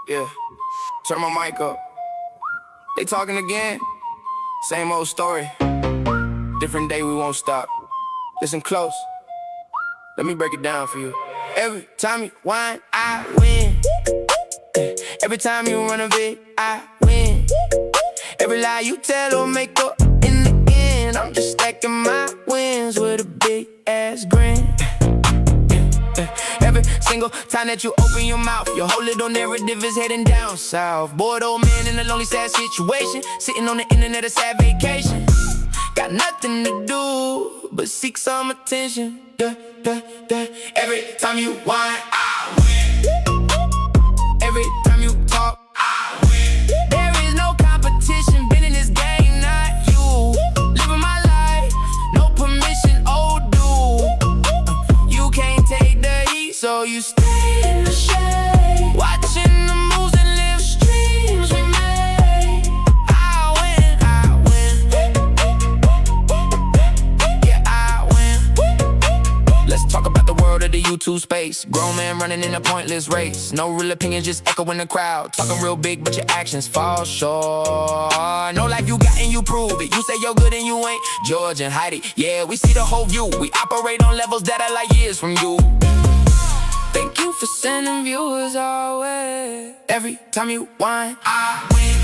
Yeah, turn my mic up. They talking again? Same old story. Different day, we won't stop. Listen close. Let me break it down for you. Every time you whine, I win. Every time you run a bit, I win. Every lie you tell will make up in the end. I'm just stacking my wins with a big ass grin. Every single time that you open your mouth, your whole little narrative is heading down south. Bored old man in a lonely sad situation, sitting on the internet a sad vacation. Got nothing to do but seek some attention. Every time you whine, I win. Every time you talk, I win. There is no competition, been in this game, not you. Living my life, no permission, oh dude. You can't take the heat, so you stay in the shade, watching the moves and live streams we made. I win, I win. Yeah, I win. Let's talk about the world of the YouTube space. Grown man running in a pointless race. No real opinion, just echo in the crowd. Talking real big, but your actions fall short. No life you got and you prove it. You say you're good and you ain't. George and Heidi, yeah, we see the whole view. We operate on levels that are like years from you. Thank you for sending viewers our way. Every time you whine, I win.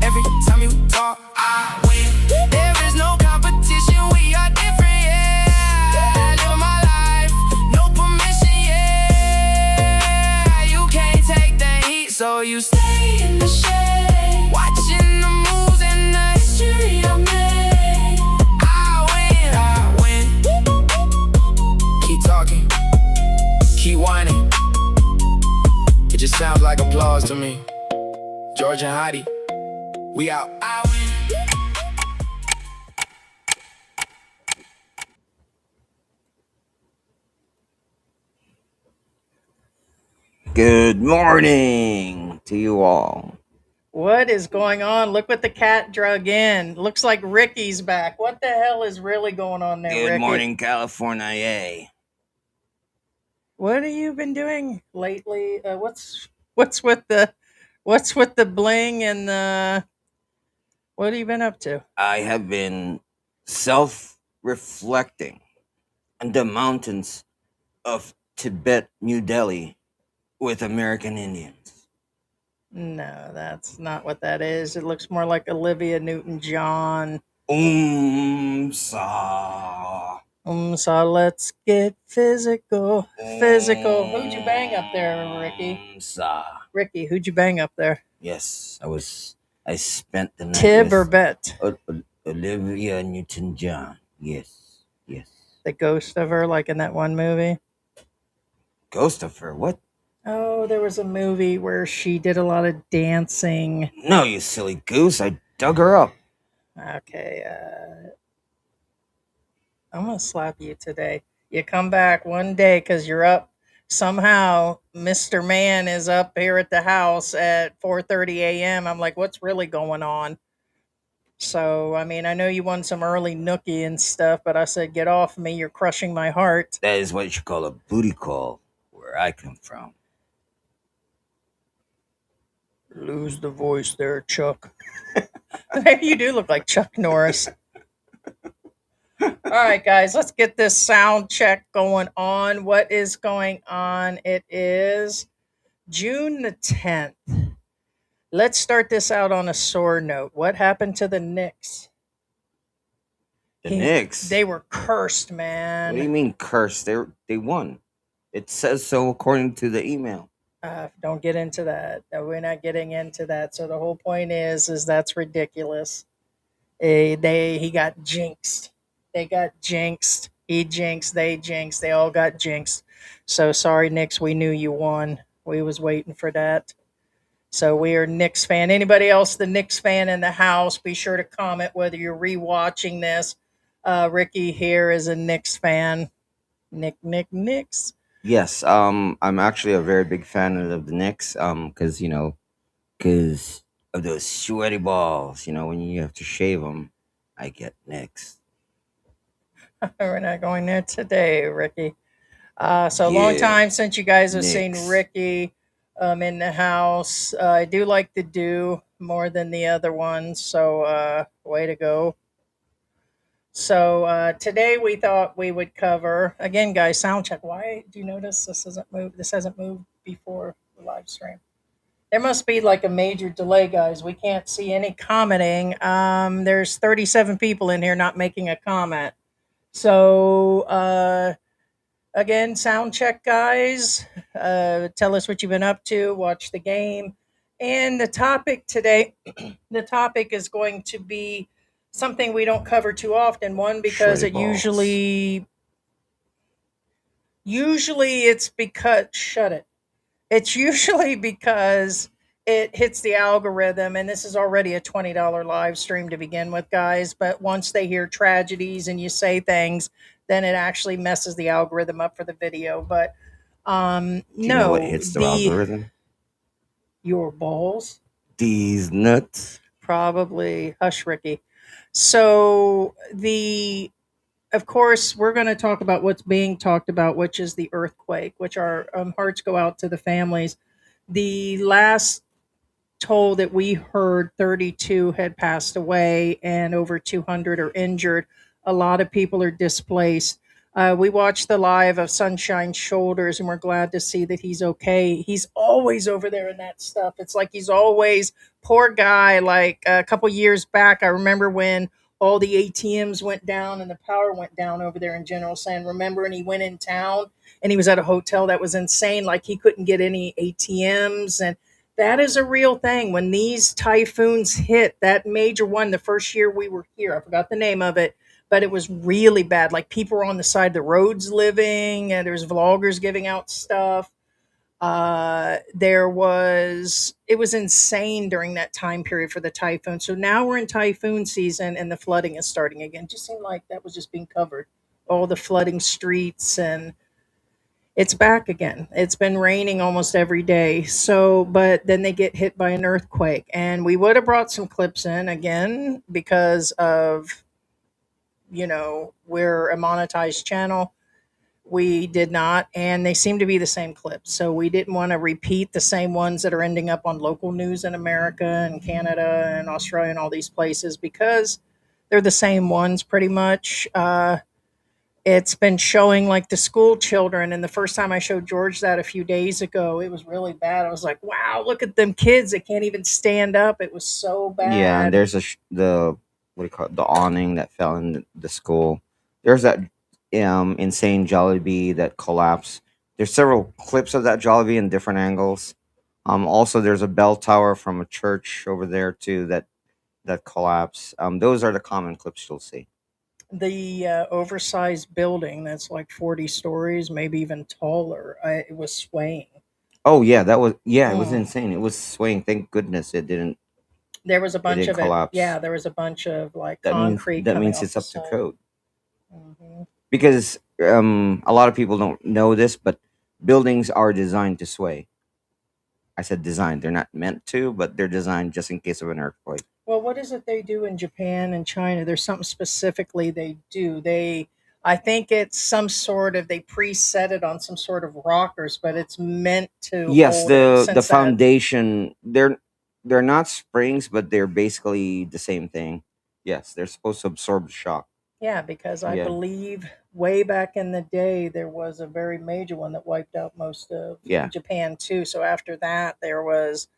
Every time you talk, I win. There is no competition, we are different, yeah. Living my life, no permission, yeah. You can't take the heat, so you stay in the shade, watching the moves and the history I made. I win. Keep talking, keep whining. It just sounds like applause to me. George and Heidi, we out. I win. Good morning to you all. What is going on? Look what the cat drug in. Looks like Ricky's back. What the hell is really going on there, Good Ricky? morning, California. What have you been doing lately? What's with the bling and the what have you been up to? I have been self-reflecting on the mountains of Tibet, New Delhi, with American Indians. No, that's not what that is. It looks more like Olivia Newton-John. Sa. So let's get physical. Physical. Who'd you bang up there, Ricky? Sa. Ricky, who'd you bang up there? Yes, I spent the night Tib with or Bet? Olivia Newton-John. Yes. The ghost of her, like in that one movie. Ghost of her? What? Oh, there was a movie where she did a lot of dancing. No, you silly goose. I dug her up. Okay, I'm gonna slap you today. You come back one day because you're up. Somehow, Mr. Man is up here at the house at 4:30 a.m. I'm like, what's really going on? So, I mean, I know you won some early nookie and stuff, but I said, get off me. You're crushing my heart. That is what you call a booty call, where I come from. Lose the voice there, Chuck. You do look like Chuck Norris. All right, guys, let's get this sound check going on. What is going on? It is June the 10th. Let's start this out on a sore note. What happened to the Knicks? The Knicks? They were cursed, man. What do you mean cursed? They won. It says so according to the email. Don't get into that. No, we're not getting into that. So the whole point is that's ridiculous. He got jinxed. They got jinxed. He jinxed. They jinxed. They all got jinxed. So sorry, Knicks. We knew you won. We was waiting for that. So we are Knicks fan. Anybody else the Knicks fan in the house? Be sure to comment whether you're rewatching this. Ricky here is a Knicks fan. Knicks. Yes, I'm actually a very big fan of the Knicks. Because of those sweaty balls. When you have to shave them, I get Knicks. We're not going there today, Ricky. So long time since you guys have Knicks. seen Ricky. in the house. I do like the do more than the other ones, so way to go. So today we thought we would cover again, guys. Sound check. Why do you notice this hasn't moved? This hasn't moved before the live stream. There must be like a major delay, guys. We can't see any commenting. There's 37 people in here not making a comment. So again, sound check, guys. Tell us what you've been up to. Watch the game. And the topic today, the topic is going to be something we don't cover too often. One, because Sweaty it balls. usually it's because shut it. It's usually because it hits the algorithm, and this is already a $20 live stream to begin with, guys. But once they hear tragedies and you say things, then it actually messes the algorithm up for the video. But Do you know what no, hits the the algorithm? your balls These nuts. probably hush, Ricky. So the of course, we're going to talk about what's being talked about, which is the earthquake, which our hearts go out to the families. The last toll that we heard, 32 had passed away and over 200 are injured. A lot of people are displaced. We watched the live of Sunshine's Shoulders, and we're glad to see that he's okay. He's always over there in that stuff. It's like he's always poor guy. Like a couple years back, I remember when all the ATMs went down and the power went down over there in General San. Remember, and he went in town and he was at a hotel that was insane. Like he couldn't get any ATMs, and that is a real thing. When these typhoons hit, that major one, the first year we were here, I forgot the name of it, but it was really bad. Like people were on the side of the roads living, and there's vloggers giving out stuff. It was insane during that time period for the typhoon. So now we're in typhoon season, and the flooding is starting again. It just seemed like that was just being covered. All the flooding streets, and it's back again. It's been raining almost every day. So, but then they get hit by an earthquake. And we would have brought some clips in again because of, we're a monetized channel. We did not. And they seem to be the same clips. So we didn't want to repeat the same ones that are ending up on local news in America and Canada and Australia and all these places because they're the same ones pretty much. It's been showing like the school children, and the first time I showed George that a few days ago, it was really bad. I was like, wow, look at them kids, they can't even stand up. It was so Yeah, and bad. there's the what do you call it? The awning that fell in the school. There's that insane Jollibee that collapsed. There's several clips of that Jollibee in different angles. Also there's a bell tower from a church over there too that collapsed. Those are the common clips you'll see. The oversized building that's like 40 stories, maybe even taller, it was swaying. Oh yeah, that was yeah, it was Mm. insane. It was swaying. Thank goodness There was a it bunch didn't of it. collapse. Yeah, there was a bunch of like That means concrete that coming means off it's the up to side. code. Hmm. Because a lot of people don't know this, but buildings are designed to sway. I said designed. They're not meant to, but they're designed just in case of an earthquake. Well, what is it they do in Japan and China? There's something specifically they do. I think it's some sort of, they preset it on some sort of rockers, but it's meant to Yes, hold it the since that, foundation they're not springs, but they're basically the same thing. Yes, they're supposed to absorb the shock. yeah, because I Yeah, believe way back in the day, there was a very major one that wiped out most of yeah. Japan too. So after that, there was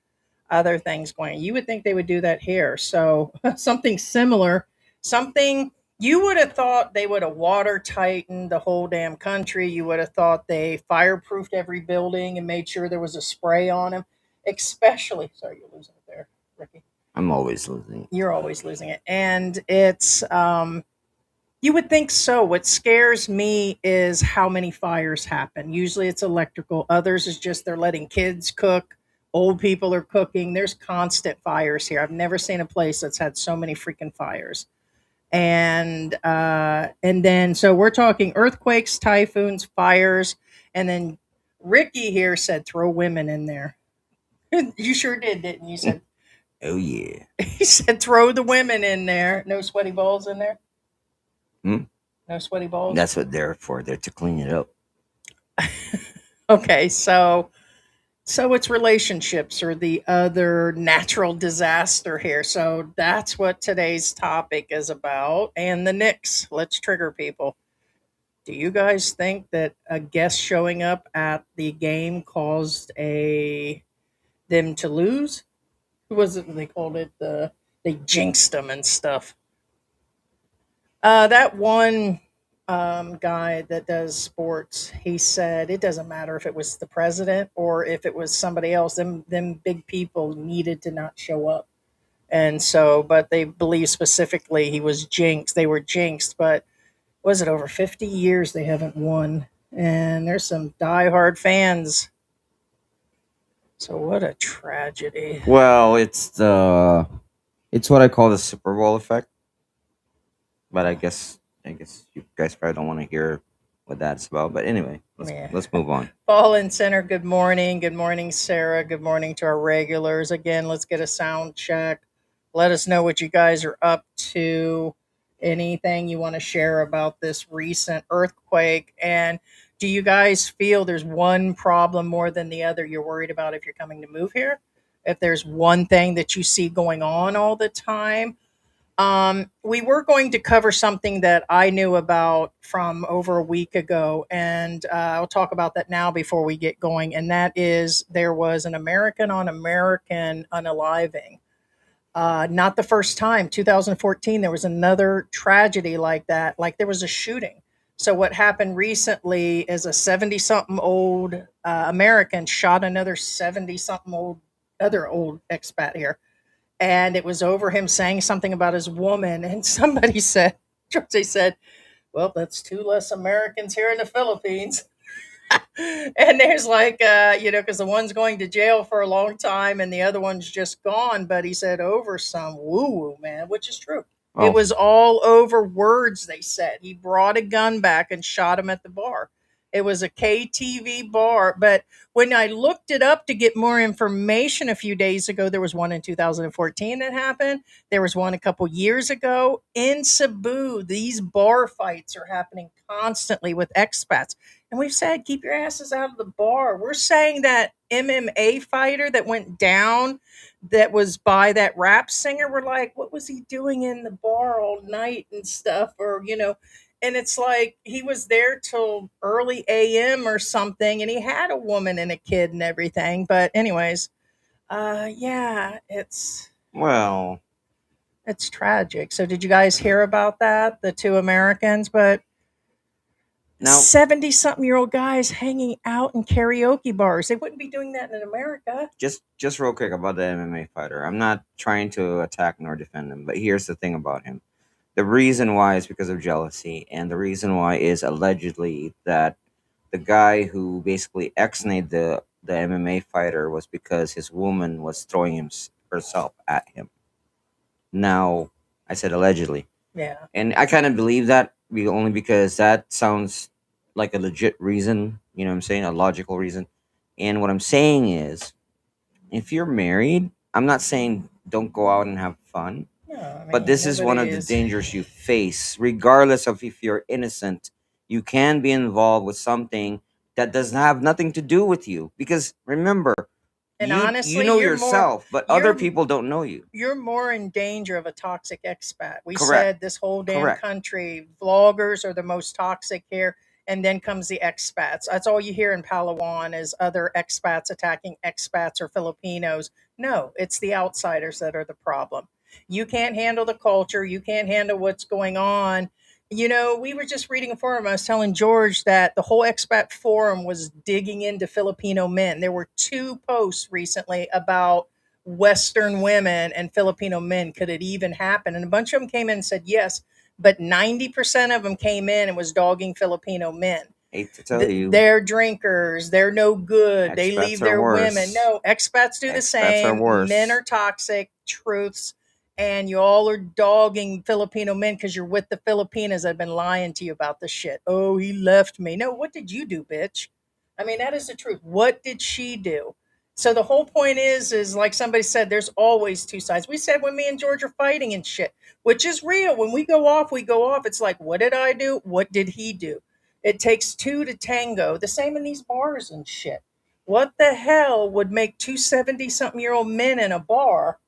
other things going. You would think they would do that here. So something similar, something you would have thought they would have water tightened the whole damn country. You would have thought they fireproofed every building and made sure there was a spray on them. Especially, sorry, you're losing it there, Ricky. I'm always losing. You're always losing it, and it's you would think so. What scares me is how many fires happen. Usually it's electrical. Others is just they're letting kids cook. Old people are cooking. There's constant fires here. I've never seen a place that's had so many freaking fires. And then so we're talking earthquakes, typhoons, fires, and then Ricky here said throw women in there. You sure did, didn't you? You said Oh yeah. he said throw the women in there. No sweaty balls in there. Hmm? No sweaty balls. That's what they're for. They're to clean it up. Okay, so So it's relationships or the other natural disaster here. So that's what today's topic is about. And the Knicks, let's trigger people. Do you guys think that a guest showing up at the game caused a them to lose? Who was it? They called it they jinxed them and stuff. That one guy that does sports, he said it doesn't matter if it was the president or if it was somebody else. Them big people needed to not show up, and so, but they believe specifically he was jinxed. They were jinxed, but was it over 50 years they haven't won? And there's some diehard fans. So what a tragedy. Well, it's what I call the Super Bowl effect. But I guess you guys probably don't want to hear what that's about. But anyway, Yeah. let's move on. Fall and Center, good morning. Good morning, Sarah. Good morning to our regulars. Again, let's get a sound check. Let us know what you guys are up to. Anything you want to share about this recent earthquake. And do you guys feel there's one problem more than the other you're worried about if you're coming to move here? If there's one thing that you see going on all the time? We were going to cover something that I knew about from over a week ago, and I'll talk about that now before we get going. And that is there was an American on American unaliving. Not the first time. 2014, there was another tragedy like that. Like there was a shooting. So what happened recently is a 70 something old American shot another 70 something old other old expat here, and it was over him saying something about his woman. And somebody said, they said, well, that's two less Americans here in the Philippines. And there's like, because the one's going to jail for a long time and the other one's just gone. But he said over some woo woo, man, which is true. It Oh, was all over words, they said. He brought a gun back and shot him at the bar. It was a KTV bar. But when I looked it up to get more information a few days ago, there was one in 2014 that happened. There was one a couple years ago in Cebu. These bar fights are happening constantly with expats. And we've said, keep your asses out of the bar. We're saying that MMA fighter that went down, that was by that rap singer, we're like, what was he doing in the bar all night and stuff? And it's like he was there till early AM or something, and he had a woman and a kid and everything. But anyways, yeah, well, it's tragic. So did you guys hear about that? The two Americans, but now 70 something year old guys hanging out in karaoke bars. They wouldn't be doing that in America. just real quick about the MMA fighter. I'm not trying to attack nor defend him, but here's the thing about him. The reason why is because of jealousy, and the reason why is allegedly that the guy who basically ex-nayed the MMA fighter was because his woman was throwing herself at him. Now, I said allegedly, Yeah. and I kind of believe that only because that sounds like a legit reason. You know what I'm saying? A logical reason. And what I'm saying is, if you're married, I'm not saying don't go out and have fun, No, I but mean, this is one of nobody the is. dangers you face, regardless of if you're innocent. You can be involved with something that does have nothing to do with you. Because remember, And you honestly, know yourself, but other you're people don't know you. you're more in danger of a toxic expat. We Correct. said this whole damn Correct. country, vloggers are the most toxic here, and then comes the expats. That's all you hear in Palawan is other expats attacking expats or Filipinos. No, it's the outsiders that are the problem. You can't handle the culture. You can't handle what's going on. We were just reading a forum. I was telling George that the whole expat forum was digging into Filipino men. There were two posts recently about Western women and Filipino men. Could it even happen? And a bunch of them came in and said yes, but 90% of them came in and was dogging Filipino men. Hate to tell you, They're drinkers. They're no good. They leave expats are their worse. women. No, expats do the Expats are same. worse. Men are toxic. Truths. And you all are dogging Filipino men because you're with the Filipinas that have been lying to you about this shit. Oh, he left me. No, what did you do, bitch? I mean, that is the truth. What did she do? So the whole point is like somebody said, there's always two sides. We said when me and George are fighting and shit, which is real. When we go off, we go off. It's like, what did I do? What did he do? It takes two to tango. The same in these bars and shit. what the hell would make two 70-something-year-old men in a bar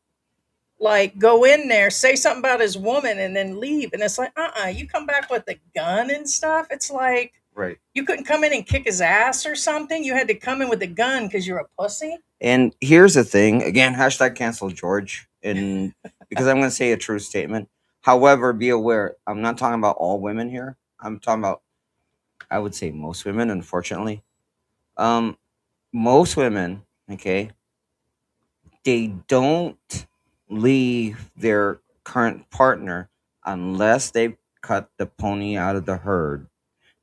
like go in there, say something about his woman, and then leave? And it's like, you come back with a gun and stuff. It's like Right. you couldn't come in and kick his ass or something. You had to come in with a gun because you're a pussy. And here's the thing again, hashtag cancel George. And because I'm going to say a true statement. However, be aware, I'm not talking about all women here. I'm talking about, I would say, most women, unfortunately. Um, most women, okay, they don't leave their current partner unless they've cut the pony out of the herd.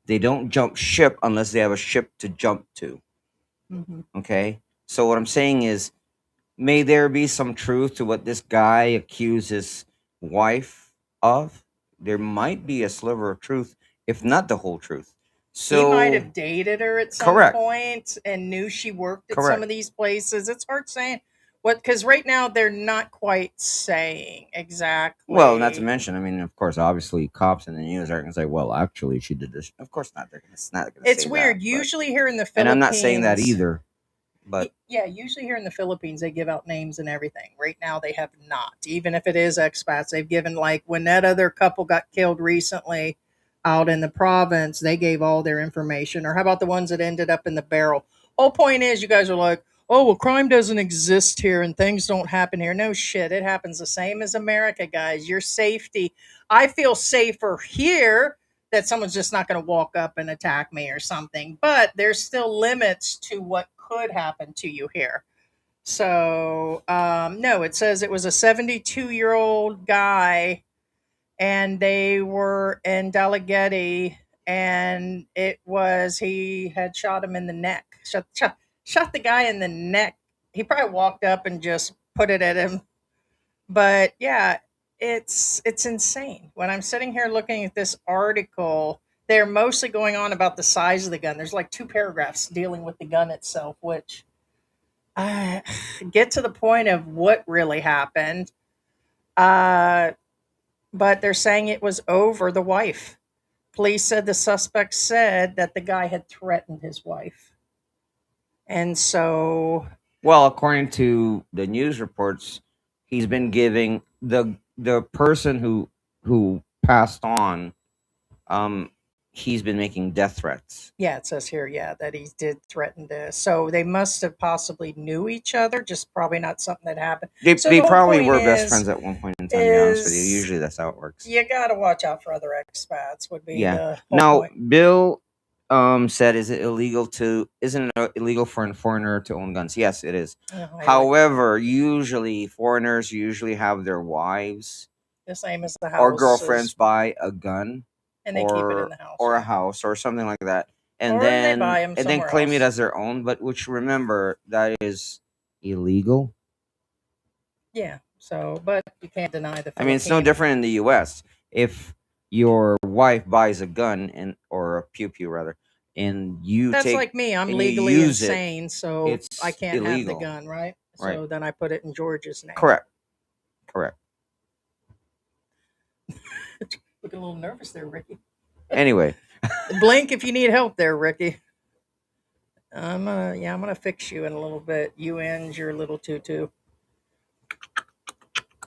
They don't jump ship unless they have a ship to jump to. Mm-hmm. Okay. So what I'm saying is, may there be some truth to what this guy accused his wife of. There might be a sliver of truth, if not the whole truth. He might So have dated her at some correct, point and knew she worked at some correct. of these places. It's hard saying what, because right now they're not quite saying Well, not to exactly. mention, I mean, of course, obviously, cops in the news aren't going to say, "Well, actually, she did this." Of course not. They're not going to It's say that. weird. But Usually here in the and I'm not saying that Philippines, either. But yeah, usually here in the Philippines, they give out names and everything. Right now, they have not. Even if it is expats, they've given, like when that other couple got killed recently out in the province, they gave all their information. Or how about the ones that ended up in the barrel? Whole point is, you guys are like, oh, well, crime doesn't exist here and things don't happen here. No shit. It happens the same as America, guys. Your safety. I feel safer here that someone's just not going to walk up and attack me or something. But there's still limits to what could happen to you here. So, no, it says it was a 72-year-old guy, and they were in Dalagety, and he had shot him in the neck. Shot the guy in the neck. He probably walked up and just put it at him. But yeah, it's insane. When I'm sitting here looking at this article, they're mostly going on about the size of the gun. There's like two paragraphs dealing with the gun itself, which uh, get to the point of what really happened. Uh, but they're saying it was over the wife. Police said the suspect said that the guy had threatened his wife. And so, well, according to the news reports, he's been giving the person who passed on. Um, he's been making death threats. yeah, it says here, yeah, that he did threaten this. So they must have possibly knew each other, just probably not something that happened. So They the whole probably point were best friends at one point in time. To be honest with you, is usually that's how it works. you got to watch out for other expats, would be Yeah. the whole Now, point. Bill said, isn't it illegal for a foreigner to own guns? Yes, it is. I like However, usually foreigners usually have their wives the same as the or houses, girlfriends buy a gun and they keep it in the house. or a Yeah. house or something like that, Or they buy them and then somewhere claim it else. as their own. But which remember that is illegal. Yeah. So, but you can't deny the I mean, it's no Philippine. different in the U.S. If your wife buys a gun and or a pew pew rather, and That's like me. I'm and you legally use it, insane, so I it's can't have the illegal. gun, right? Right. So then I put it in George's name. Correct. Correct. Looking a little nervous there, Ricky. Anyway, Blink if you need help there, Ricky. I'm gonna fix you in a little bit. You and your little tutu.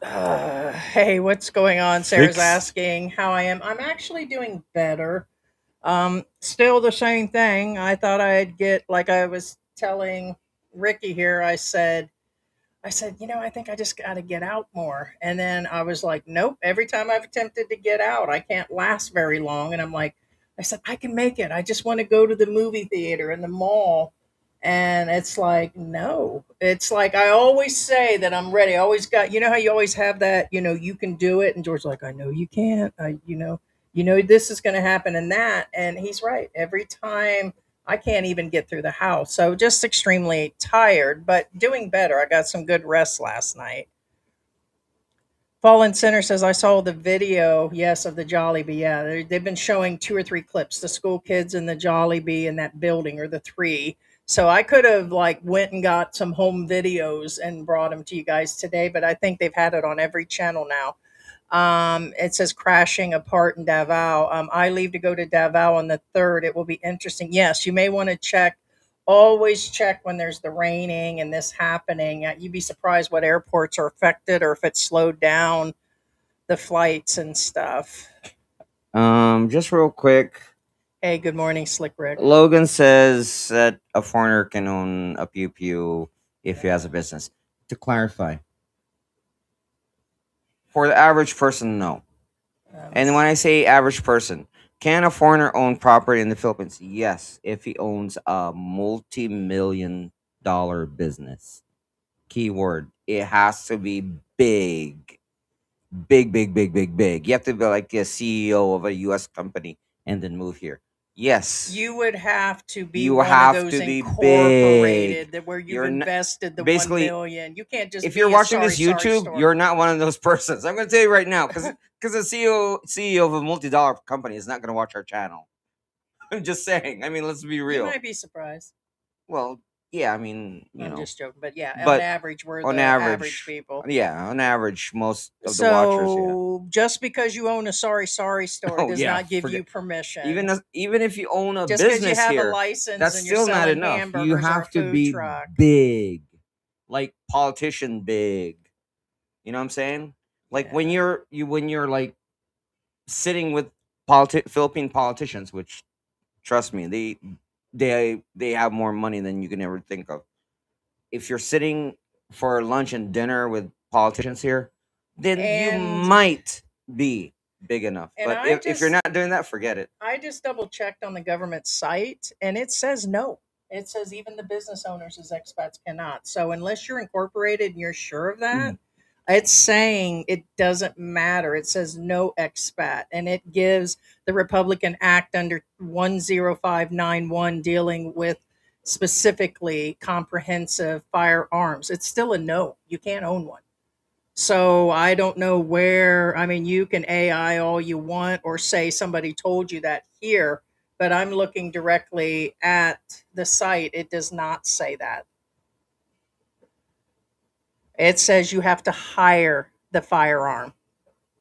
Hey, what's going on? Sarah's fix. asking how I am. I'm actually doing better. Still the same thing. I thought I'd get, like I was telling Ricky here. I said, I think I just got to get out more. And then I was like, nope. Every time I've attempted to get out, I can't last very long. And I'm like, I said, I can make it. I just want to go to the movie theater and the mall. And it's like, no. It's like I always say that I'm ready. I always got, how you always have that, you can do it. And George's like, I know you can't. This is going to happen and that. And he's right. Every time I can't even get through the house. So just extremely tired, but doing better. I got some good rest last night. Fallen Center says, I saw the video, yes, of the Jollibee. Yeah, they've been showing two or three clips, the school kids and the Jollibee in that building, or the three. So I could have like went and got some home videos and brought them to you guys today, but I think they've had it on every channel now. It says crashing apart in Davao. I leave to go to Davao on the 3rd. It will be interesting. Yes, you may want to check always check when there's the raining and this happening. You'd be surprised what airports are affected or if it slowed down the flights and stuff. Just real quick, Hey, good morning, Slick Rick. Logan says that a foreigner can own a pew pew if he has a business. To clarify, for the average person, no. And when I say average person, can a foreigner own property in the Philippines? Yes, if he owns a multi-million-dollar business. Keyword: it has to be big, big, big, big, big, big. You have to be like a CEO of a U.S. company and then move here. Yes, You would have to be you one of have those to be incorporated big. that where you've You're not, invested the basically 1 million. You can't just if be you're a watching sorry, this sorry YouTube, store. you're not one of those persons. I'm going to tell you right now, because the CEO of a multi-dollar company is not going to watch our channel. I'm just saying. I mean, let's be You real. might be surprised. Well, yeah. I mean, I'm just joking, but yeah, on but average, we're on the average average, people. yeah, on average, most of the watchers, yeah. So just because you own a sorry, sorry store Oh does yeah, not give forget. you permission. Even if you own a Just because you business have a here, license that's and you're still not selling enough. You hamburgers or a have to food be truck. big, like politician big. You know what I'm saying? Like when Yeah. you're like sitting with Philippine politicians, which trust me, they have more money than you can ever think of. If you're sitting for lunch and dinner with politicians here, then you And might be big enough. and But I if you're just not doing that, forget it. I just double checked on the government site and it says no. It says even the business owners as expats cannot. So unless you're incorporated and you're sure of that, it's saying it doesn't matter. It says no expat and it gives the Republican Act under 10591 dealing with specifically comprehensive firearms. It's still a no. You can't own one. So I don't know where, I mean, you can AI all you want or say somebody told you that here, but I'm looking directly at the site. It does not say that. It says you have to hire the firearm.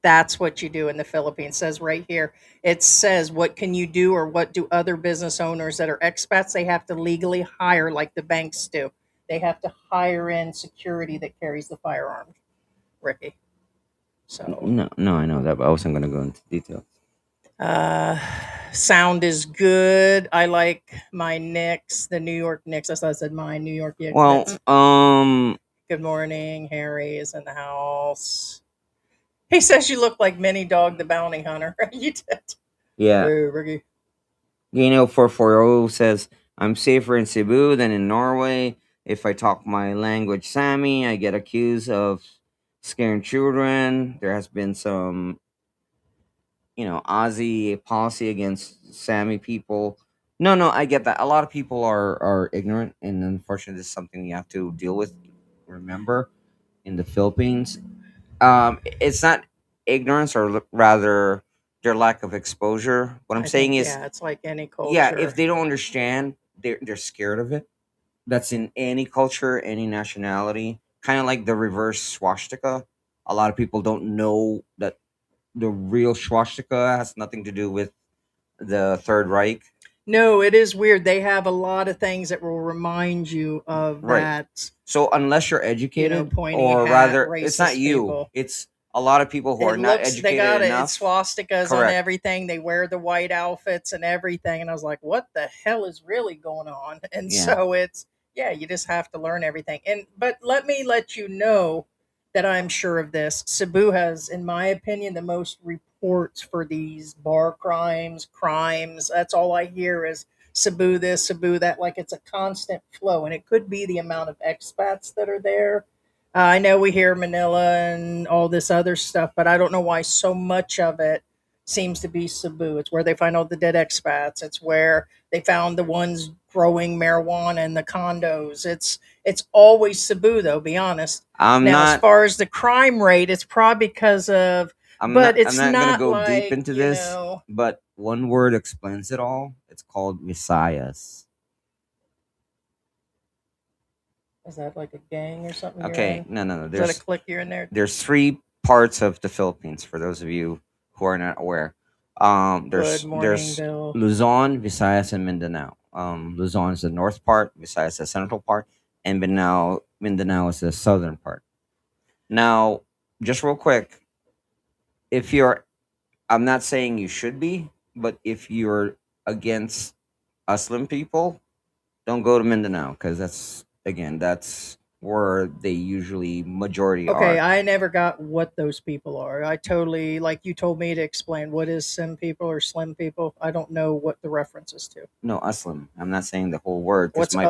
That's what you do in the Philippines. It says right here. It says what can you do or what do other business owners that are expats? They have to legally hire like the banks do. They have to hire in security that carries the firearm, Ricky. So No, no, I know that, but I wasn't gonna go into detail. Uh, sound is good. I like my Knicks, the New York Knicks. That's what I said. My New York Well, Knicks. Good morning. Harry is in the house. He says you look like Minnie Dog the Bounty Hunter. You did. yeah, Hey, Ricky. Gino 440 says I'm safer in Cebu than in Norway. If I talk my language, Sami, I get accused of scaring children. There has been some Aussie policy against Sami people. No, no, I get that. A lot of people are ignorant, and unfortunately, this is something you have to deal with. Remember, in the Philippines, it's not ignorance, or rather, their lack of exposure. What I'm I saying think, is, yeah, it's like any yeah, if culture. they don't understand, they're scared of it. That's in any culture, any nationality. Kind of like the reverse swastika. A lot of people don't know that the real swastika has nothing to do with the Third Reich. No, it is weird. They have a lot of things that will remind you of Right. that, So unless you're educated, pointy or hat, rather, it's not racist you. people. It's a lot of people who It are not looks they educated got it. It's enough. swastikas on Correct. everything. They wear the white outfits and everything. And I was like, what the hell is really going on? And Yeah. so it's yeah, you just have to learn everything. And but let me let you know that I'm sure of this. Cebu has, in my opinion, the most reports for these bar crimes. That's all I hear is Cebu this, Cebu that, like it's a constant flow. And it could be the amount of expats that are there. I know we hear Manila and all this other stuff, but I don't know why so much of it seems to be Cebu. It's where they find all the dead expats. It's where they found the ones growing marijuana in the condos. It's always Cebu, though. Be honest. I'm Now, as not. far as the crime rate, it's probably because of, I'm but not. I'm it's not gonna not go deep like into this. But one word explains it all. It's called Visayas. is that like a gang or something you're Okay. in? No, no, no. Is that a clique you're in there? There's three parts of the Philippines. For those of you who are not aware, Good morning, there's Bill. Luzon, Visayas, and Mindanao. Luzon is the north part, Visayas the central part, and Mindanao is the southern part. Now, just real quick, if you're, I'm not saying you should be, but if you're against Muslim people, don't go to Mindanao because that's where they usually majority Okay, are. I never got what those people are. I totally, like you told me to explain what is sim people or slim people. I don't know what the reference is to. No, Muslim. I'm not saying the whole word because What's my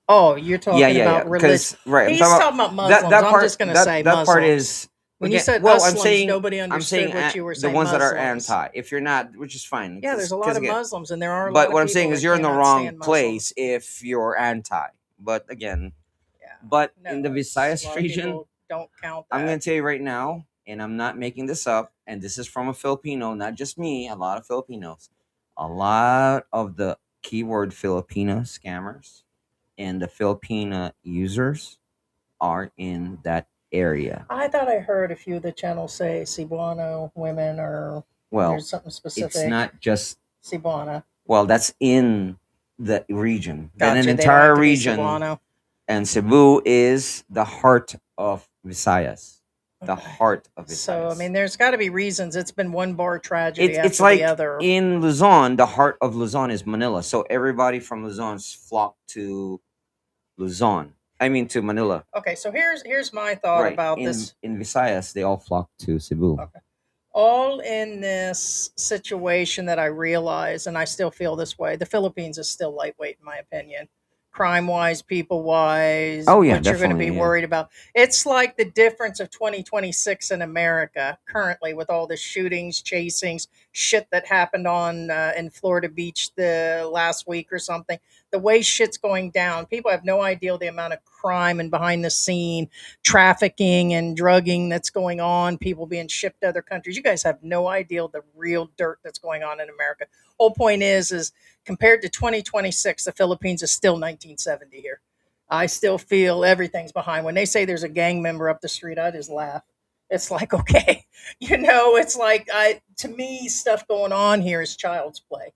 Oh, you're yeah, talking yeah, yeah. about religion. Because right, I'm He's talking talking about about that Muslims. that I'm part. just going to say That part Muslims. is When you again. said Well, I'm Muslims, saying nobody I'm saying understood what you were the saying. ones that are Muslims. anti. If you're not, which is fine, Yeah, there's a lot because of again, Muslims, and there are a lot but of what I'm people saying is that you're in the cannot wrong stand place Muslims. if you're anti. But again, Yeah, but in the no, it's a Visayas lot of region, people don't count I'm that. going to tell you right now, and I'm not making this up, and this is from a Filipino, not just me, a lot of Filipinos. A lot of the keyword Filipino scammers and the Filipina users are in that area. I thought I heard a few of the channels say Cebuano women, or Well, there's something it's specific. not just, Cebuana. well, that's in the region. Then an Gotcha. They don't have entire to be region, Cebuano. and Cebu is the heart of Visayas. The Okay. heart of So, I Visayas. mean, there's got to be reasons. It's been one bar tragedy It's after the like other. in Luzon, the heart of Luzon is Manila. So everybody from Luzon's flock to Luzon. I mean to Manila. Okay, so here's my thought Right. about In this. Visayas, they all flock to Cebu. Okay. All in this situation that I realize, and I still feel this way, the Philippines is still lightweight, in my opinion. Crime wise, people wise, Oh yeah, what you're going to be definitely. Yeah. worried about. It's like the difference of 2026 in America currently with all the shootings, chasings, shit that happened on in Florida Beach the last week or something. The way shit's going down, people have no idea the amount of crime and behind the scene trafficking and drugging that's going on, people being shipped to other countries. You guys have no idea the real dirt that's going on in America. Whole point is compared to 2026, the Philippines is still 1970 here. I still feel everything's behind. When they say there's a gang member up the street, I just laugh. It's like, okay, it's like to me, stuff going on here is child's play.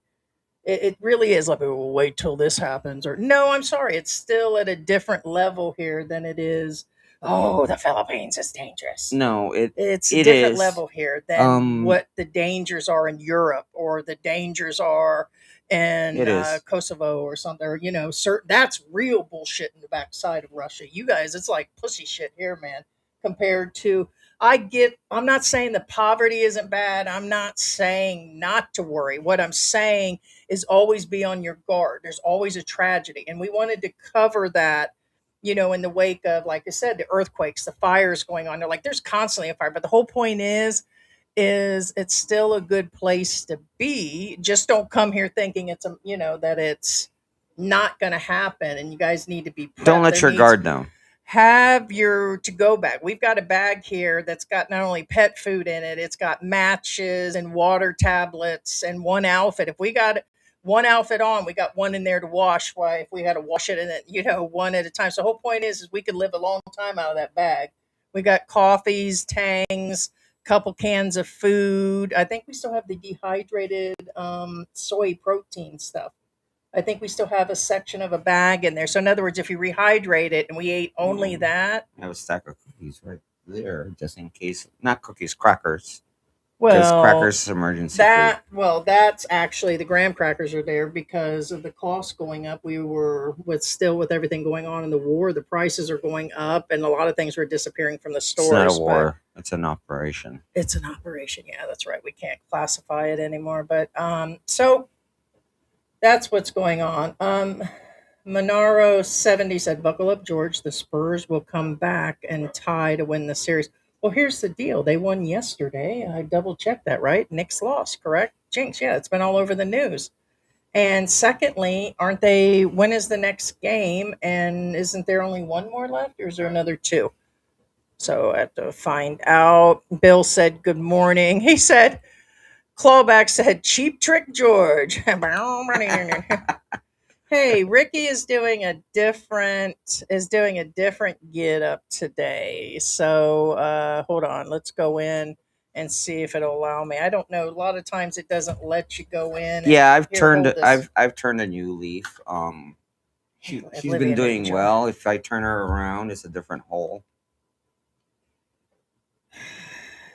It really is like, oh, wait till this happens, or no, I'm sorry, it's still at a different level here than it is. Oh, the Philippines is dangerous. No, It's a it different is. level here than Um, what the dangers are in Europe or the dangers are in it is. Kosovo or something. Or, certain that's real bullshit in the backside of Russia. You guys, it's like pussy shit here, man. Compared to, I'm not saying the poverty isn't bad. I'm not saying not to worry. What I'm saying is always be on your guard. There's always a tragedy, and we wanted to cover that in the wake of, like I said, the earthquakes, the fires going on. They're like, there's constantly a fire. But the whole point is it's still a good place to be. Just don't come here thinking that it's not going to happen. And you guys need to be Don't prepped. let There your needs guard down. have your to go bag. We've got a bag here that's got not only pet food in it, it's got matches and water tablets and one outfit. If we got one outfit on, we got one in there to wash. Why, if we had to wash it in it, one at a time. So the whole point is we could live a long time out of that bag. We got coffees, tangs, couple cans of food. I think we still have the dehydrated soy protein stuff. I think we still have a section of a bag in there. So in other words, if you rehydrate it and we ate only that, I have a stack of cookies right there, just in case. Not cookies, crackers, because well, crackers is emergency food. that's actually the graham crackers are there because of the cost going up. We were with everything going on in the war, the prices are going up and a lot of things were disappearing from the It's not a stores, but war. It's an operation. it's an operation. Yeah, that's right. We can't classify it anymore. But so that's what's going on. Monaro 70 said, buckle up, George. The Spurs will come back and tie to win the series. Well, here's the deal. They won yesterday. I double checked that, right? Knicks lost, correct? Jinx, yeah, it's been all over the news. And secondly, aren't they, when is the next game? And isn't there only one more left, or is there another two? So I have to find out. Bill said, good morning. He said, Clawback said, cheap trick, George. Hey, Ricky is doing a different get up today. So hold on, let's go in and see if it'll allow me. I don't know. A lot of times it doesn't let you go in. And Yeah, I've here, turned hold this. I've turned a new leaf. She's been Olivia doing Newton-John. well. If I turn her around, it's a different hole.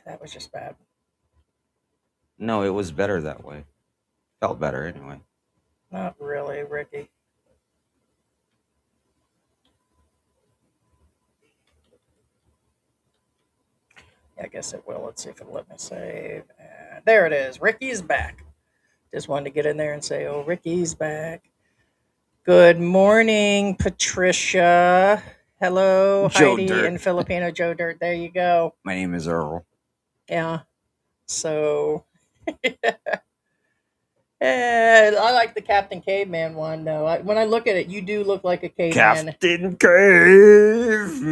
That was just bad. No, it was better that way. Felt better anyway. Not really, Ricky. I guess it will. Let's see if it'll let me save. And there it is. Ricky's back. Just wanted to get in there and say, oh, Ricky's back. Good morning, Patricia. Hello, Joe Heidi Dirt. and Filipino Joe Dirt. There you go. My name is Earl. Yeah. So, I like the Captain Caveman one, though. When I look at it, you do look like a caveman. Captain Caveman.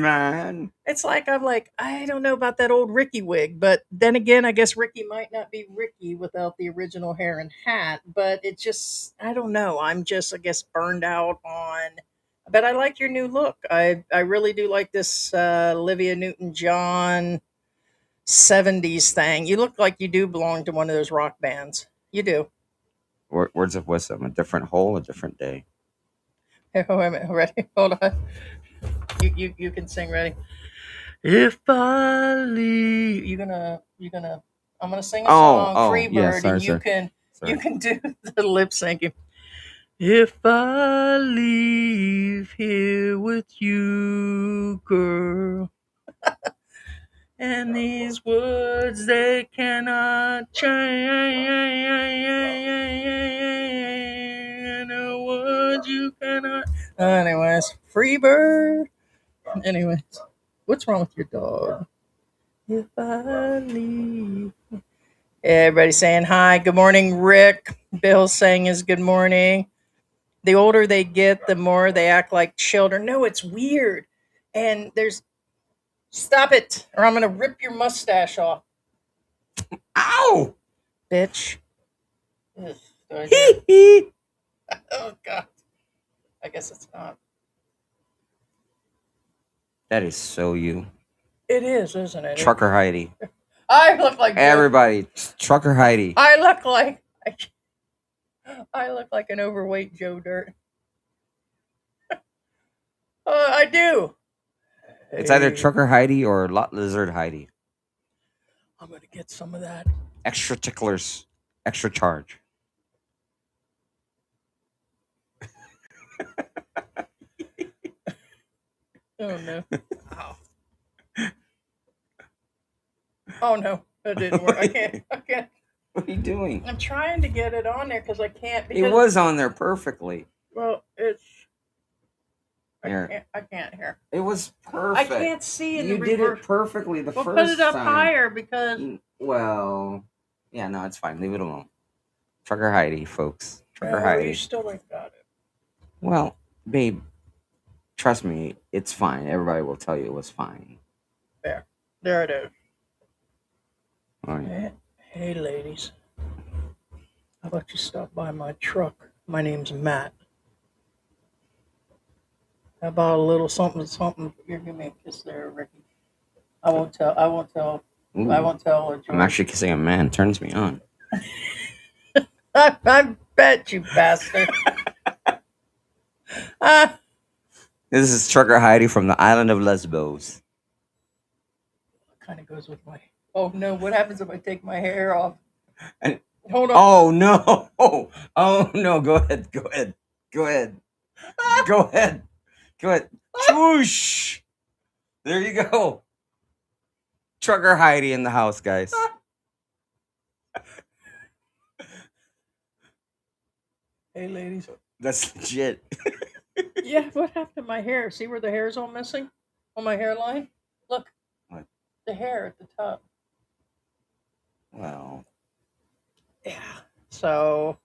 It's like I'm like, I don't know about that old Ricky wig, but then again, I guess Ricky might not be Ricky without the original hair and hat. But it just, I don't know. I'm just, I guess, burned out on. But I like your new look. I really do like this Olivia Newton-John 70s thing. You look like you do belong to one of those rock bands. You do. Words of wisdom. A different hole, a different day. Hey, wait a minute. Ready? Hold on. You can sing. Ready? If I leave, I'm gonna sing a song, Freebird, yeah, sorry, and you sir. can Sorry. you can do the lip syncing. If I leave here with you, girl, and these words they cannot change, the words you cannot. Anyways, Freebird. Anyways, what's wrong with your dog? If I leave. Everybody saying hi. Good morning, Rick. Bill saying his good morning. The older they get, the more they act like children. No, it's weird. And there's. Stop it, or I'm going to rip your mustache off, Ow! bitch. Ugh, do I hear- oh, God. I guess it's not. That is so you. It is, isn't it? Trucker Heidi. I look like Joe. Everybody, Trucker Heidi. I look like. I look like an overweight Joe Dirt. I do. It's either Hey, Trucker Heidi or Lot Lizard Heidi. I'm gonna get some of that. Extra ticklers, extra charge. Oh no. Ow. Oh no, that didn't work. I can't. What are you doing? I'm trying to get it on there because I can't. It Because, was on there perfectly. well, it's. Here. I can't hear. It was I perfect. can't see in You the did reverse. it perfectly the Well, first put it up time. higher because. Well, yeah, no, it's fine. Leave it alone. Trucker Heidi, folks. Trucker No, Heidi. you still ain't got it. Well, babe, trust me, it's fine. Everybody will tell you it was fine. There it is. All right. Hey, ladies. How about you stop by my truck? My name's Matt. How about a little something? Here, give me a kiss there, Ricky. I won't tell. Ooh, I won't tell. George. I'm actually kissing a man. Turns me on. I bet you, bastard. Ah, This is Trucker Heidi from the island of Lesbos. kind of goes with my. Oh no! What happens if I take my hair off? And- Hold on. Oh no! Oh no! Go ahead. Go ahead. Go ahead. Go ahead. Go ahead. Swoosh! There you go. Trucker Heidi in the house, guys. Hey, ladies. That's legit. Yeah, what happened to my hair? See where the hair's all missing on my hairline? Look, What? the hair at the top. Well, Yeah. So,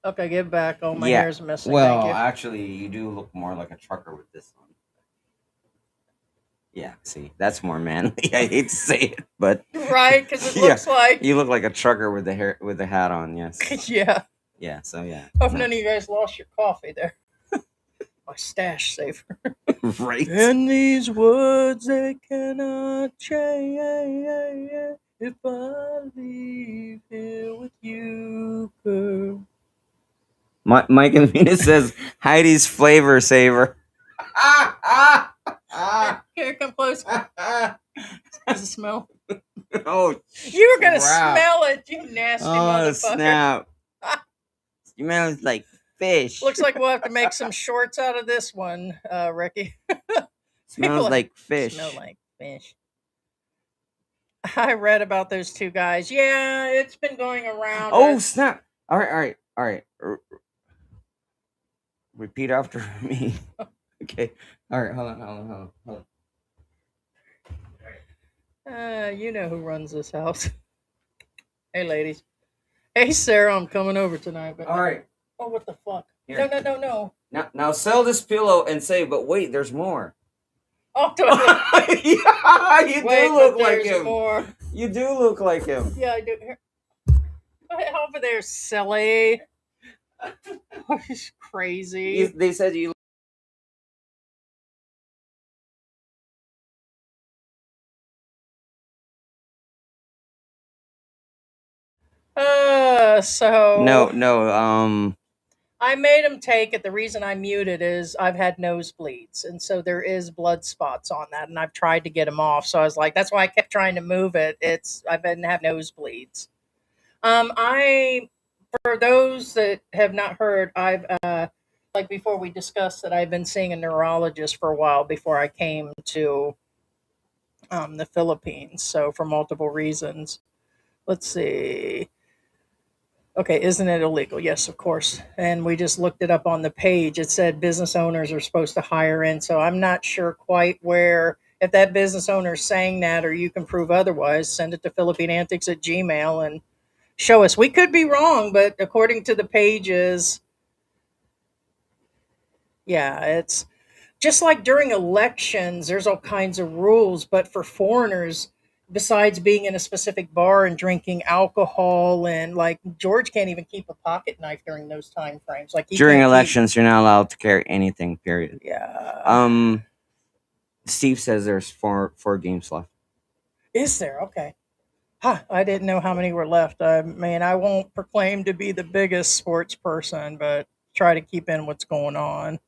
okay, get back. Oh, my yeah. hair's missing. Well, Thank you. actually, you do look more like a trucker with this one. Yeah, see, that's more manly. I hate to say it, but Right, because it Yeah. looks like. you look like a trucker with the hair with the hat on. Yes. Yeah. Yeah. So yeah. Hope No. none of you guys lost your coffee there. My stash saver. Right. And these words they cannot change. If I leave here with you, girl. Mike and Venus says Heidi's flavor saver. Here, come close. Does it smell? Oh, You were gonna crap. smell it, you nasty Oh, motherfucker. snap. Smells like fish. Looks like we'll have to make some shorts out of this one, Ricky. Smells like fish. Smell like fish. I read about those two guys. Yeah, it's been going around. Oh, snap. All right. Repeat after me. Okay. All right, hold on. You know who runs this house. Hey, ladies. Hey, Sarah, I'm coming over tonight. But All right. Oh, what the fuck? Here. No. Now sell this pillow and say, but wait, there's more. Oh, totally. Yeah, you Wait, do look but like there's him. more. You do look like him. Yeah, I do. Here. Over there, silly. Oh, he's crazy. They said you. So No. I made him take it. The reason I muted is I've had nosebleeds, and so there is blood spots on that, and I've tried to get him off. So I was like, that's why I kept trying to move it. I've been having nosebleeds. I For those that have not heard, I've like before we discussed that I've been seeing a neurologist for a while before I came to the Philippines. So for multiple reasons. Let's see. Okay, isn't it illegal? Yes, of course. And we just looked it up on the page. It said business owners are supposed to hire in. So I'm not sure quite where, if that business owner is saying that or you can prove otherwise, send it to philippineantics at Gmail and show us. We could be wrong, but according to the pages, yeah, it's just like during elections, there's all kinds of rules, but for foreigners, besides being in a specific bar and drinking alcohol, and like George can't even keep a pocket knife during those time frames. Like he During can't elections, you're not allowed to carry anything. Period. Yeah. Steve says there's four games left. Is there? Okay. Huh, I didn't know how many were left. I mean, I won't proclaim to be the biggest sports person, but try to keep in what's going on.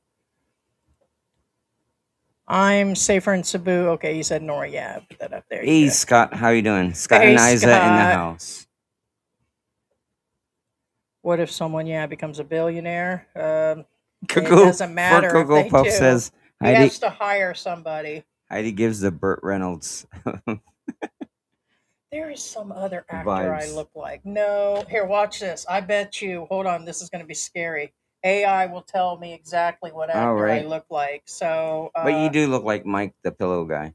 I'm safer in Cebu. Okay, you said Nora. Yeah, put that up there. You Hey did. Scott, how you doing? Scott Hey, and Isa in the Scott. house. What if someone, becomes a billionaire? It Cuckoo doesn't matter for if Cocoa they Puff do. says He Heidi. has to hire somebody. Heidi gives the Burt Reynolds There is some other actor I vibes. look like. No, here, watch this. I bet you. Hold on, this is going to be scary. AI will tell me exactly what All actor I right, look like. So, but you do look like Mike the Pillow Guy.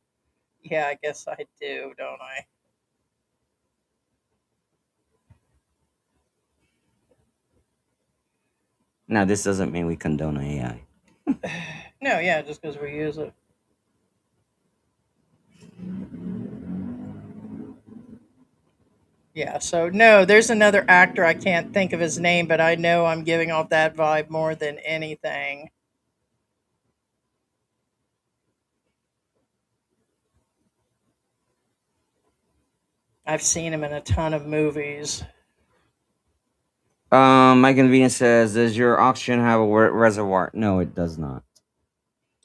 yeah, I guess I do, don't I? Now this doesn't mean we condone AI. No, yeah, just because we use it. Yeah, so no, there's another actor. I can't think of his name, but I know I'm giving off that vibe more than anything. I've seen him in a ton of movies. My convenience says, does your oxygen have a reservoir? No, it does not.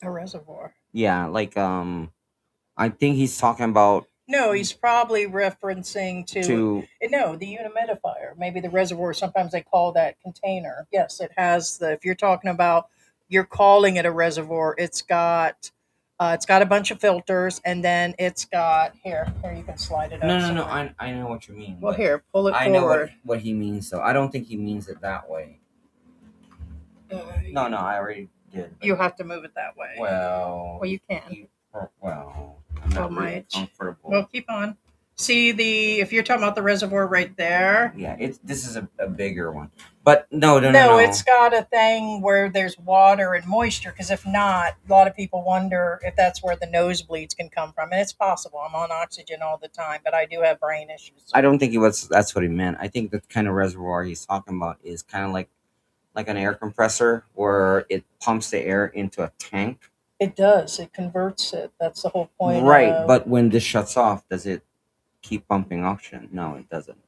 A reservoir. Yeah, like I think he's talking about No, he's probably referencing to no, the humidifier. Maybe the reservoir. Sometimes they call that container. Yes, it has the. If you're talking about, you're calling it a reservoir. It's got a bunch of filters, and then it's got here. You can slide it up. no. somewhere. I know what you mean. Well, but here, pull it I know forward. what he means, though. I don't think he means it that way. No, I already did. You have to move it that way. Well, Well, you can. I'm Well, not really might. comfortable. Well, keep on. See if you're talking about the reservoir right there. Yeah, this is a bigger one, but no. No, it's got a thing where there's water and moisture. Because if not, a lot of people wonder if that's where the nosebleeds can come from, and it's possible. I'm on oxygen all the time, but I do have brain issues. I don't think that's what he meant. I think the kind of reservoir he's talking about is kind of like an air compressor where it pumps the air into a tank. It does. It converts it. That's the whole point. Right, but when this shuts off, does it keep pumping oxygen? No, it doesn't.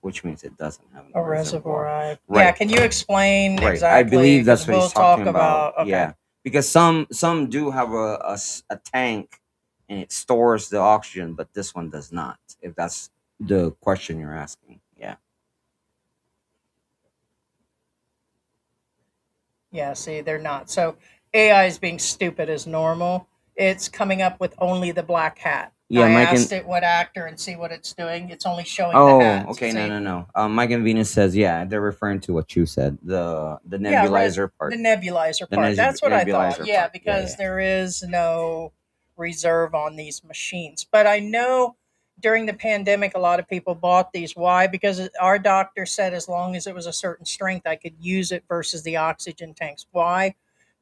Which means it doesn't have A a reservoir. reservoir. Yeah, Right. can you explain Right. I exactly? believe Because that's what we'll he's talking talk about. about. Okay. Yeah. Because some do have a tank and it stores the oxygen, but this one does not. If that's the question you're asking. Yeah. Yeah, see, they're not. So AI is being stupid as normal. It's coming up with only the black hat. Yeah, I Mike asked and it what actor and see what it's doing. It's only showing the oh, hats. okay, no, See? no, no. Mike and Venus says, yeah, they're referring to what you said, the Yeah, nebulizer the part, nebulizer the part. That's what I thought. nebulizer Yeah, part. Yeah, because yeah. there is no reserve on these machines. But I know during the pandemic, a lot of people bought these. Why? Because our doctor said as long as it was a certain strength, I could use it versus the oxygen tanks. Why?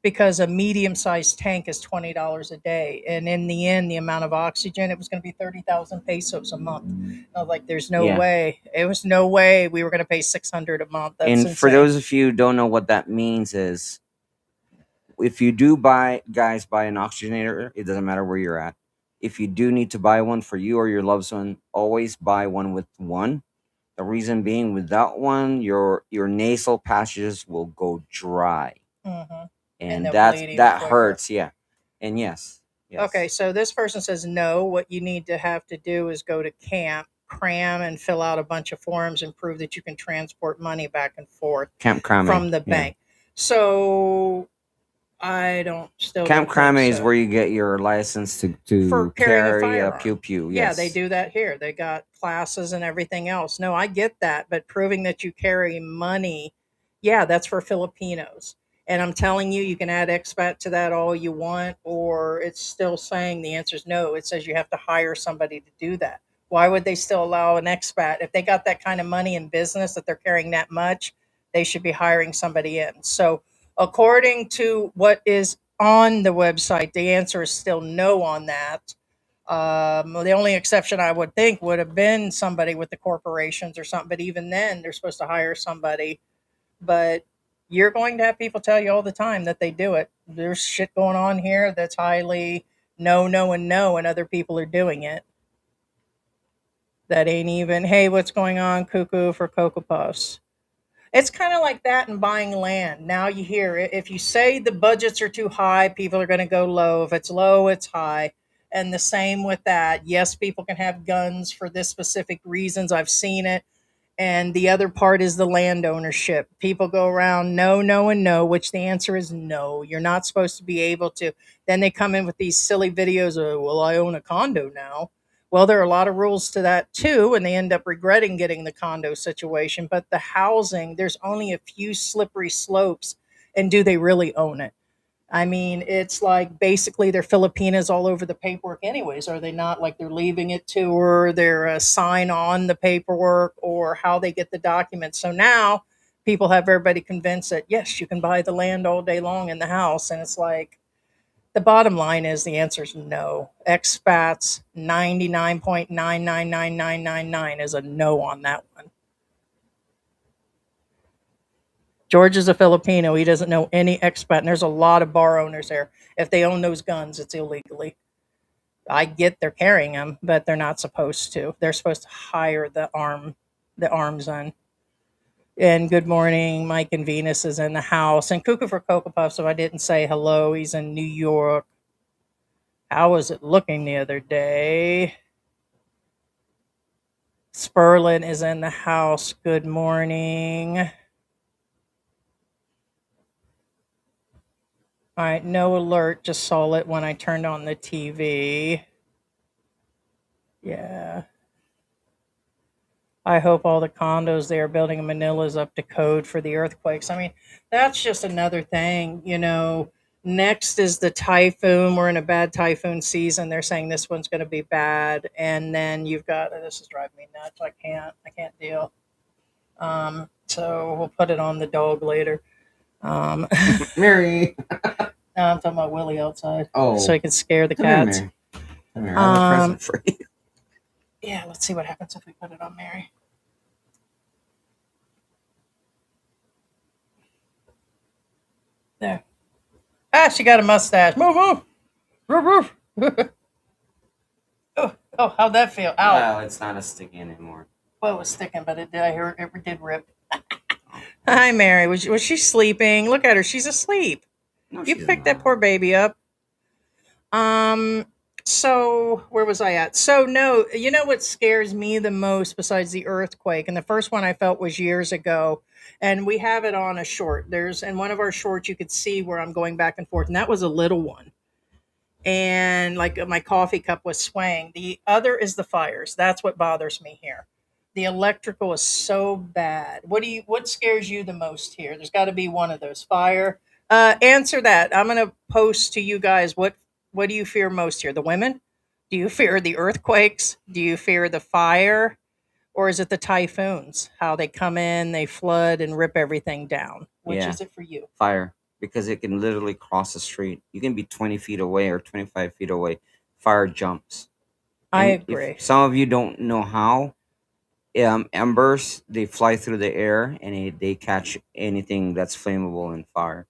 Because a medium sized tank is $20 a day. And in the end, the amount of oxygen, it was going to be 30,000 pesos a month. I was like, there's no Yeah. way. It was no way we were going to pay 600 a month. That's And for insane. those of you who don't know what that means is if you do buy an oxygenator, it doesn't matter where you're at. If you do need to buy one for you or your loved one, always buy one with one. The reason being, without one, your nasal passages will go dry, Hmm. And and they'll bleed even that quicker. hurts. Yeah, and yes, Okay, yes. so this person says no. What you need to have to do is go to camp, cram, and fill out a bunch of forms and prove that you can transport money back and forth Camp Crame, from the yeah. bank. So still Camp don't think Crame is so. where you get your license For to carrying a carry a pew firearm. pew. Yeah, they Yes, do that here. They got classes and everything else. No, I get that, but proving that you carry money, yeah, that's for Filipinos. And I'm telling you, you can add expat to that all you want, or it's still saying the answer is no. It says you have to hire somebody to do that. Why would they still allow an expat? If they got that kind of money in business that they're carrying that much, they should be hiring somebody in. So, according to what is on the website, the answer is still no on that. The only exception I would think would have been somebody with the corporations or something, but even then, they're supposed to hire somebody. But you're going to have people tell you all the time that they do it. There's shit going on here that's highly no, no, and no, and other people are doing it. That ain't even, hey, what's going on, cuckoo for Cocoa Puffs? It's kind of like that in buying land. Now you hear it. If you say the budgets are too high, people are going to go low. If it's low, it's high. And the same with that. Yes, people can have guns for this specific reasons. I've seen it. And the other part is the land ownership. People go around no, no, and no, which the answer is no. You're not supposed to be able to. Then they come in with these silly videos of, well, I own a condo now. Well, there are a lot of rules to that too, and they end up regretting getting the condo situation. But the housing, there's only a few slippery slopes. And do they really own it? I mean, it's like basically they're Filipinas all over the paperwork, anyways. Are they not? Like they're leaving it to her, they're sign on the paperwork, or how they get the documents. So now people have everybody convinced that yes, you can buy the land all day long in the house, and it's like the bottom line is the answer is no. Expats 99.99999 is a no on that one. George is a Filipino. He doesn't know any expat, and there's a lot of bar owners there. If they own those guns, it's illegally. I get they're carrying them, but they're not supposed to. They're supposed to hire the arms on. And good morning, Mike and Venus is in the house, and Cuckoo for Cocoa Puff. So I didn't say hello. He's in New York. How was it looking the other day? Sperlin is in the house. Good morning. All right, no alert. Just saw it when I turned on the TV. Yeah. I hope all the condos they are building in Manila is up to code for the earthquakes. I mean, that's just another thing, you know. Next is the typhoon. We're in a bad typhoon season. They're saying this one's going to be bad, and then you've got this is driving me nuts. I can't deal. So we'll put it on the dog later. Um, Mary. no, I'm talking about Willie outside, so Oh, he can scare the come here, cats. Mary. Come here. I have a present for you. Yeah, let's see what happens if we put it on Mary. There. Ah, she got a mustache. Move, move. Roof, roof. Oh, Oh, how'd that feel? Ow. Well, it's not as sticky anymore. Well, it was sticking, but it did. I hear it did rip. Oh. Hi, Mary. Was she sleeping? Look at her. She's asleep. No, You she's picked that not. poor baby up. Um. So where was I at? So no, you know what scares me the most besides the earthquake, and the first one I felt was years ago, and we have it on a short. There's in one of our shorts you could see where I'm going back and forth, and that was a little one, and like my coffee cup was swaying. The other is the fires. That's what bothers me here. The electrical is so bad. What scares you the most here? There's got to be one of those. Fire. Answer that. I'm gonna post to you guys what do you fear most here? The women? Do you fear the earthquakes? Do you fear the fire? Or is it the typhoons? How they come in, they flood and rip everything down. Which Yeah, is it for you? fire, because it can literally cross the street. You can be 20 feet away or 25 feet away. Fire jumps. I And if agree. some of you don't know how, embers, they fly through the air and they catch anything that's flammable in fire.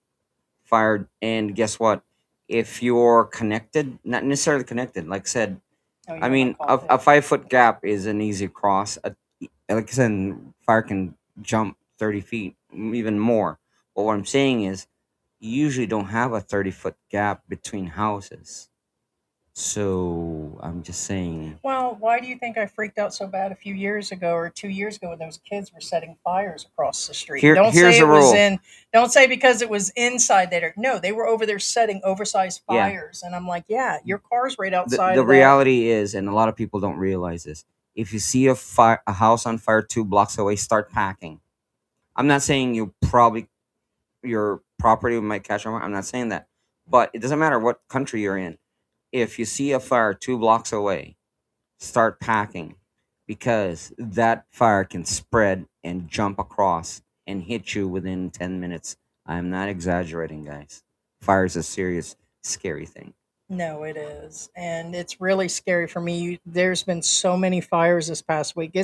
Fire, and guess what? If you're connected, not necessarily connected, like I said, Oh, you I want my mean, coffee? a 5 foot gap is an easy cross. Like I said, fire can jump 30 feet, even more. But what I'm saying is, you usually don't have a 30-foot gap between houses. So I'm just saying. Well, why do you think I freaked out so bad a few years ago or 2 years ago when those kids were setting fires across the street? And don't Here's say the it was rule. in, don't say because it was inside there. No, they were over there setting oversized Yeah, fires. And I'm like, yeah, your car's right the outside the of that. reality is, and a lot of people don't realize this. If you see a house on fire 2 blocks away, start packing. I'm not saying your property might catch on fire. I'm not saying that, but it doesn't matter what country you're in. If you see a fire 2 blocks away, start packing, because that fire can spread and jump across and hit you within 10 minutes. I'm not exaggerating, guys. Fire is a serious, scary thing. No, it is. And it's really scary for me. There's been so many fires this past week.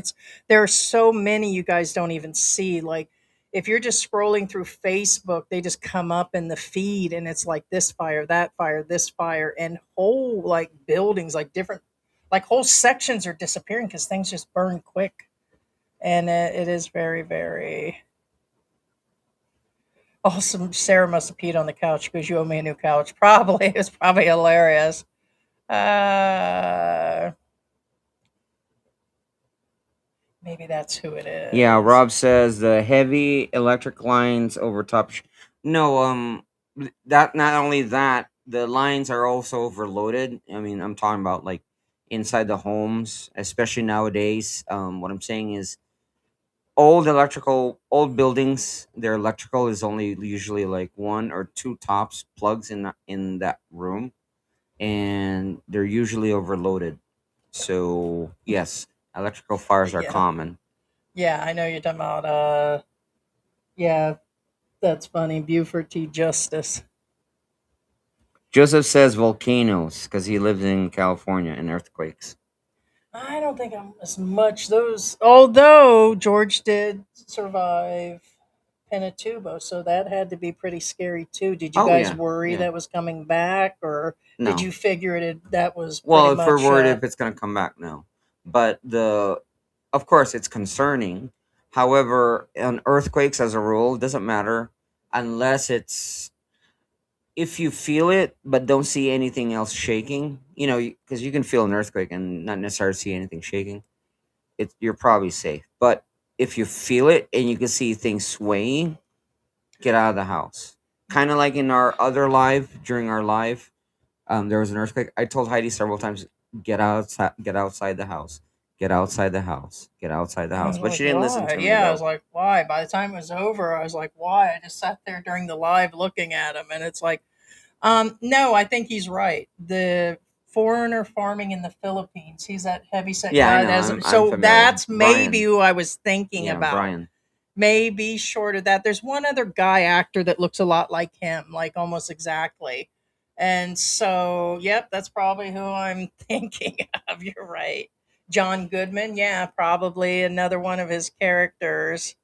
There are so many you guys don't even see. Like if you're just scrolling through Facebook, they just come up in the feed and it's like this fire, that fire, this fire, and whole like buildings, like different like whole sections are disappearing because things just burn quick. And it is very, very awesome. Sarah must have peed on the couch because you owe me a new couch. Probably. It was probably hilarious. Uh, maybe that's who it Yeah, is. Rob says the heavy electric lines over top. No, that not only that, the lines are also overloaded. I mean, I'm talking about like inside the homes, especially nowadays. What I'm saying is, old buildings, their electrical is only usually like one or two tops plugs in that room, and they're usually overloaded. So yes, electrical fires are Yeah, common. yeah, I know you're talking about. Yeah, that's funny. Buford T. Justice. Joseph says volcanoes because he lives in California and earthquakes. I don't think I'm as much those. Although George did survive Pinatubo, so that had to be pretty scary too. Did you Oh guys yeah, worry yeah. that was coming back, or did No. you figure that was pretty Well, if we're much? worried if it's gonna come back, no. But of course, it's concerning. However, on earthquakes, as a rule, it doesn't matter unless it's if you feel it but don't see anything else shaking. You know, because you can feel an earthquake and not necessarily see anything shaking. You're probably safe. But if you feel it and you can see things swaying, get out of the house. Kind of like in our other live, during our live, there was an earthquake. I told Heidi several times, get outside the house, get outside the house, get outside the I house. was But like, she didn't listen why? to me Yeah, I was though. like, why? By the time it was over, I was like, why? I just sat there during the live looking at him, and it's like, no, I think he's right. The foreigner farming in the Philippines, he's that heavyset Yeah, I guy. know. That's I'm so familiar. that's maybe Brian. who I was thinking Yeah, about. Brian. Maybe short of that. There's one other guy actor that looks a lot like him, like almost exactly. And so, yep, that's probably who I'm thinking of. You're right. John Goodman, yeah, probably another one of his characters.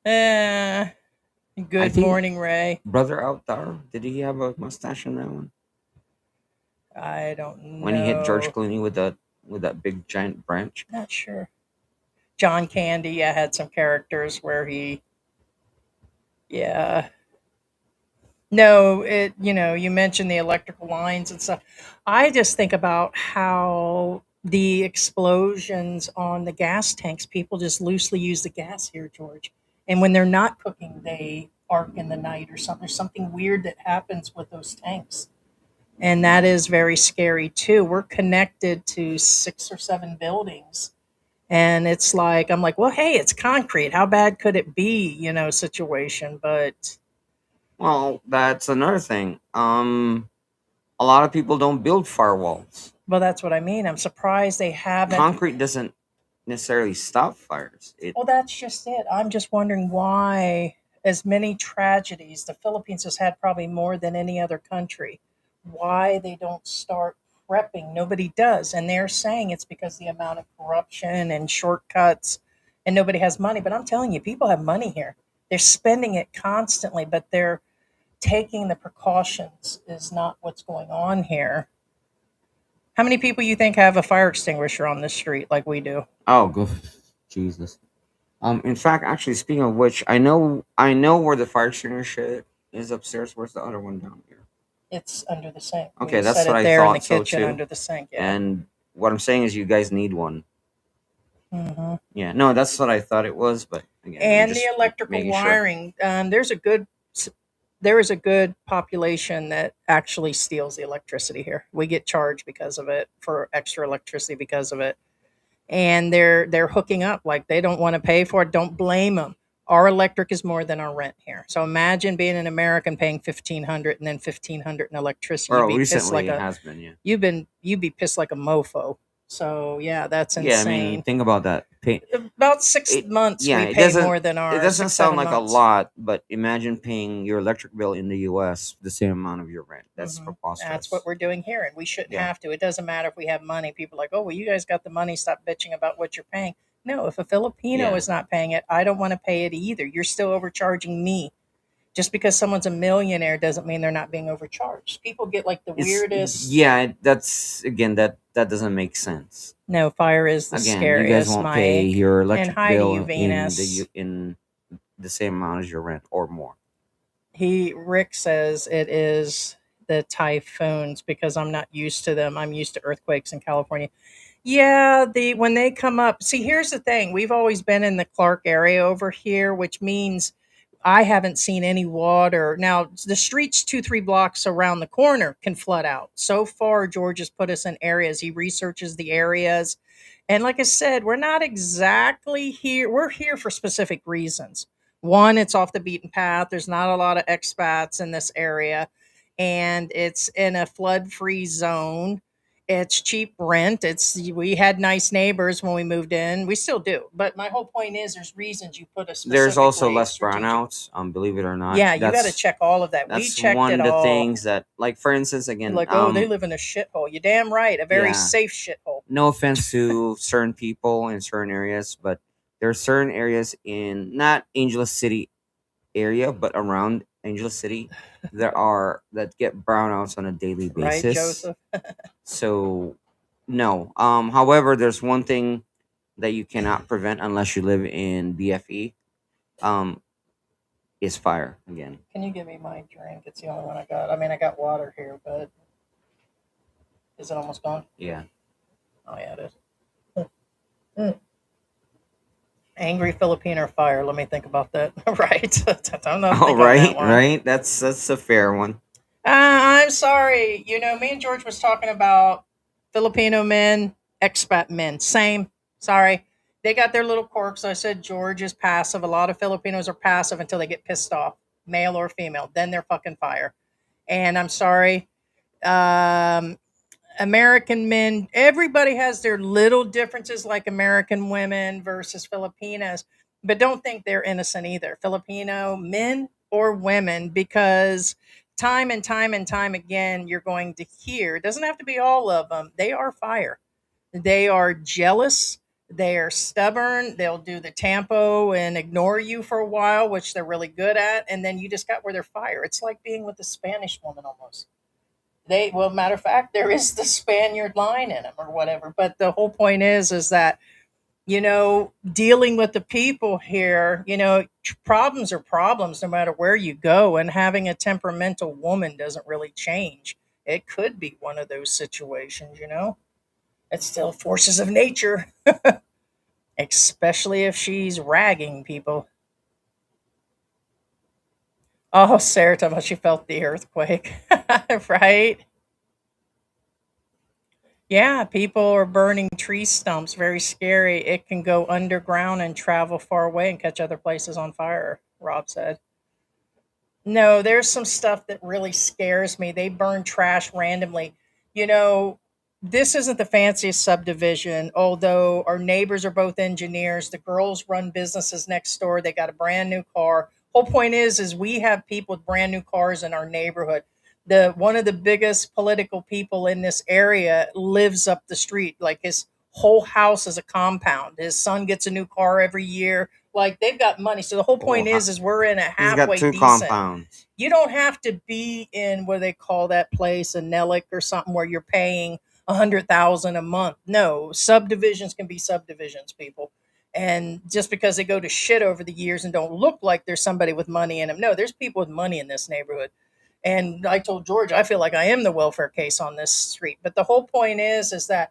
Eh, I good think morning, Ray. Brother Out There. Did he have a mustache in that one? I don't when he hit George know. Clooney with that big giant branch. Not sure. John Candy, yeah, had some characters where he, yeah. No, you mentioned the electrical lines and stuff. I just think about how the explosions on the gas tanks, people just loosely use the gas here, George. And when they're not cooking, they arc in the night or something. There's something weird that happens with those tanks. And that is very scary too. We're connected to 6 or 7 buildings. And it's like, I'm like, well, hey, it's concrete. How bad could it be, situation? But, Well, that's another thing. A lot of people don't build firewalls. well, that's what I mean. I'm surprised they haven't. Concrete doesn't necessarily stop fires. It Well, that's just it. I'm just wondering why, as many tragedies, the Philippines has had probably more than any other country, why they don't start prepping. Nobody does. And they're saying it's because the amount of corruption and shortcuts and nobody has money. But I'm telling you, people have money here. They're spending it constantly, but they're taking the precautions is not what's going on here. How many people you think have a fire extinguisher on this street like we do? oh go Jesus. In fact, actually, speaking of which, I know where the fire extinguisher is upstairs. Where's the other one down here? It's under the sink. Okay, We that's set what it I there in the thought so kitchen too. under the sink. Yeah. And what I'm saying is, you guys need one. hmm Yeah, no, that's what I thought it was. But again, I'm And the just electrical making sure. wiring. There is a good population that actually steals the electricity here. We get charged because of it for extra electricity because of it. And they're hooking up like they don't want to pay for it. Don't blame them. Our electric is more than our rent here. So imagine being an American paying 1,500 and then 1,500 in electricity. You'd Or be pissed recently like it a has been, yeah. you'd be pissed like a mofo. So yeah, that's Yeah, I mean, insane. think about that. About six It months yeah, we it pay doesn't more than it ours. doesn't Six, sound seven like a months. lot, but imagine paying your electric bill in the U.S. the same amount of your rent. That's That's what preposterous. we're doing here, and we shouldn't Yeah, have to. It doesn't matter if we have money. People are like, oh, well, you guys got the money. Stop bitching about what you're paying. No, if a Filipino yeah. is not paying it, I don't want to pay it either. You're still overcharging me. Just because someone's a millionaire doesn't mean they're not being overcharged. People get like the It's weirdest. yeah. That's again that doesn't make sense. No, fire is the Again, you guys scariest, won't pay Mike. your And electric hi to you, bill in Venus. in the same amount as your rent or more. Rick says it is the typhoons because I'm not used to them. I'm used to earthquakes in California. Yeah, the when they come up. See, here's the thing. We've always been in the Clark area over here, which means I haven't seen any water. Now, the streets 2, 3 blocks around the corner can flood out. So far, George has put us in areas. He researches the areas. And like I said, we're not exactly here. We're here for specific reasons. One, it's off the beaten path. There's not a lot of expats in this area, and it's in a flood free zone. It's cheap rent. We had nice neighbors when we moved in. We still do. But my whole point is there's reasons you put a There's also specifically less strategic. brownouts. Believe it or not, Yeah, you got to check all of that. We that's checked one it of the all. things that, like, for instance, You're again, like, oh, they live in a shithole. You're damn right. A very yeah. safe shithole. No offense to certain people in certain areas, but there are certain areas in not Angeles City area, but around Angeles City, that get brownouts on a daily Right, basis. Joseph? So no. However, there's one thing that you cannot prevent unless you live in BFE. Um, is fire again. Can you give me my drink? It's the only one I got. I mean, I got water here, but is it almost gone? Yeah. Oh, yeah, it is. Mm. Angry Filipino fire. Let me think about that. Right. I'm not All thinking on that right, one. right. That's a fair one. I'm sorry. Me and George was talking about Filipino men, expat men. Same. Sorry. They got their little quirks. I said George is passive. A lot of Filipinos are passive until they get pissed off, male or female. Then they're fucking fire. And I'm sorry. Um, American men, everybody has their little differences, like American women versus Filipinas, but don't think they're innocent either. Filipino men or women, because time and time and time again, you're going to hear, it doesn't have to be all of them, they are fire. They are jealous. They are stubborn. They'll do the tampo and ignore you for a while, which they're really good at. And then you just got where they're fire. It's like being with a Spanish woman almost. Well, matter of fact, there is the Spaniard line in them or whatever. But the whole point is that dealing with the people here, problems are problems no matter where you go, and having a temperamental woman doesn't really change. It could be one of those situations. It's still forces of nature, especially if she's ragging people. Oh, Sarah, talking about she felt the earthquake, right? Yeah, people are burning tree stumps. Very scary. It can go underground and travel far away and catch other places on fire, Rob said. No, there's some stuff that really scares me. They burn trash randomly. You know, this isn't the fanciest subdivision, although our neighbors are both engineers. The girls run businesses next door. They got a brand new car. Whole point is we have people with brand new cars in our neighborhood. The one of the biggest political people in this area lives up the street. Like his whole house is a compound. His son gets a new car every year. Like they've got money. So the whole Oh, point is we're in a he's got halfway two decent. compounds. You don't have to be in what they call that place, a Nellick or something, where you're paying 100,000 a month. No, subdivisions can be subdivisions, people. And just because they go to shit over the years and don't look like there's somebody with money in them, no, there's people with money in this neighborhood. And I told George, I feel like I am the welfare case on this street. But the whole point is that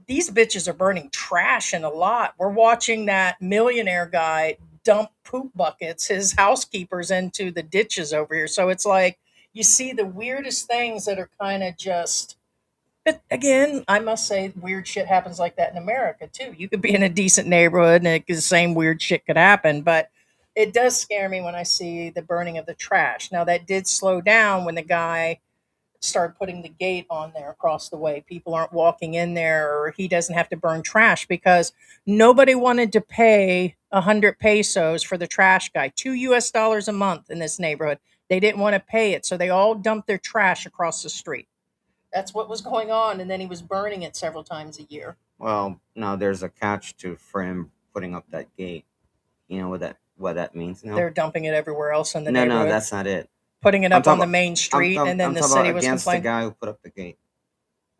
these bitches are burning trash in a lot. We're watching that millionaire guy dump poop buckets, his housekeepers, into the ditches over here. So it's like you see the weirdest things that are kind of just. But again, I must say, weird shit happens like that in America too. You could be in a decent neighborhood and the same weird shit could happen. But it does scare me when I see the burning of the trash. Now, that did slow down when the guy start putting the gate on there across the way. People aren't walking in there, or he doesn't have to burn trash because nobody wanted to pay 100 pesos for the trash guy, $2 a month in this neighborhood. They didn't want to pay it, so they all dumped their trash across the street. That's what was going on, and then he was burning it several times a year. Well, now there's a catch to for him putting up that gate. You know what that means? No, They're dumping it everywhere else in the no, neighborhood, that's not it. putting it I'm up on talking the about main street, and then I'm the talking about city was against the complaining. guy who put up the gate.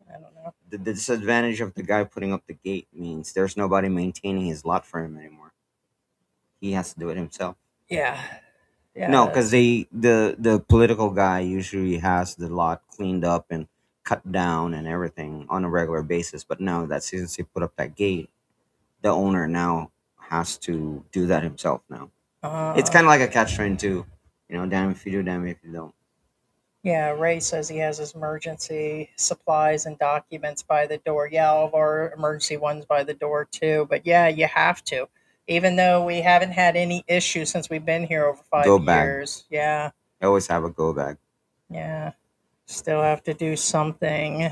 I don't know. The disadvantage of the guy putting up the gate means there's nobody maintaining his lot for him anymore. He has to do it himself. Yeah, No, yeah. because the political guy usually has the lot cleaned up and cut down and everything on a regular basis. But now that since he put up that gate, the owner now has to do that himself now. It's Uh, kind of like a catch 22. Damn if you do, damn if you don't. Yeah, Ray says he has his emergency supplies and documents by the door. Yeah, all of our emergency ones by the door too. But yeah, you have to. Even though we haven't had any issues since we've been here over five Go bag. years. Yeah, I always have a go bag. yeah. Still have to do something.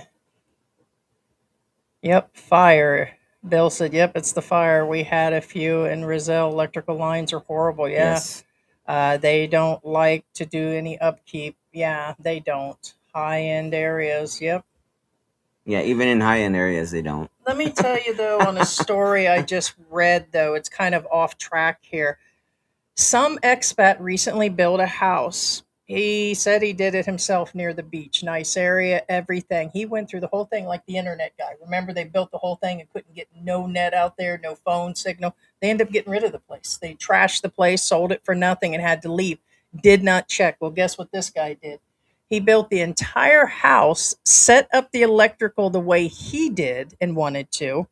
Yep, fire. Bill said, yep, it's the fire. We had a few in Rizal. Electrical lines are horrible. Yeah. Yes. They don't like to do any upkeep. Yeah, they don't. High end areas. Yep. Yeah, even in high end areas, they don't. Let me tell you though, on a story I just read, though, it's kind of off track here. Some expat recently built a house. He said he did it himself near the beach. Nice area, everything. He went through the whole thing like the internet guy. Remember, they built the whole thing and couldn't get no net out there, no phone signal. They ended up getting rid of the place. They trashed the place, sold it for nothing, and had to leave. Did not check. Well, guess what this guy did? He built the entire house, set up the electrical the way he did and wanted to,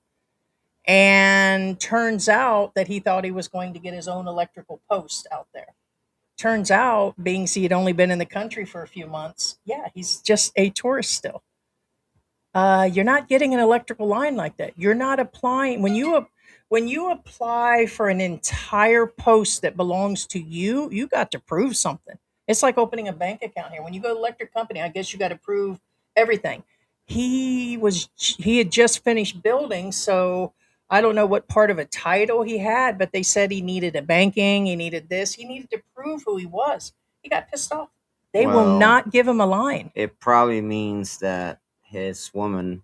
and turns out that he thought he was going to get his own electrical post out there. Turns out, being he had only been in the country for a few months, yeah, he's just a tourist still. You're not getting an electrical line like that. You're not applying when you apply for an entire post that belongs to you. You got to prove something. It's like opening a bank account here. When you go to electric company, I guess you got to prove everything. He had just finished building, so I don't know what part of a title he had, but they said he needed a banking, he needed this, he needed to prove who he was. He got pissed off. They will Well, not give him a line. it probably means that his woman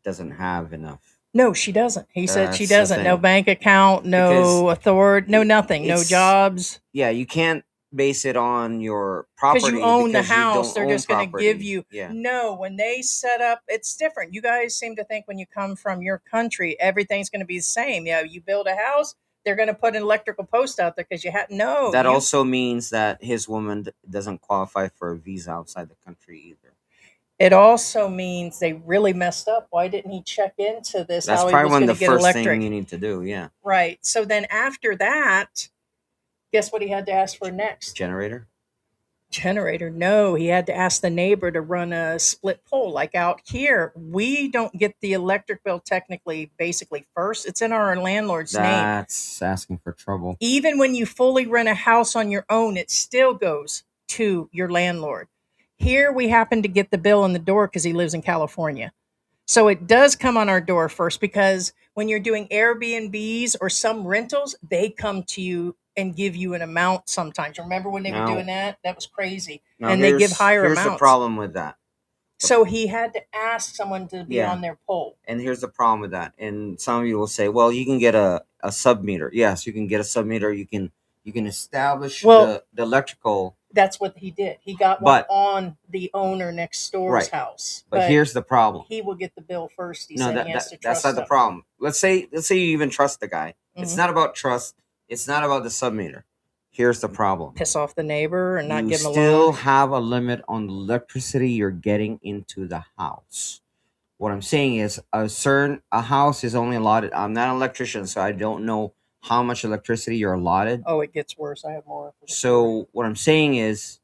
doesn't have enough. No, she doesn't. He said she That's the doesn't. No thing. bank account, Because no authority, no nothing, no it's jobs. yeah, you can't base it on your because property you own the because you house, don't they're own just going to give property. you. Yeah, No, when they set up, it's different. You guys seem to think when you come from your country, everything's going to be the same. You build a house, they're going to put an electrical post out there because you had no. that also means that his woman doesn't qualify for a visa outside the country either. It also means they really messed up. Why didn't he check into this? That's How he probably was one going of to the get first thing electric? you need to do. Yeah, Right. So then after that, guess what he had to ask for next? generator. Generator. No, he had to ask the neighbor to run a split pole. Like out here, we don't get the electric bill technically, basically first. It's in our landlord's name. That's asking for trouble. Even when you fully rent a house on your own, it still goes to your landlord. Here, we happen to get the bill in the door because he lives in California. So it does come on our door first because when you're doing Airbnbs or some rentals, they come to you and give you an amount sometimes. Remember when they were doing that? That was crazy. Now And they give higher here's amounts. the problem with that. So he had to ask someone to be on their pole. And here's the problem with that. And some of you will say, well, you can get a sub meter. Yes, you can get a sub meter. You can establish the electrical. That's what he did. He got one on the owner next door's house. But here's the problem. He will get the bill first. He No, said he has to that's trust not the him. problem. Let's say you even trust the guy. It's Mhm. not about trust. It's not about the sub meter. Here's the problem. Piss off the neighbor and not You give him a still loan. have a limit on the electricity you're getting into the house. What I'm saying is a house is only allotted. I'm not an electrician, so I don't know how much electricity you're allotted. Oh, it gets worse. I have more. So what I'm saying is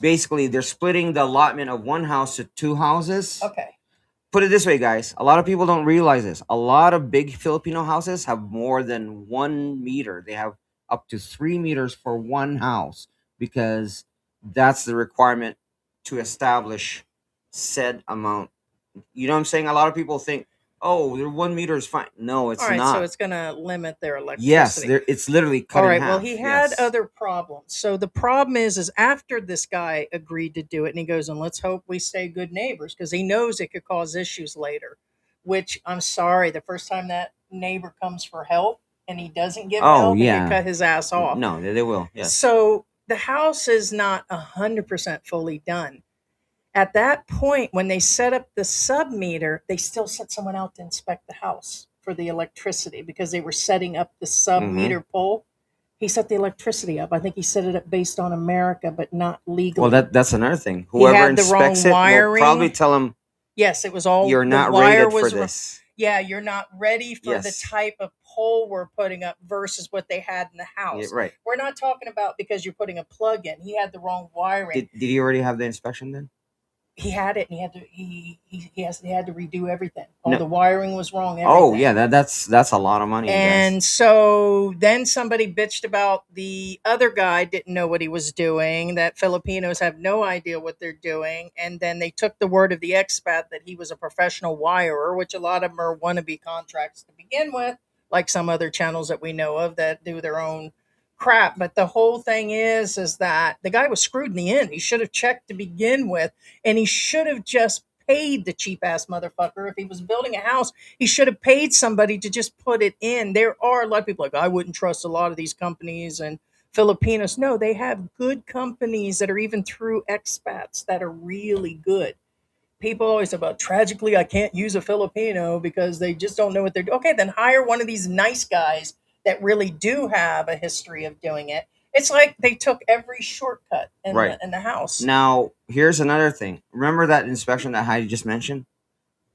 basically they're splitting the allotment of one house to two houses. Okay. Put it this way, guys. A lot of people don't realize this. A lot of big Filipino houses have more than 1 meter. They have up to 3 meters for one house because that's the requirement to establish said amount. You know what I'm saying? A lot of people think, oh, 1 meter is fine. No, it's All right, not. so it's going to limit their electricity. Yes, it's literally cut All in right, half. well, he had other problems. So the problem is after this guy agreed to do it, and he goes, and let's hope we stay good neighbors because he knows it could cause issues later, which I'm sorry, the first time that neighbor comes for help and he doesn't give help, and you cut his ass off. No, they will. Yes. So the house is not 100% fully done. At that point, when they set up the sub meter, they still sent someone out to inspect the house for the electricity because they were setting up the sub meter pole. He set the electricity up. I think he set it up based on America, but not legally. Well, that's another thing. Whoever inspects it will probably tell him, yes, it was all. You're not rated for this. Yeah, you're not ready for the type of pole we're putting up versus what they had in the house. Yeah, right. We're not talking about because you're putting a plug in. He had the wrong wiring. Did he already have the inspection then? He had it, and he had to redo everything. All the wiring was wrong. Everything. Oh yeah, that's a lot of money. And guys. So then somebody bitched about the other guy didn't know what he was doing. That Filipinos have no idea what they're doing, and then they took the word of the expat that he was a professional wirer, which a lot of them are wannabe contracts to begin with, like some other channels that we know of that do their own crap. But the whole thing is that the guy was screwed in the end. He should have checked to begin with, and he should have just paid the cheap ass motherfucker. If he was building a house, he should have paid somebody to just put it in. There are a lot of people like, I wouldn't trust a lot of these companies and Filipinos. No, they have good companies that are even through expats that are really good. People always about tragically, I can't use a Filipino because they just don't know what they're doing. Okay, then hire one of these nice guys that really do have a history of doing it. It's like they took every shortcut in the house. Now, here's another thing. Remember that inspection that Heidi just mentioned?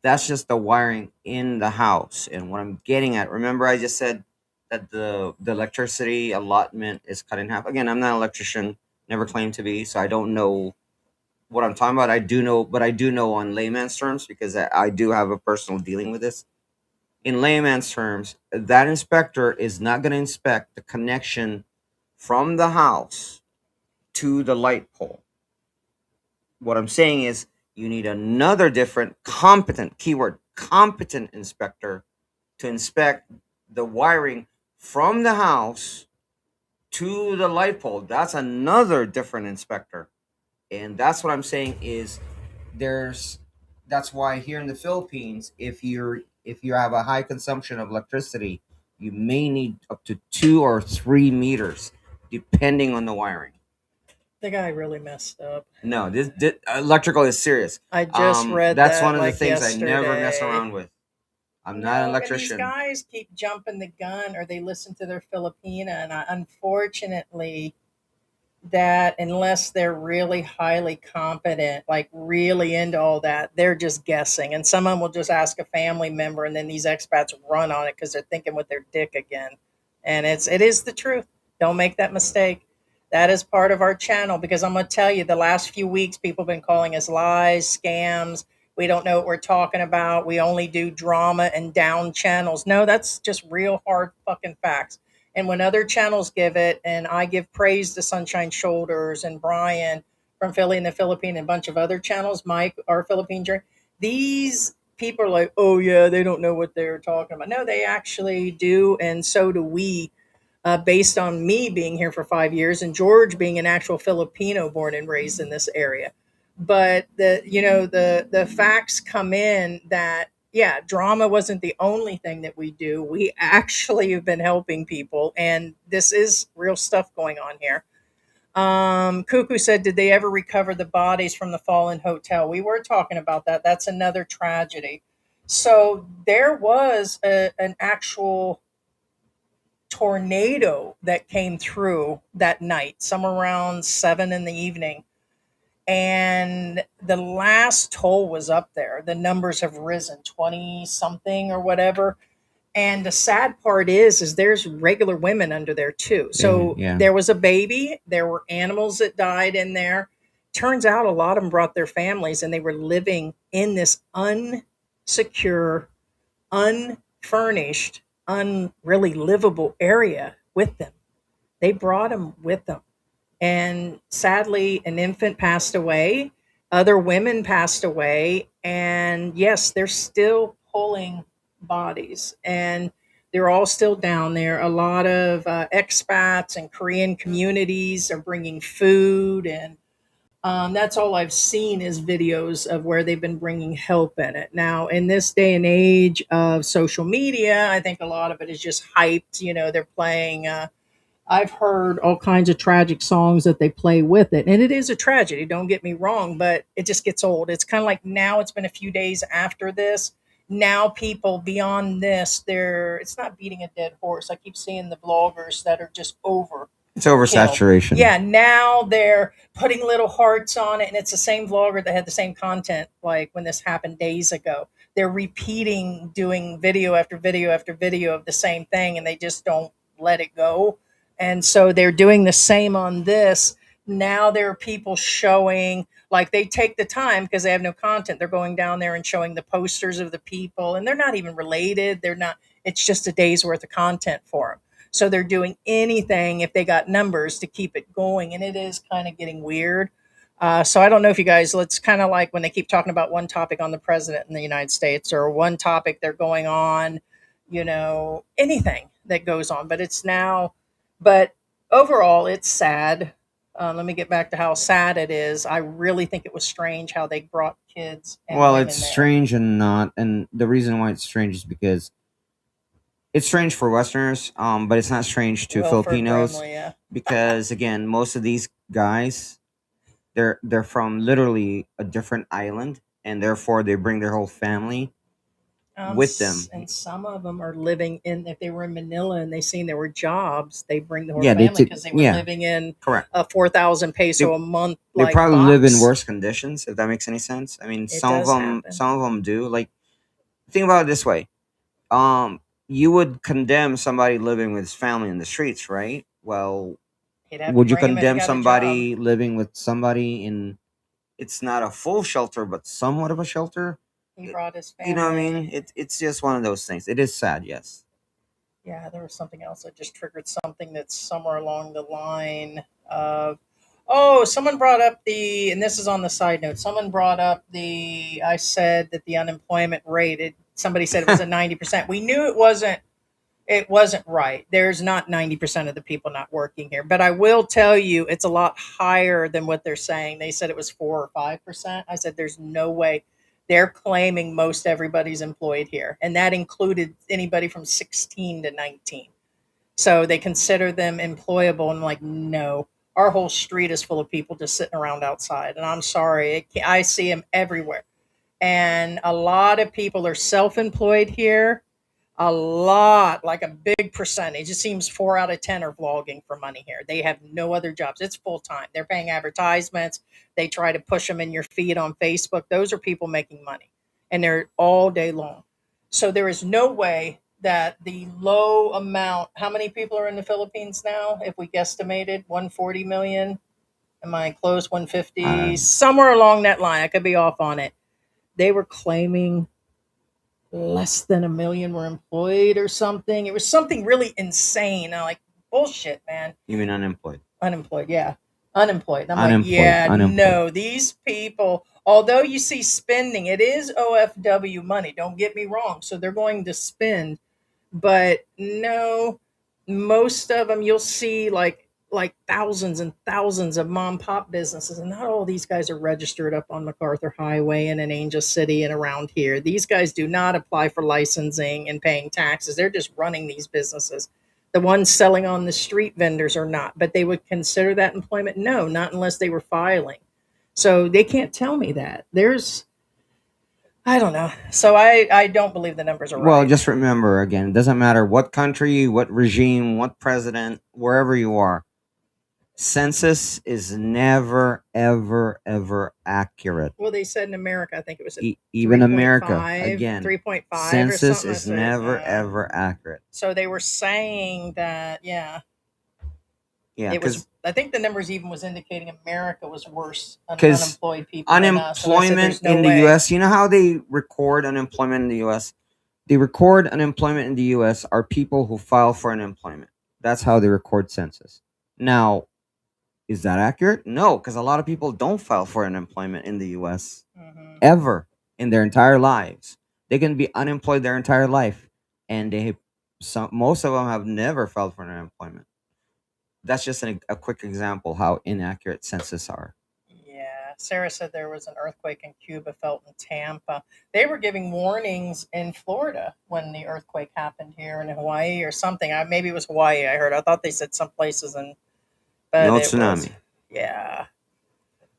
That's just the wiring in the house. And what I'm getting at, remember I just said that the electricity allotment is cut in half. Again, I'm not an electrician, never claimed to be, so I don't know what I'm talking about. I do know on layman's terms because I do have a personal dealing with this. In layman's terms, that inspector is not going to inspect the connection from the house to the light pole. What I'm saying is you need another different competent, keyword, competent inspector to inspect the wiring from the house to the light pole. That's another different inspector. And that's what I'm saying is that's why here in the Philippines, if you have a high consumption of electricity, you may need up to 2 or 3 meters depending on the wiring. The guy really messed up. No, this electrical is serious. I just read That's one that of the like things I never mess yesterday. around with. I'm not an No, and these electrician. guys keep jumping the gun or they listen to their Filipina. And unfortunately, that unless they're really highly competent, like really into all that, they're just guessing. And someone will just ask a family member, and then these expats run on it because they're thinking with their dick again. And it is the truth. Don't make that mistake. That is part of our channel because I'm going to tell you, the last few weeks, people have been calling us lies, scams. We don't know what we're talking about. We only do drama and down channels. No, that's just real hard fucking facts. And when other channels give it, and I give praise to Sunshine Shoulders and Brian from Philly and the Philippine and a bunch of other channels, Mike, our Philippine journey, these people are like, oh yeah, they don't know what they're talking about. No, they actually do, and so do we. Based on me being here for 5 years and George being an actual Filipino born and raised in this area. But the facts come in that yeah, drama wasn't the only thing that we do. We actually have been helping people, and this is real stuff going on here. Cuckoo said, did they ever recover the bodies from the fallen hotel? We were talking about that. That's another tragedy. So there was an actual tornado that came through that night, somewhere around 7 in the evening. And the last toll was up there. The numbers have risen 20 something or whatever. And the sad part is there's regular women under there too. So Yeah. there was a baby, there were animals that died in there. Turns out a lot of them brought their families and they were living in this unsecure, unfurnished, unreally livable area with them. They brought them with them. And sadly, an infant passed away. Other women passed away. And yes, they're still pulling bodies. And they're all still down there. A lot of expats and Korean communities are bringing food. And that's all I've seen is videos of where they've been bringing help in it. Now, in this day and age of social media, I think a lot of it is just hyped. They're playing. I've heard all kinds of tragic songs that they play with it. And it is a tragedy, don't get me wrong, but it just gets old. It's kind of like now it's been a few days after this. Now people beyond this, it's not beating a dead horse. I keep seeing the vloggers that are just over It's kill. oversaturation. Yeah, now they're putting little hearts on it, and it's the same vlogger that had the same content like when this happened days ago. They're repeating, doing video after video after video of the same thing, and they just don't let it go. And so they're doing the same on this. Now there are people showing, like they take the time because they have no content. They're going down there and showing the posters of the people, and they're not even related. They're not, it's just a day's worth of content for them. So they're doing anything if they got numbers to keep it going. And it is kind of getting weird. So I don't know if you guys, let's kind of like when they keep talking about one topic on the president in the United States or one topic they're going on, anything that goes on. But it's now, but overall, it's sad. Let me get back to how sad it is. I really think it was strange how they brought kids and Well, women it's there. strange and not, and the reason why it's strange is because it's strange for Westerners, but it's not strange to Wilford Filipinos Brimley, yeah. because again, most of these guys they're from literally a different island, and therefore they bring their whole family with them. And some of them are living in. If they were in Manila and they seen there were jobs, they bring the whole Yeah, they family took. because they were Yeah, living in correct. a 4,000 They peso a month they like probably live in box. worse conditions, if that makes any sense. I mean, It does happen. some of them do. Like, think about it this way: you would condemn somebody living with his family in the streets, right? Well, He'd have to would you bring him if he condemn got a job. somebody living with somebody in? It's not a full shelter, but somewhat of a shelter. He brought his You know what I family. mean? It's just one of those things. It is sad, yes. Yeah, there was something else that just triggered something that's somewhere along the line of. Oh, someone brought up and this is on the side note. Someone brought up I said that the unemployment rate. Somebody said it was at 90%. We knew it wasn't right. There's not 90% of the people not working here. But I will tell you, it's a lot higher than what they're saying. They said it was 4 or 5%. I said, there's no way. They're claiming most everybody's employed here. And that included anybody from 16 to 19. So they consider them employable. And I'm like, no, our whole street is full of people just sitting around outside. And I'm sorry, I see them everywhere. And a lot of people are self employed here. A lot, like a big percentage. It seems 4 out of 10 are vlogging for money here. They have no other jobs. It's full time. They're paying advertisements. They try to push them in your feed on Facebook. Those are people making money, and they're all day long. So there is no way that the low amount. How many people are in the Philippines now? If we guesstimated 140 million, am I close? 150, Um, somewhere along that line. I could be off on it. They were claiming less than a million were employed or something. It was something really insane. I'm like, bullshit, man. you mean unemployed? Unemployed, yeah. Unemployed. And I'm like, Unemployed. yeah, Unemployed. no, these people, although you see spending, it is OFW money. Don't get me wrong. So they're going to spend, but no, most of them you'll see like thousands and thousands of mom pop businesses, and not all these guys are registered up on MacArthur Highway and in Angel City and around here. These guys do not apply for licensing and paying taxes. They're just running these businesses. The ones selling on the street vendors are not, but they would consider that employment. No, not unless they were filing. So they can't tell me that. I don't know. So I don't believe the numbers are Well, right. just remember again, it doesn't matter what country, what regime, what president, wherever you are, census is never, ever, ever accurate. Well, they said in America, I think it was at Even America, 3.5, again, 3.5 or census something. I is said, never, ever accurate. so they were saying that, yeah, Yeah, it was. because I think the numbers even was indicating America was worse on because unemployed people than us. And I said, unemployment there's no in the way. U.S. You know how they record unemployment in the U.S. They record unemployment in the U.S. are people who file for unemployment. That's how they record census. Now, is that accurate? No, because a lot of people don't file for unemployment in the U.S. Hmm. ever in their entire lives. They can be unemployed their entire life, and most of them have never filed for unemployment. That's just a quick example how inaccurate census are. Yeah, Sarah said there was an earthquake in Cuba felt in Tampa. They were giving warnings in Florida when the earthquake happened here in Hawaii or something. Maybe it was Hawaii. I heard. I thought they said some places, but No it was, tsunami. yeah.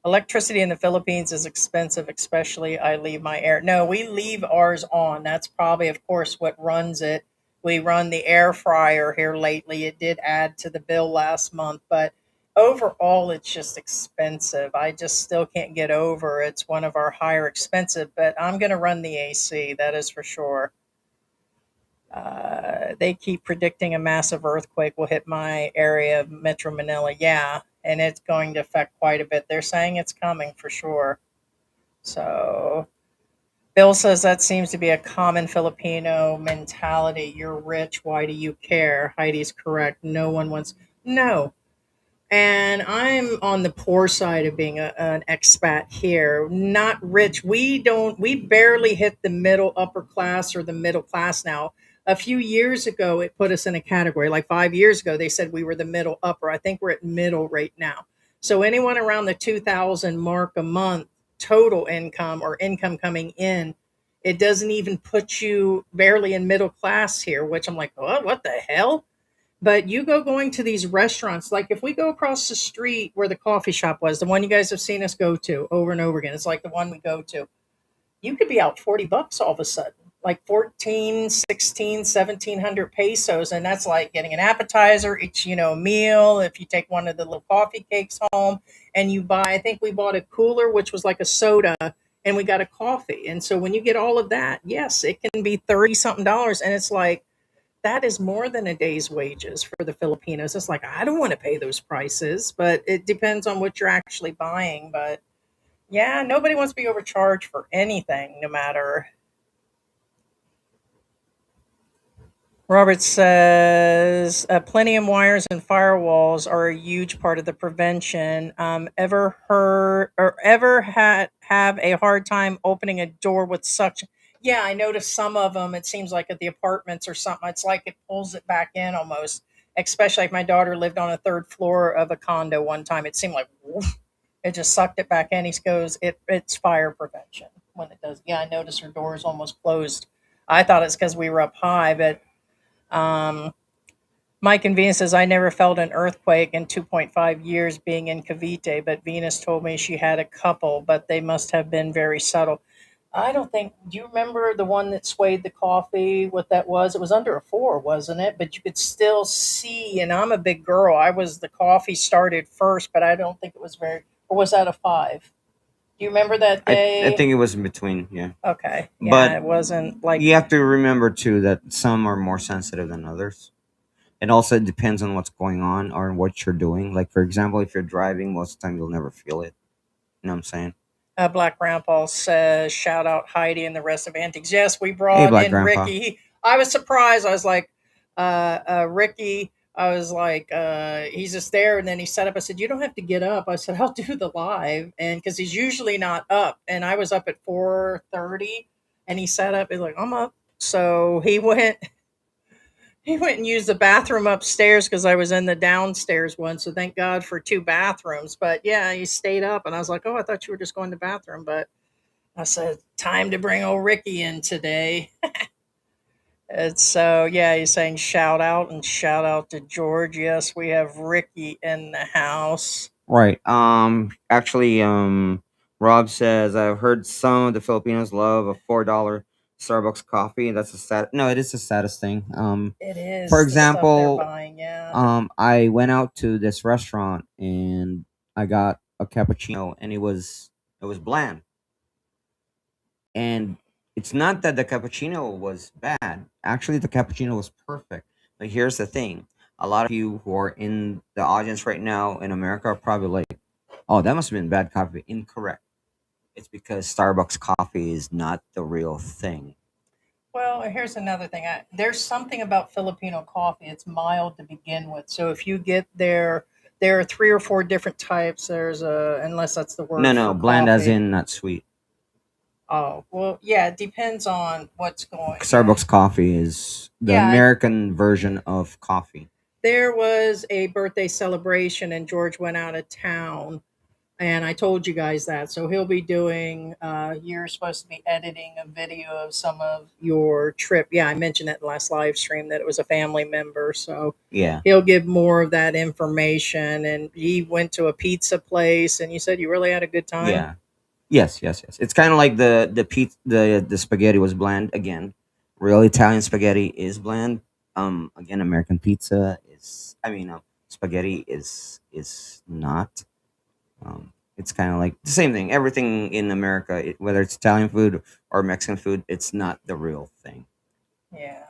Electricity in the Philippines is expensive, especially I leave my air. No, we leave ours on. That's probably, of course, what runs it. We run the air fryer here lately. It did add to the bill last month, but overall, it's just expensive. I just still can't get over it's one of our higher expensive, but I'm going to run the AC. That is for sure. They keep predicting a massive earthquake will hit my area of Metro Manila. Yeah, and it's going to affect quite a bit. They're saying it's coming for sure. So Bill says that seems to be a common Filipino mentality. You're rich. Why do you care? Heidi's correct. No one wants. No, and I'm on the poor side of being an expat here. Not rich. We don't. We barely hit the middle upper class or the middle class now. A few years ago, it put us in a category. Like 5 years ago, they said we were the middle upper. I think we're at middle right now. So anyone around the 2,000 mark a month total income or income coming in, it doesn't even put you barely in middle class here. Which I'm like, oh, what the hell? But you go going to these restaurants, like if we go across the street where the coffee shop was, the one you guys have seen us go to over and over again, it's like the one we go to. You could be out 40 bucks all of a sudden, like 14, 16, 1700 pesos. And that's like getting an appetizer, each, meal. If you take one of the little coffee cakes home and you buy, I think we bought a cooler, which was like a soda, and we got a coffee. And so when you get all of that, yes, it can be 30 something dollars. And it's like, that is more than a day's wages for the Filipinos. It's like, I don't want to pay those prices, but it depends on what you're actually buying. But yeah, nobody wants to be overcharged for anything, no matter. Robert says, "Plenty wires and firewalls are a huge part of the prevention. Ever heard or ever had have a hard time opening a door with suction? Yeah, I noticed some of them. It seems like at the apartments or something, it's like it pulls it back in almost. Especially like my daughter lived on a third floor of a condo one time. It seemed like woof, it just sucked it back in. He goes, it's fire prevention when it does. Yeah, I noticed her door is almost closed. I thought it's because we were up high, but um, Mike and Venus says, I never felt an earthquake in 2.5 years being in Cavite, but Venus told me she had a couple, but they must have been very subtle. I don't think, do you remember the one that swayed the coffee? What that was? It was under a four, wasn't it? But you could still see, and I'm a big girl. The coffee started first, but I don't think it was very, or was that a five? Do you remember that I day? think it was in between, yeah. Okay. Yeah, But it wasn't like, you have to remember too that some are more sensitive than others. It also depends on what's going on or what you're doing. Like for example, if you're driving, most of the time you'll never feel it. You know what I'm saying? Black Grandpa says, shout out Heidi and the rest of Antics. Yes, we Hey, brought Black in Grandpa. Ricky. I was surprised. I was like, Ricky, I was like, he's just there. And then he set up. I said, you don't have to get up. I said, I'll do the live. And because he's usually not up. And I was up at 4:30 and he sat up. He's like, I'm up. So he went and used the bathroom upstairs because I was in the downstairs one. So thank God for two bathrooms. But yeah, he stayed up. And I was like, oh, I thought you were just going to the bathroom. But I said, time to bring old Ricky in today. And so, yeah, he's saying shout out and shout out to George. Yes, we have Ricky in the house. Right. Actually, Rob says I've heard some of the Filipinos love a $4 Starbucks coffee. That's a sad. No, it is the saddest thing. It For is the stuff they're example, buying. Yeah. I went out to this restaurant and I got a cappuccino, and it was bland. And it's not that the cappuccino was bad. Actually, the cappuccino was perfect. But here's the thing: a lot of you who are in the audience right now in America are probably like, "Oh, that must have been bad coffee." Incorrect. It's because Starbucks coffee is not the real thing. Well, here's another thing. There's something about Filipino coffee. It's mild to begin with. So if you get there are three or four different types. There's a, unless that's the No, word no, for bland as coffee. in not sweet. Oh, well, yeah, it depends on what's going. Yeah. Starbucks coffee is the Yeah, American version of coffee. there was a birthday celebration and George went out of town and I told you guys that. So he'll be doing you're supposed to be editing a video of some of your trip. Yeah, I mentioned it in the last live stream that it was a family member. So Yeah, he'll give more of that information and he went to a pizza place and you said you really had a good time. yeah. Yes, yes, yes. It's kind of like the spaghetti was bland again. Real Italian spaghetti is bland. Again, American pizza is. I mean, spaghetti is not. It's kind of like the same thing. Everything in America, whether it's Italian food or Mexican food, it's not the real thing. Yeah.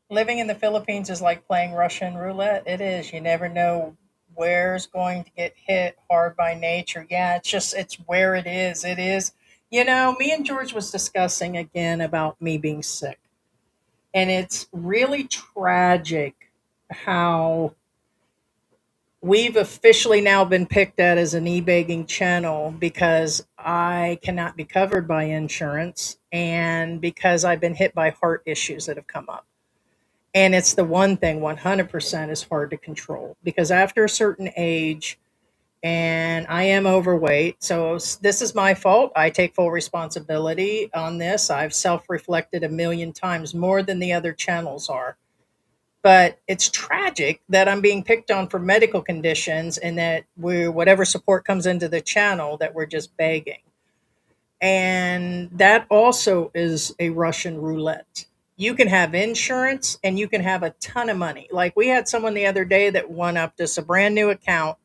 Living in the Philippines is like playing Russian roulette. It is. You never know where's going to get hit hard by nature. Yeah, it's where it is. It is. Me and George was discussing again about me being sick. And it's really tragic how we've officially now been picked at as an e-begging channel because I cannot be covered by insurance and because I've been hit by heart issues that have come up. And it's the one thing 100% is hard to control because after a certain age, and I am overweight, so this is my fault. I take full responsibility on this. I've self reflected a million times more than the other channels are. But it's tragic that I'm being picked on for medical conditions and that whatever support comes into the channel, that we're just begging. And that also is a Russian roulette. You can have insurance and you can have a ton of money. Like we had someone the other day that won up this a brand new account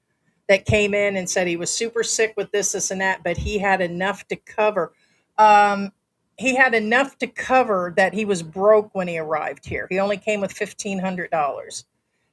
that came in and said he was super sick with this, and that, but he had enough to cover. Um, he had enough to cover that he was broke when he arrived here. He only came with $1,500.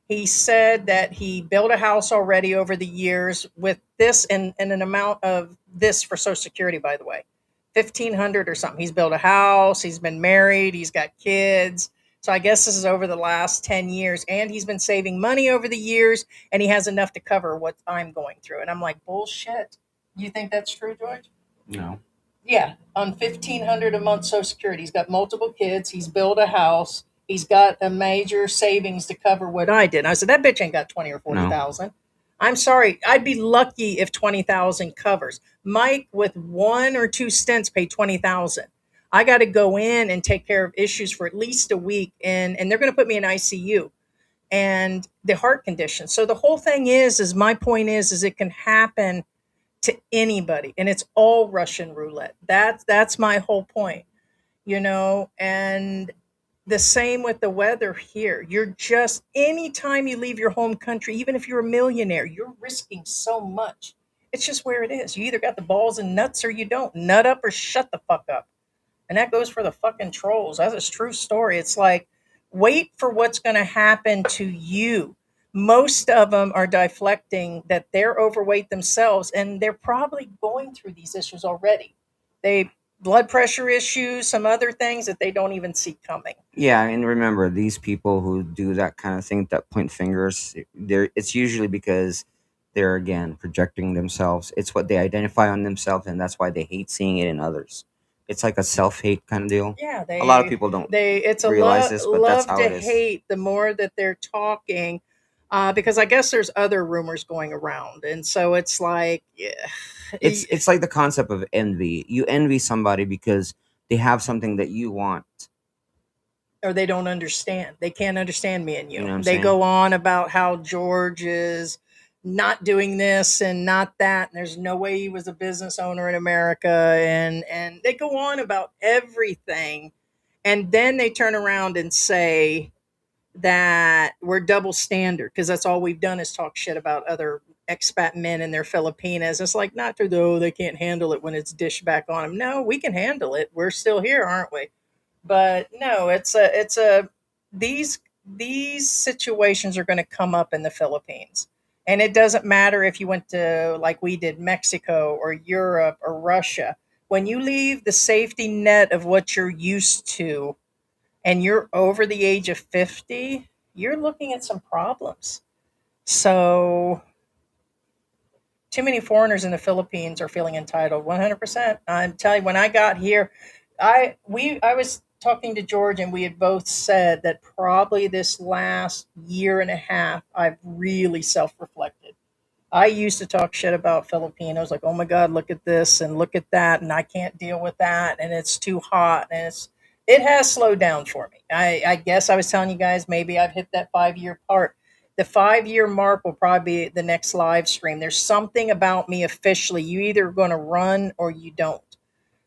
He said that he built a house already over the years with this and an amount of this for Social Security, by the way, 1,500 or something. He's built a house. He's been married. He's got kids. So I guess this is over the last 10 years, and he's been saving money over the years, and he has enough to cover what I'm going through. And I'm like, bullshit. You think that's true, George? No. Yeah, on 1,500 a month Social Security. He's got multiple kids. He's built a house. He's got a major savings to cover what I did. And I said that bitch ain't got 20 or forty No. thousand. I'm sorry. I'd be lucky if 20,000 covers. Mike with one or two stints paid 20,000. I got to go in and take care of issues for at least a week, and they're going to put me in ICU and the heart condition. So the whole thing is my point is it can happen to anybody, and it's all Russian roulette. That's my whole point, and the same with the weather here. You're just, anytime you leave your home country, even if you're a millionaire, you're risking so much. It's just where it is. You either got the balls and nuts or you don't. Nut up or shut the fuck up. And that goes for the fucking trolls. That's a true story. It's like, wait for what's going to happen to you. Most of them are deflecting that they're overweight themselves, and they're probably going through these issues already. They blood pressure issues, some other things that they don't even see coming. Yeah, and remember, these people who do that kind of thing, that point fingers, it's usually because they're again projecting themselves. It's what they identify on themselves, and that's why they hate seeing it in others. It's like a self hate kind of deal. Yeah, A lot of people don't it's a realize this, but that's love how to it is. hate the more that they're talking, because I guess there's other rumors going around, and so it's like, yeah, It's like the concept of envy. You envy somebody because they have something that you want. or they don't understand. They can't understand me and You know you. what I'm They saying? go on about how George is not doing this and not that, and there's no way he was a business owner in America, and they go on about everything, and then they turn around and say that we're double standard because that's all we've done is talk shit about other expat men and their Filipinas. It's like, not through the, oh, they can't handle it when it's dished back on them. No, we can handle it. We're still here, aren't we? But no, it's a these situations are going to come up in the Philippines. And it doesn't matter if you went to, like we did, Mexico or Europe or Russia. When you leave the safety net of what you're used to and you're over the age of 50, you're looking at some problems. So, too many foreigners in the Philippines are feeling entitled. 100%. I'm telling you, when I got here, I was talking to George, and we had both said that probably this last year and a half, I've really self-reflected. I used to talk shit about Filipinos, like, oh my God, look at this and look at that, and I can't deal with that, and it's too hot, and it has slowed down for me. I guess I was telling you guys, maybe I've hit that 5 year part. The 5 year mark will probably be the next live stream. There's something about me officially. You either going to run or you don't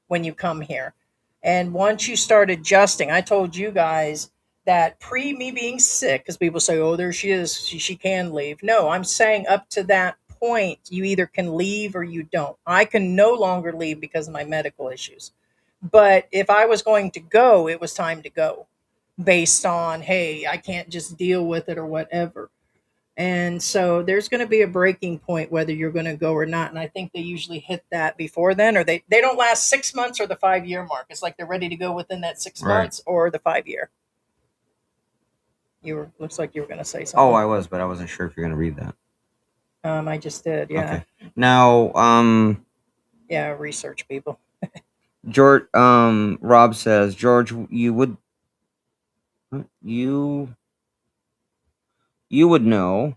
when you come here. And once you start adjusting, I told you guys that pre me being sick, because people say, oh, there she is, she can leave. No, I'm saying up to that point, you either can leave or you don't. I can no longer leave because of my medical issues. But if I was going to go, it was time to go based on, hey, I can't just deal with it or whatever. And so there's going to be a breaking point whether you're going to go or not. And I think they usually hit that before then, or they don't last 6 months or the 5 year mark. It's like they're ready to go within that six Right. months or the 5 year. You were, looks like you were going to say Oh, something. I was, but I wasn't sure if you're gonna read that. I just did. Yeah. Okay. Now, Yeah. Research people. George, Rob says, George, you you would know.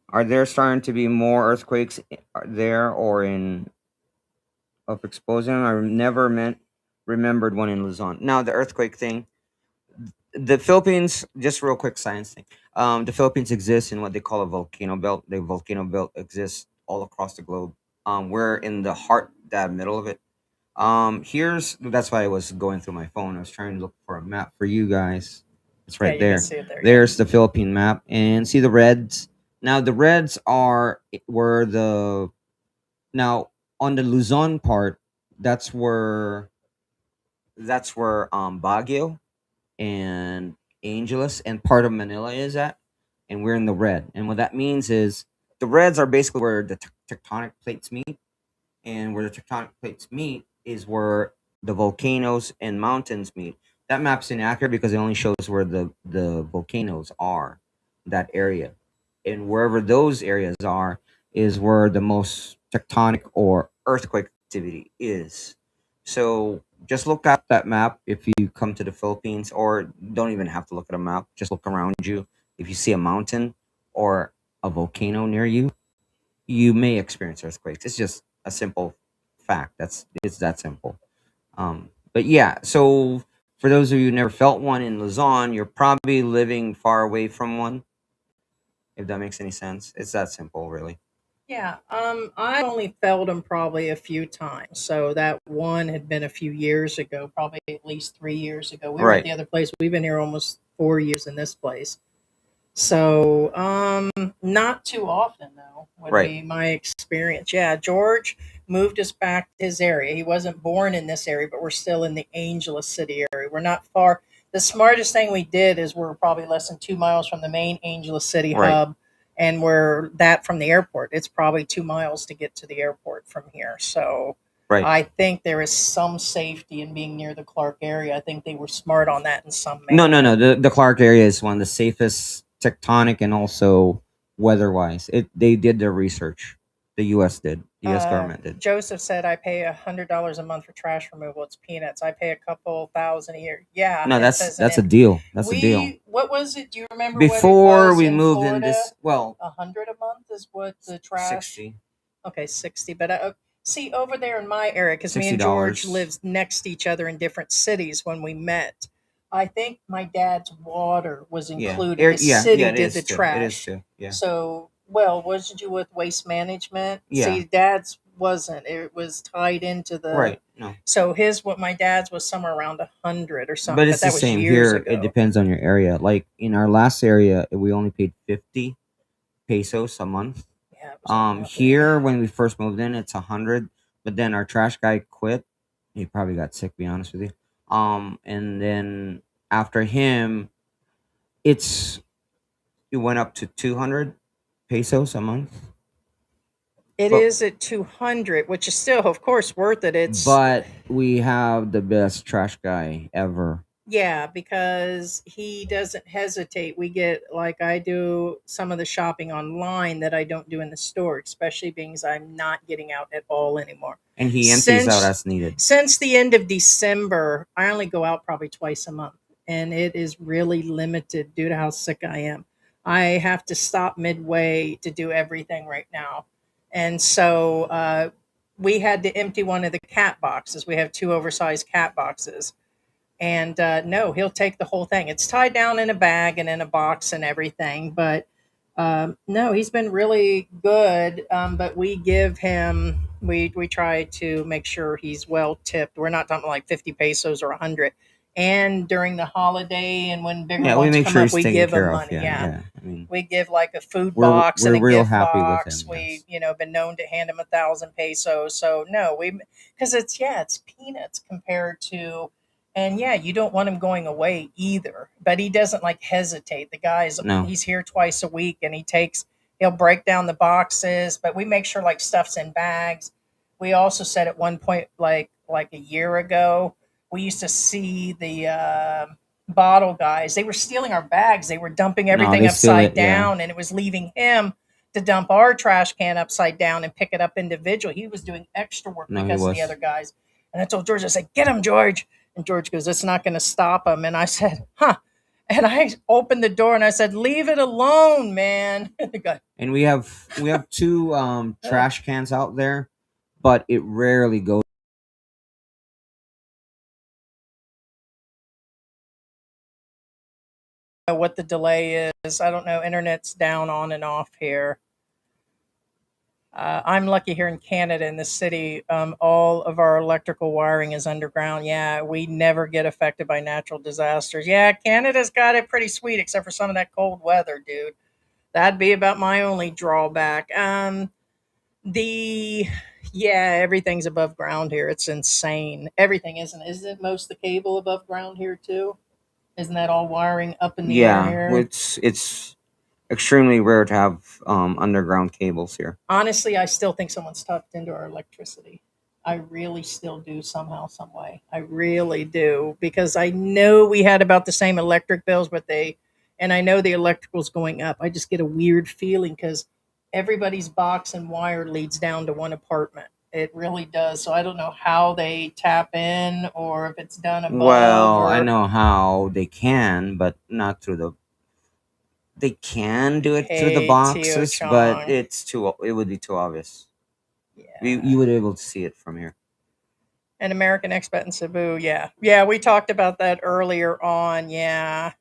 Are there starting to be more earthquakes there or in of exposing? I never meant remembered one in Luzon. Now the earthquake thing, the Philippines, just real quick science thing. The Philippines exists in what they call a volcano belt. The volcano belt exists all across the globe. We're in the heart, that middle of it. Here's that's why I was going through my phone. I was trying to look for a map for you guys. It's Yeah, right you can there. see it there. Yeah. There's the Philippine map, and see the reds. Now the reds are where the now on the Luzon part. That's where Baguio and Angeles and part of Manila is at, and we're in the red. And what that means is the reds are basically where the tectonic plates meet, and where the tectonic plates meet is where the volcanoes and mountains meet. That map's inaccurate because it only shows where the volcanoes are, that area, and wherever those areas are is where the most tectonic or earthquake activity is. So just look at that map if you come to the Philippines, or don't even have to look at a map. Just look around you. If you see a mountain or a volcano near you, you may experience earthquakes. It's just a simple fact. It's that simple. But yeah, so for those of you who never felt one in Luzon, you're probably living far away from one. If that makes any sense, it's that simple, really. Yeah, I only felt them probably a few times. So that one had been a few years ago, probably at least 3 years ago. We were at Right, the other place. We've been here almost 4 years in this place. So, not too often though would right, be my experience. Yeah, George moved us back to his area. He wasn't born in this area, but we're still in the Angeles City area. We're not far. The smartest thing we did is we're probably less than 2 miles from the main Angeles City right, hub, and we're that from the airport. It's probably 2 miles to get to the airport from here. So, right. I think there is some safety in being near the Clark area. I think they were smart on that in some No, no, manner. no. The Clark area is one of the safest tectonic and also weather-wise. They did their research. The U.S. did. The U.S. government did. Joseph said, "I pay $100 a month for trash removal. It's peanuts. I pay a couple thousand a year." Yeah, No, it says that's a deal. That's a deal. what was it? Do you remember what it Before was we in moved in Florida? this, well, 100 a month is what the trash. 60 Okay, 60. But see over there in my area, because me and George $60. lived next to each other in different cities when we met. I think my dad's water was Yeah, included. The yeah. city It did is the too. It is trash. too. Yeah, So, well, what did you do with waste management? yeah. See, dad's wasn't. It was tied into the. Right. No, So what my dad's was somewhere around 100 or something, but but it's the that was same years here. It ago. depends on your area. Like in our last area, we only paid 50 pesos a month. Yeah, it was like nothing. Here when we first moved in, it's 100. But then our trash guy quit. He probably got sick. Be honest with you. And then after him, it's it went up to 200 pesos a month. It But is at 200, which is still, of course, worth it. It's we have the best trash guy ever. Yeah, because he doesn't hesitate. We get like I do some of the shopping online that I don't do in the store, especially being as I'm not getting out at all anymore. And he empties out Since as needed. since the end of December, I only go out probably twice a month, and it is really limited due to how sick I am. I have to stop midway to do everything right now, and so we had to empty one of the cat boxes. We have two oversized cat boxes, and no, he'll take the whole thing. It's tied down in a bag and in a box and everything. But no, he's been really good. But we give him, we try to make sure he's well tipped. We're not talking like 50 pesos or 100. And during the holiday and when bigger Yeah, we ones make come sure up, he's we taken give him care of. money. Yeah, Yeah, yeah. I mean, we give like a food box we're and a real gift happy with box. him. We Yes. been known to hand him 1,000 pesos. So no, we because it's peanuts compared to, and yeah, you don't want him going away either. But he doesn't like hesitate. The guy's No. he's here twice a week, and he'll break down the boxes. But we make sure like stuff's in bags. We also said at one point, like a year ago, we used to see the bottle guys. They were stealing our bags. They were dumping No, everything they steal upside it. Yeah. down, and it was leaving him to dump our trash can upside down and pick it up individually. He was doing extra work No, he because of the was. other guys. And I told George, I said, "Get him, George." And George goes, "It's not going to stop him." And I said, "Huh." And I opened the door and I said, "Leave it alone, man." The guy, And we have two trash cans out there, but it rarely goes. what the delay is. I don't know. Internet's down on and off here. I'm lucky here in Canada, in the city. All of our electrical wiring is underground. Yeah, we never get affected by natural disasters. Yeah, Canada's got it pretty sweet, except for some of that cold weather, dude. That'd be about my only drawback. The Yeah, everything's above ground here. It's insane. Everything isn't. Isn't most of the cable above ground here too? Isn't that all wiring up in the air Yeah, here? it's extremely rare to have underground cables here. Honestly, I still think someone's tucked into our electricity. I really still do somehow, some way. I really do because I know we had about the same electric bills, and I know the electrical's going up. I just get a weird feeling because everybody's box and wire leads down to one apartment. It really does. So I don't know how they tap in or if it's done above Well, I or know how they can, but not through the. They can do it through the hey, Tio boxes, but Chong. it would be too obvious. Yeah. You would be able to see it from here. An American expat in Cebu. Yeah. Yeah, we talked about that earlier on. Yeah.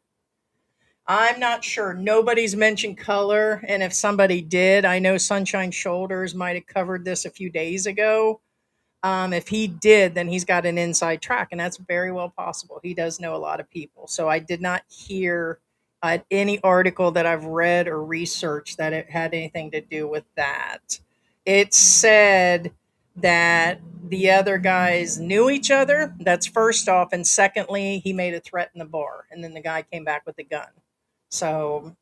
I'm not sure. Nobody's mentioned color. And if somebody did, I know Sunshine Shoulders might have covered this a few days ago. If he did, then he's got an inside track, and that's very well possible. He does know a lot of people. So I did not hear any article that I've read or researched that it had anything to do with that. It said that the other guys knew each other. That's first off. And secondly, he made a threat in the bar, and then the guy came back with a gun. So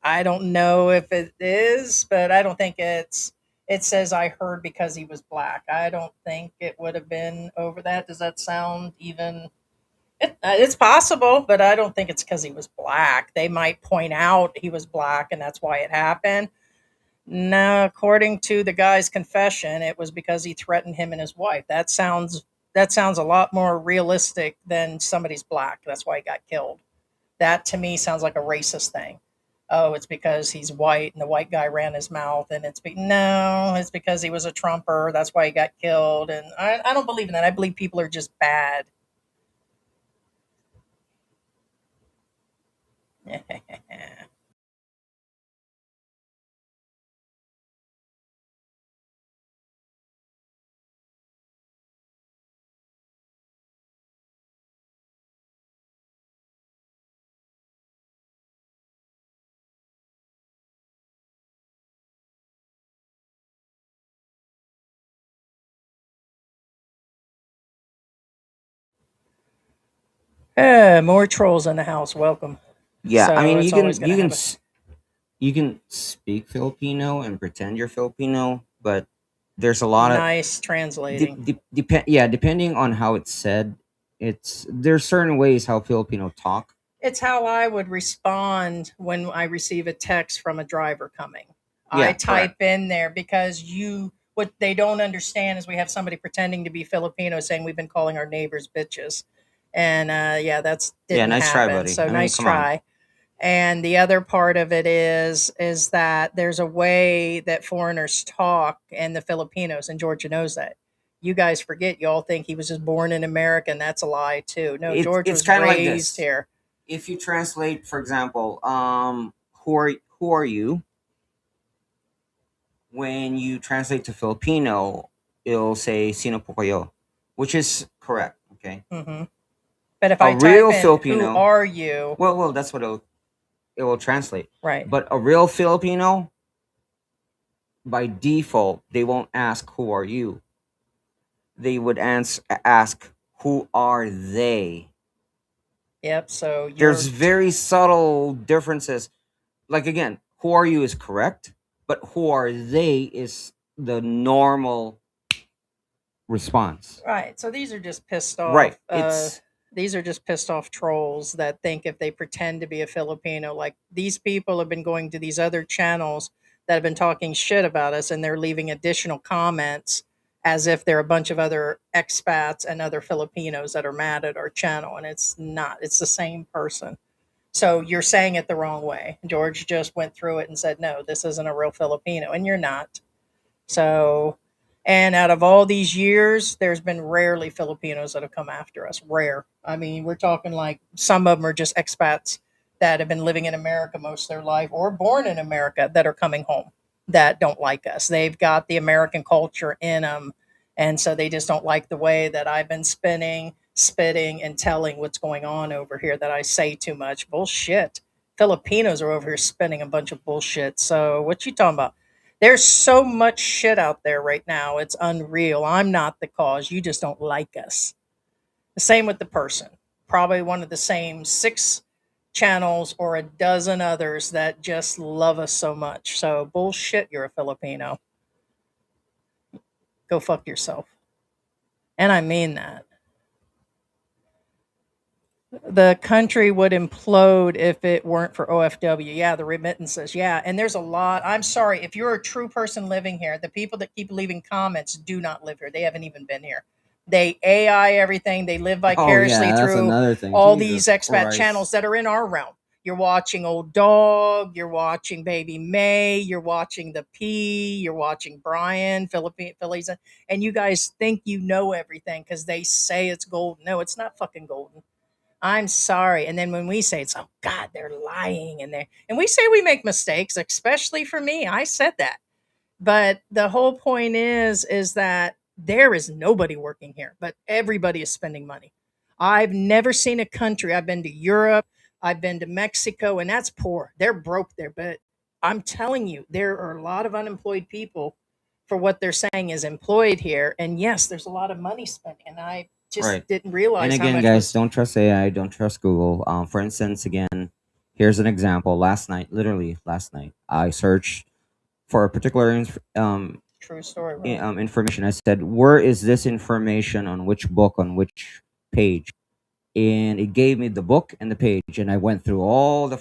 I don't know if it is, but I don't think it says I heard because he was black. I don't think it would have been over that. Does that sound even? It's possible, but I don't think it's because he was black. They might point out he was black and that's why it happened. No, according to the guy's confession, it was because he threatened him and his wife. That sounds a lot more realistic than somebody's black. That's why he got killed. That to me sounds like a racist thing. Oh, it's because he's white and the white guy ran his mouth, and no, it's because he was a Trumper. That's why he got killed. And I don't believe in that. I believe people are just bad. More trolls in the house. Welcome. Yeah, I So mean, it's always going to happen. you can speak Filipino and pretend you're Filipino, but there's a lot of Nice translating. depending on how it's said, there's certain ways how Filipino talk. It's how I would respond when I receive a text from a driver coming. I Yeah, correct. type in there because what they don't understand is we have somebody pretending to be Filipino saying we've been calling our neighbors bitches. And yeah, that's Yeah, didn't nice try, happen. buddy. So I mean, nice come on. try. And the other part of it is that there's a way that foreigners talk and the Filipinos, and Georgia knows that. You guys forget, you all think he was just born in America, and that's a lie too. No, George It's was kind of like raised this. here. If you translate, for example, who are you? When you translate to Filipino, it'll say "Sino po kayo," which is correct. Okay, Hmm. But if a I type real in "Who Filipino, are you?" well, that's what it will translate. Right. But a real Filipino, by default, they won't ask "Who are you?" They would ask "Who are they?" Yep. So There's you're very subtle differences. Like again, "Who are you?" is correct, but "Who are they?" is the normal response. right. So these are just pissed Right. off. It's These are just pissed off trolls that think if they pretend to be a Filipino, like these people have been going to these other channels that have been talking shit about us, and they're leaving additional comments as if they're a bunch of other expats and other Filipinos that are mad at our channel, and it's not. It's the same person. So you're saying it the wrong way. George just went through it and said, no, this isn't a real Filipino, and you're not. So, and out of all these years, there's been rarely Filipinos that have come after us. Rare. I mean, we're talking like some of them are just expats that have been living in America most of their life or born in America that are coming home that don't like us. They've got the American culture in them. And so they just don't like the way that I've been spitting, and telling what's going on over here, that I say too much. Bullshit. Filipinos are over here spinning a bunch of bullshit. So what you talking about? There's so much shit out there right now. It's unreal. I'm not the cause. You just don't like us. The same with the person. Probably one of the same six channels or a dozen others that just love us so much. So bullshit, you're a Filipino. Go fuck yourself. And I mean that. The country would implode if it weren't for OFW. Yeah, the remittances. Yeah, and there's a lot. I'm sorry if you're a true person living here. The people that keep leaving comments do not live here. They haven't even been here. They AI everything. They live oh vicariously yeah, that's through another thing. all these Jesus expat Christ. channels that are in our realm. You're watching Old Dog. You're watching Baby May. You're watching the P. You're watching Brian, Phillies, and you guys think you know everything because they say it's golden. No, it's not fucking golden. I'm sorry. And then when we say it's, oh God, they're lying, and we say we make mistakes, especially for me. I said that. But the whole point is that there is nobody working here, but everybody is spending money. I've never seen a country. I've been to Europe, I've been to Mexico, and that's poor. They're broke there. But I'm telling you, there are a lot of unemployed people for what they're saying is employed here. And yes, there's a lot of money spent. And I Right. just didn't And realize how again, much guys, was. don't trust AI, don't trust Google. For instance, again, here's an example. Last night, literally last night, I searched for a particular True story, right? information. I said, "Where is this information on which book on which page?" And it gave me the book and the page, and I went through all the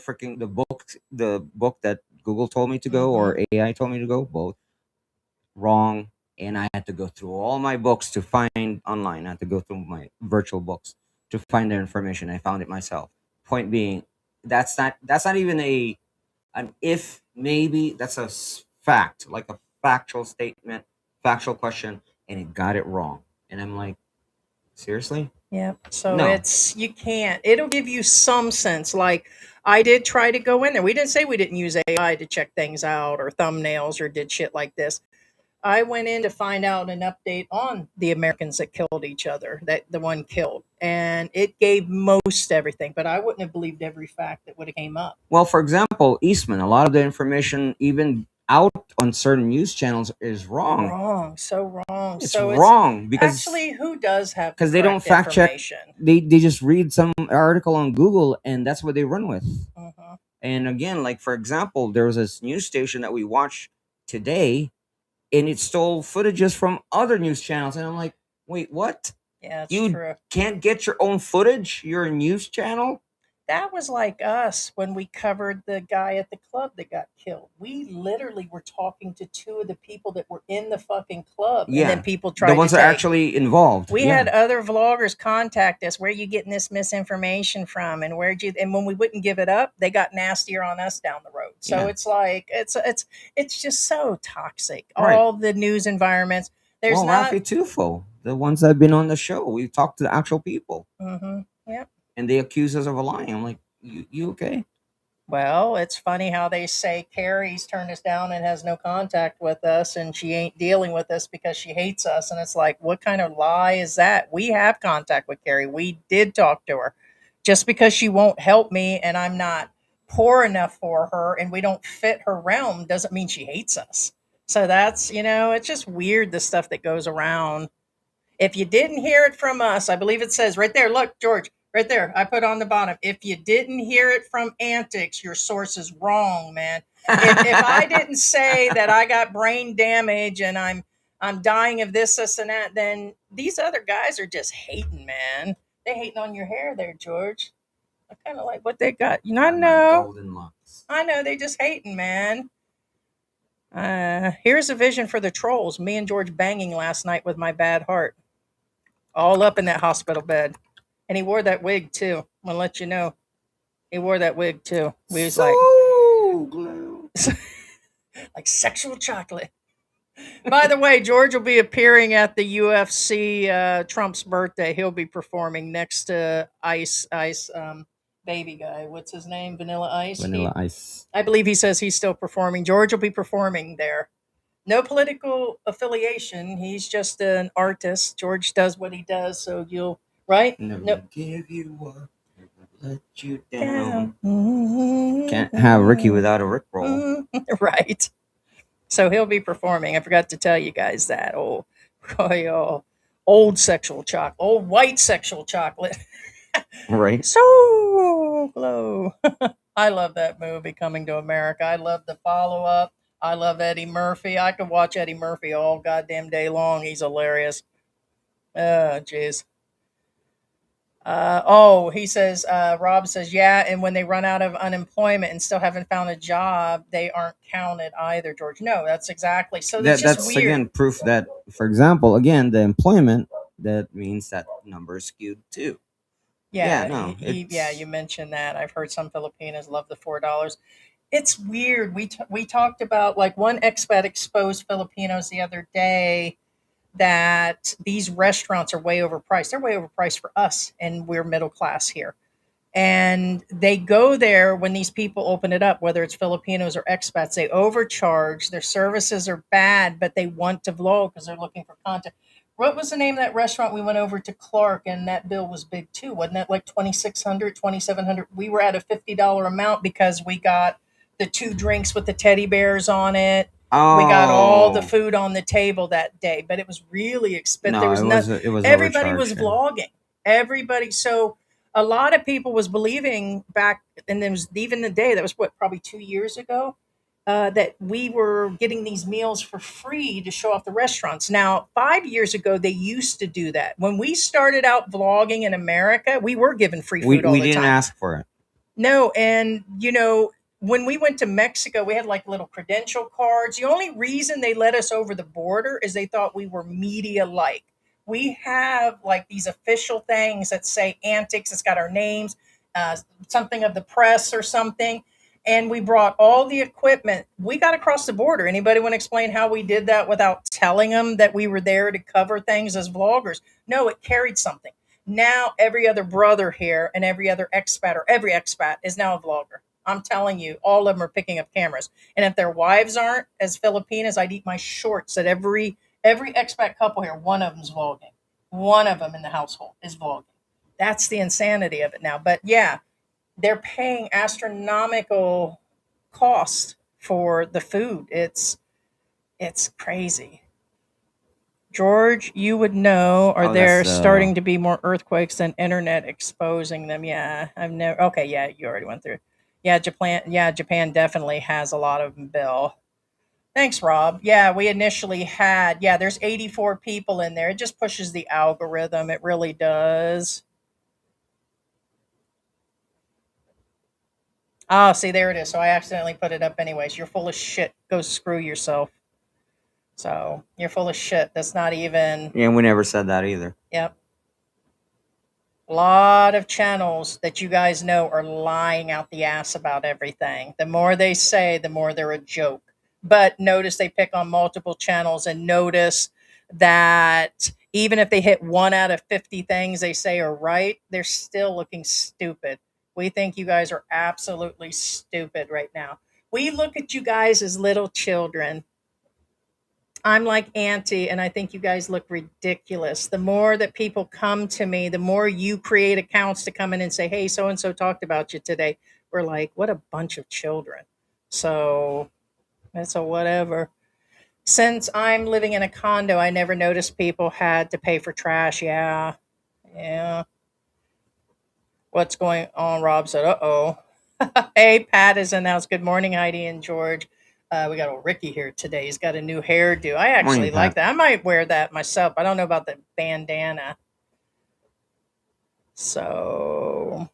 book that Google told me to go Mm-hmm. or AI told me to go, both wrong. And I had to go through all my books to find online. I had to go through my virtual books to find the information. I found it myself. Point being, that's not even an if maybe. That's a fact, like a factual statement, factual question, and it got it wrong. And I'm like, seriously? Yeah. So No. it's you can't. It'll give you some sense. Like I did try to go in there. We didn't say we didn't use AI to check things out or thumbnails or did shit like this. I went in to find out an update on the Americans that killed each other, that the one killed, and it gave most everything. But I wouldn't have believed every fact that would have came up. Well, for example, Eastman, a lot of the information, even out on certain news channels, is wrong. Wrong, so wrong. It's So it's wrong because actually who does have the they don't correct fact check. information? They just read some article on Google and that's what they run with. Hmm. And again, like for example, there was this news station that we watched today, and it stole footages from other news channels, and I'm like, wait, what? Yeah, it's You true. can't get your own footage? You're a news channel? That was like us when we covered the guy at the club that got killed. We literally were talking to two of the people that were in the fucking club, and then Yeah, people the tried to ones that are take. actually involved. We Yeah, had other vloggers contact us. Where are you getting this misinformation from? And where'd you? And when we wouldn't give it up, they got nastier on us down the road. So yeah, it's like it's just so toxic. right. All the news environments. There's Well, not. Rafi Tufo, the ones that have been on the show, we talked to the actual people, Mm-hmm. Yep. and they accuse us of lying. I'm like, you okay? Well, it's funny how they say Carrie's turned us down and has no contact with us, and she ain't dealing with us because she hates us. And it's like, what kind of lie is that? We have contact with Carrie. We did talk to her. Just because she won't help me and I'm not poor enough for her and we don't fit her realm doesn't mean she hates us. So that's, it's just weird the stuff that goes around. If you didn't hear it from us, I believe it says right there, look, George, right there, I put on the bottom. If you didn't hear it from Antics, your source is wrong, man. If I didn't say that I got brain damage and I'm dying of this, and that, then these other guys are just hating, man. They hating on your hair there, George. I kind of like what they got. I know. Golden locks. I know. They just hating, man. Here's a vision for the trolls. Me and George banging last night with my bad heart all up in that hospital bed. And he wore that wig too. I'm gonna let you know. He wore that wig too. We was So glue. like sexual chocolate. By the way, George will be appearing at the UFC Trump's birthday. He'll be performing next to Ice baby guy. What's his name? Vanilla Ice. Vanilla ice. I believe he says he's still performing. George will be performing there. No political affiliation. He's just an artist. George does what he does, so you'll right? Never Nope. give you up, never let you Down. down. Can't have Ricky without a Rick roll. Right. So he'll be performing. I forgot to tell you guys that. Oh, old sexual chocolate, old white sexual chocolate. Right? So glow. I love that movie, Coming to America. I love the follow up. I love Eddie Murphy. I could watch Eddie Murphy all goddamn day long. He's hilarious. Oh, jeez. He says, Rob says, yeah, and when they run out of unemployment and still haven't found a job, they aren't counted either, George. No, that's exactly. So that's just That's weird. again proof that, for example, again the employment, that means that number is skewed too. Yeah, Yeah, no, yeah, it's you mentioned that. I've heard some Filipinos love the $4. It's weird. We talked about like one expat exposed Filipinos the other day that these restaurants are way overpriced. They're way overpriced for us, and we're middle class here. And they go there when these people open it up, whether it's Filipinos or expats, they overcharge. Their services are bad, but they want to vlog because they're looking for content. What was the name of that restaurant we went over to Clark, and that bill was big too? Wasn't that like 2,600, 2,700? We were at a $50 amount because we got the two drinks with the teddy bears on it. We got all the oh food on the table that day, but it was really expensive. There no, was not, it was everybody overcharged. was vlogging. Everybody. So a lot of people was believing back, and there was even the day that was what, probably 2 years ago, that we were getting these meals for free to show off the restaurants. Now 5 years ago they used to do that. When we started out vlogging in America, we were given free food all We the didn't time. ask for it. No, and when we went to Mexico, we had like little credential cards. The only reason they let us over the border is they thought we were media like. We have like these official things that say Antics, it's got our names, something of the press or something. And we brought all the equipment. We got across the border. Anybody want to explain how we did that without telling them that we were there to cover things as vloggers? No, it carried something. Now every other brother here and every other expat or every expat is now a vlogger. I'm telling you, all of them are picking up cameras. And if their wives aren't as Filipinas, I'd eat my shorts at every expat couple here. One of them's vlogging. One of them in the household is vlogging. That's the insanity of it now. But yeah, they're paying astronomical cost for the food. It's crazy. George, you would know, are Oh, that's there the starting to be more earthquakes than internet exposing them? Yeah, I've never. Okay, yeah, you already went through. Yeah, Japan. Yeah, Japan definitely has a lot of them, Bill. Thanks, Rob. Yeah, we initially had. Yeah, there's 84 people in there. It just pushes the algorithm. It really does. Oh, see, there it is. So I accidentally put it up anyways. You're full of shit. Go screw yourself. So you're full of shit. That's not even. yeah. We never said that either. Yep. A lot of channels that you guys know are lying out the ass about everything. The more they say, the more they're a joke. But notice they pick on multiple channels, and notice that even if they hit 1 out of 50 things they say are right, they're still looking stupid. We think you guys are absolutely stupid right now. We look at you guys as little children. I'm like Auntie, and I think you guys look ridiculous. The more that people come to me, the more you create accounts to come in and say, "Hey, so and so talked about you today." We're like, "What a bunch of children." So that's a whatever. Since I'm living in a condo, I never noticed people had to pay for trash. Yeah, yeah. What's going on? Rob said, "Uh oh." Hey, Pat is announced. Good morning, Heidi and George. We got old Ricky here today. He's got a new hairdo. I Morning, actually like Pat. that. I might wear that myself. I don't know about the bandana. So,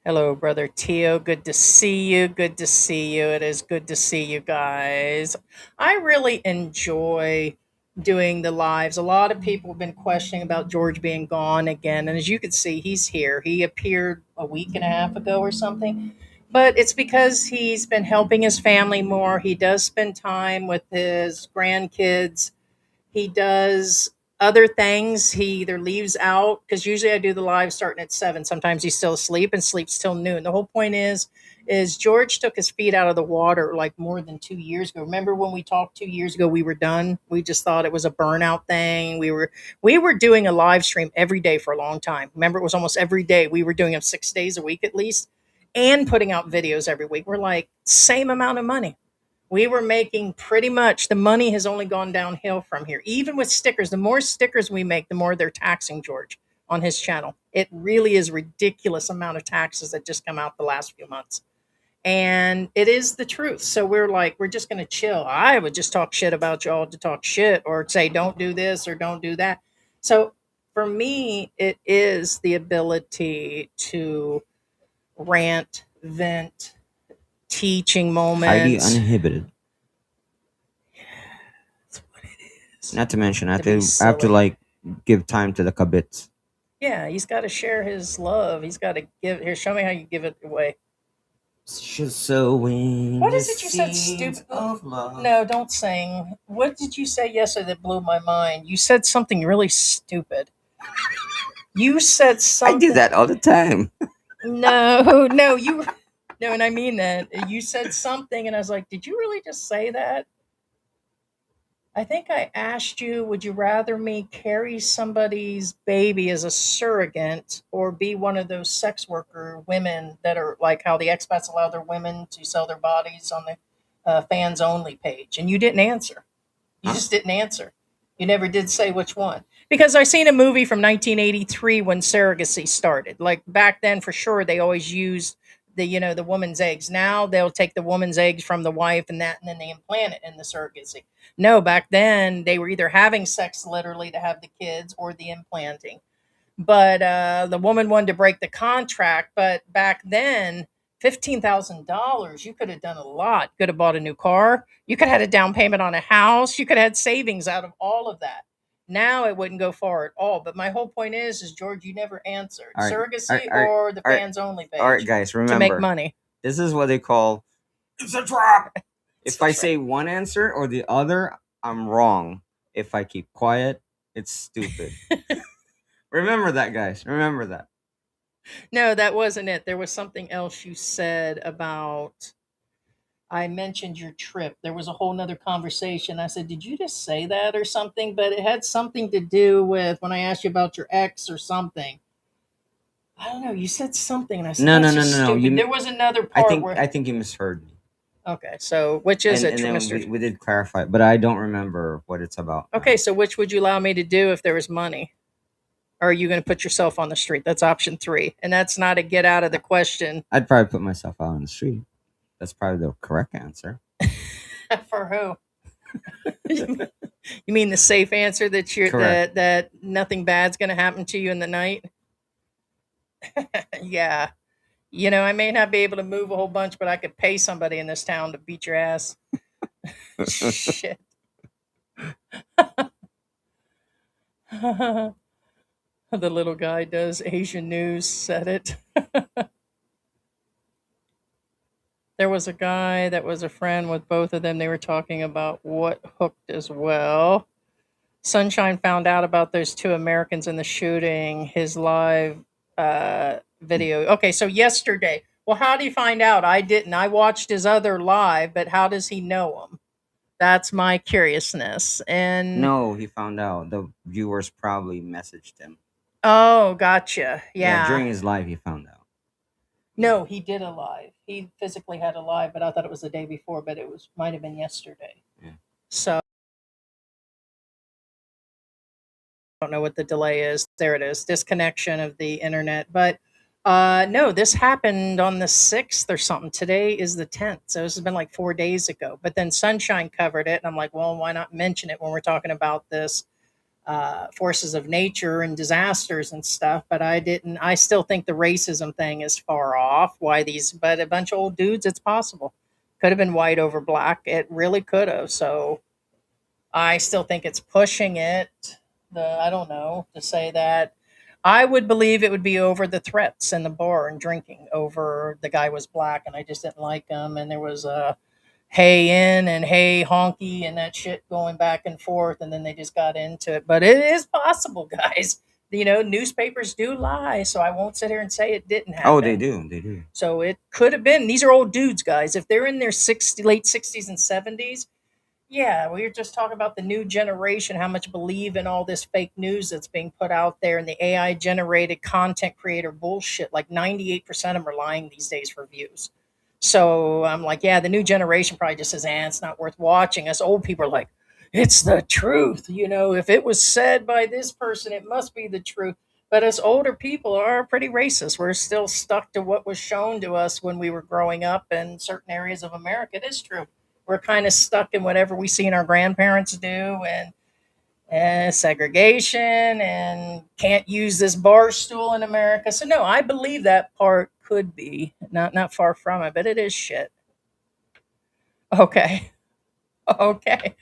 hello, brother Tio. Good to see you. Good to see you. It is good to see you guys. I really enjoy doing the lives. A lot of people have been questioning about George being gone again. And as you can see, he's here. He appeared a week and a half ago or something. But it's because he's been helping his family more. He does spend time with his grandkids. He does other things. He either leaves out because usually I do the live starting at 7. Sometimes he's still asleep and sleeps till noon. The whole point is George took his feet out of the water like more than 2 years ago. Remember when we talked 2 years ago? We were done. We just thought it was a burnout thing. We were doing a live stream every day for a long time. Remember, it was almost every day. We were doing them 6 days a week at least, and putting out videos every week. We're like same amount of money. We were making pretty much, the money has only gone downhill from here. Even with stickers, the more stickers we make, the more they're taxing George on his channel. It really is ridiculous amount of taxes that just come out the last few months. And it is the truth. So we're like, we're just going to chill. I would just talk shit about y'all to talk shit, or say, don't do this or don't do that. So for me, it is the ability to rant, vent, teaching Heidi moments. uninhibited. That's what it is. Not to mention, To be I have to silly. like give time to the kabits. Yeah, he's got to share his love. He's got to give. Here, show me how you give it away. Just sowing What the is it you said? seeds Stupid. of love. No, don't sing. What did you say yesterday that blew my mind? You said something really stupid. You said I do something. that all the time. No, no, you. No, and I mean that. You said something, and I was like, did you really just say that? I think I asked you, would you rather me carry somebody's baby as a surrogate or be one of those sex worker women that are like how the expats allow their women to sell their bodies on the fans only page? And you didn't answer. You Huh? just didn't answer. You never did say which one. Because I seen a movie from 1983 when surrogacy started. Like back then, for sure, they always used the woman's eggs. Now they'll take the woman's eggs from the wife and that, and then they implant it in the surrogacy. No, back then they were either having sex literally to have the kids or the implanting. But the woman wanted to break the contract. But back then, $15,000, you could have done a lot. Could have bought a new car. You could have had a down payment on a house. You could have had savings out of all of that. Now it wouldn't go far at all. But my whole point is George, you never answered All right, all right, surrogacy all right, or the all right, fans only all right, page guys. to make Remember, money. this is what they call it's a trap. It's If a I trap. say one answer or the other, I'm wrong. If I keep quiet, it's stupid. Remember that, guys. Remember that. No, that wasn't it. There was something else you said about I mentioned your trip. There was a whole nother conversation. I said, did you just say that or something? But it had something to do with when I asked you about your ex or something. I don't know. You said something, and I said, No, no, that's no, just no, no. stupid. There was another part I where, think you misheard me. okay, so which is it, And then Mr. we did clarify, but I don't remember what it's about Okay, now. so which would you allow me to do if there was money? Or are you going to put yourself on the street? That's option three. And that's not a get out of the question. I'd probably put myself out on the street. That's probably the correct answer. For who? You mean the safe answer that you're Correct. that nothing bad's going to happen to you in the night? Yeah. I may not be able to move a whole bunch, but I could pay somebody in this town to beat your ass. Shit. The little guy does Asian news said it. There was a guy that was a friend with both of them. They were talking about what hooked as well. Sunshine found out about those two Americans in the shooting, his live video. Okay, so yesterday. Well, how did he find out? I didn't. I watched his other live, but how does he know him? That's my curiousness. And No, he found out. The viewers probably messaged him. oh, gotcha. Yeah, Yeah. during his live, he found out. No, he did a live. He physically had a live, but I thought it was the day before, but it was might have been yesterday. Yeah. So I don't know what the delay is. There it is. Disconnection of the internet. But no, this happened on the 6th or something. Today is the 10th. So this has been like 4 days ago. But then Sunshine covered it. And I'm like, well, why not mention it when we're talking about this forces of nature and disasters and stuff? But I didn't. I still think the racism thing is far off. Why these, but a bunch of old dudes, it's possible. Could have been white over black. It really could have. So I still think it's pushing it. I don't know to say that. I would believe it would be over the threats in the bar and drinking over the guy was black and I just didn't like him and there was a hey in and hey honky and that shit going back and forth and then they just got into it. But it is possible, guys. Newspapers do lie, so I won't sit here and say it didn't happen. Oh, they do. They do. So it could have been. These are old dudes, guys. If they're in their late 60s and 70s, yeah, we were just talking about the new generation, how much believe in all this fake news that's being put out there and the AI generated content creator bullshit. Like 98% of them are lying these days for views. So I'm like, yeah, the new generation probably just says, it's not worth watching. Us old people are like, it's the truth. If it was said by this person, it must be the truth. But us older people are pretty racist. We're still stuck to what was shown to us when we were growing up in certain areas of America. It is true. We're kind of stuck in whatever we seen our grandparents do and segregation and can't use this bar stool in America. So no, I believe that part could be not far from it, but it is shit. Okay. Okay.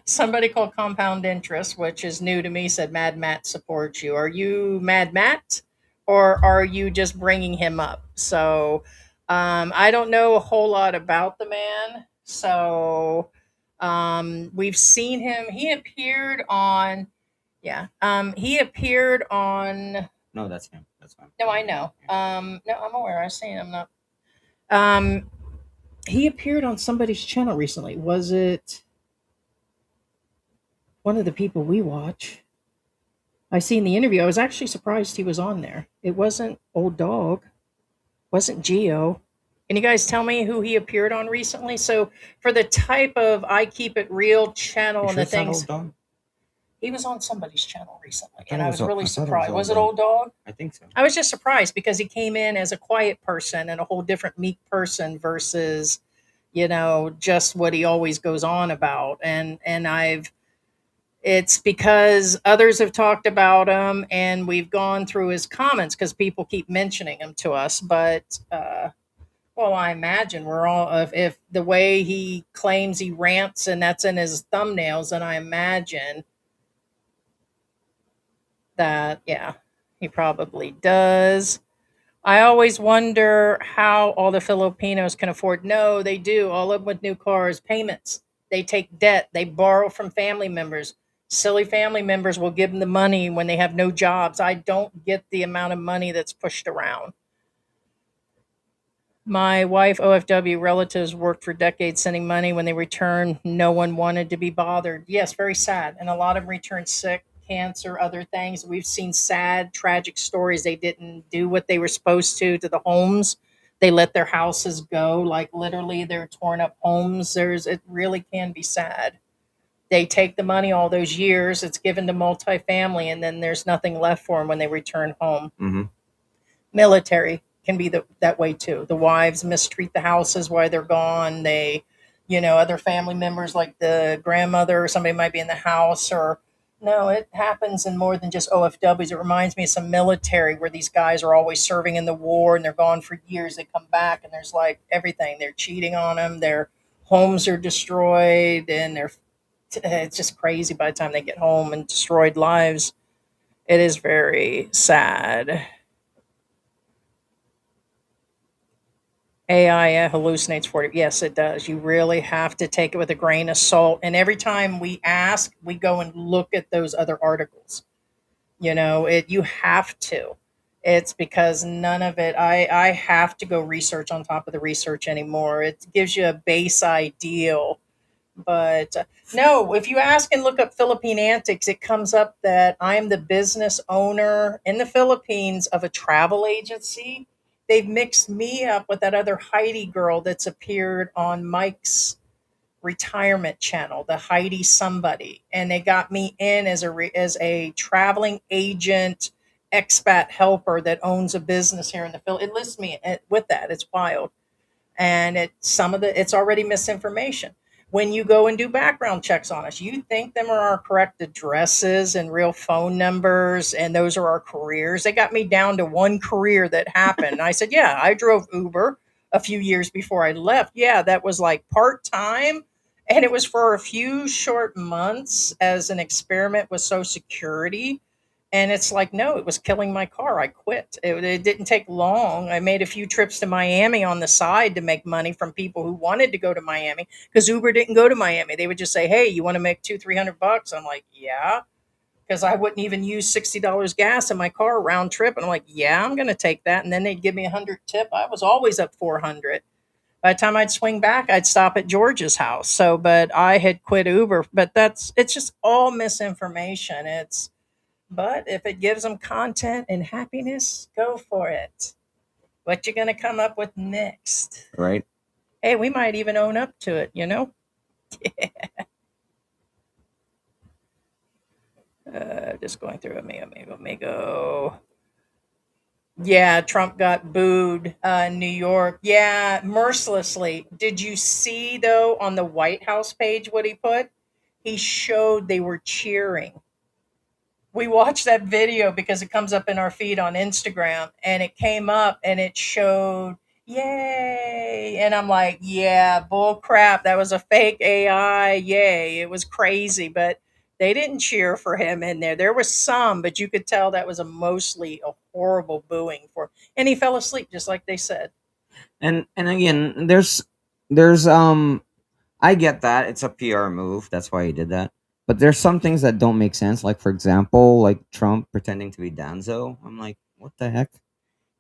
Somebody called Compound Interest, which is new to me, said Mad Matt supports you. Are you Mad Matt, or are you just bringing him up? So I don't know a whole lot about the man. So we've seen him. He appeared on, yeah, he appeared on, No, that's him. That's fine. no, I know. No, I'm aware. I've seen him. Not, um, he appeared on somebody's channel recently. Was it one of the people we watch? I seen the interview. I was actually surprised he was on there. It wasn't Old Dog, wasn't Geo. Can you guys tell me who he appeared on recently? So for the type of I Keep It Real channel You and sure the it's not things, Old Dog? he was on somebody's channel recently, I thought and it I was. was really I thought it was surprised. Old Was it Dog. Old Dog? I think so. I was just surprised because he came in as a quiet person and a whole different meek person versus, just what he always goes on about. And I've it's because others have talked about him and we've gone through his comments because people keep mentioning him to us. But well, I imagine we're all, if the way he claims he rants and that's in his thumbnails, and I imagine that, yeah, he probably does. I always wonder how all the Filipinos can afford. No, they do. All of them with new cars, payments. They take debt. They borrow from family members. Silly family members will give them the money when they have no jobs. I don't get the amount of money that's pushed around. My wife, OFW relatives worked for decades sending money. When they returned, no one wanted to be bothered. Yes, very sad. And a lot of them returned sick, cancer, other things. We've seen sad, tragic stories. They didn't do what they were supposed to the homes. They let their houses go, like literally their torn up homes. It really can be sad. They take the money all those years, it's given to multifamily, and then there's nothing left for them when they return home. Mm-hmm. Military can be that way too. The wives mistreat the houses while they're gone. They, other family members like the grandmother or somebody might be in the house, or no, it happens in more than just OFWs. It reminds me of some military where these guys are always serving in the war and they're gone for years. They come back and there's like everything. They're cheating on them. Their homes are destroyed, and it's just crazy by the time they get home, and destroyed lives. It is very sad. AI hallucinates for it. Yes, it does. You really have to take it with a grain of salt. And every time we ask, we go and look at those other articles. You have to. It's because none of it. I have to go research on top of the research anymore. It gives you a base ideal. But no, if you ask and look up Philippine Antics, it comes up that I am the business owner in the Philippines of a travel agency. They've mixed me up with that other Heidi girl that's appeared on Mike's retirement channel, the Heidi somebody, and they got me in as as a traveling agent, expat helper that owns a business here in the Philippines. It lists me with that. It's wild, and it's already misinformation. When you go and do background checks on us, you think them are our correct addresses and real phone numbers, and those are our careers. They got me down to one career that happened. I said, yeah, I drove Uber a few years before I left. Yeah, that was like part-time, and it was for a few short months as an experiment with Social Security. And it's like, no, it was killing my car. I quit. It didn't take long. I made a few trips to Miami on the side to make money from people who wanted to go to Miami, because Uber didn't go to Miami. They would just say, hey, you want to make 200-300 bucks? I'm like, yeah, because I wouldn't even use $60 gas in my car round trip. And I'm like, yeah, I'm going to take that. And then they'd give me 100 tip. I was always up 400. By the time I'd swing back, I'd stop at George's house. So, but I had quit Uber. But it's just all misinformation. But if it gives them content and happiness, go for it. What you gonna come up with next? Right. Hey, we might even own up to it. Just going through amigo. Yeah, Trump got booed in New York. Yeah, mercilessly. Did you see though on the White House page what he put? He showed they were cheering. We watched that video because it comes up in our feed on Instagram, and it came up and it showed, Yay. And I'm like, yeah, bull crap. That was a fake AI. Yay. It was crazy, but they didn't cheer for him in there. There was some, but you could tell that was a mostly a horrible booing for, and he fell asleep just like they said. And again, there's I get that it's a PR move. That's why he did that. But there's some things that don't make sense. Like for example, like Trump pretending to be Danzo. I'm like, what the heck?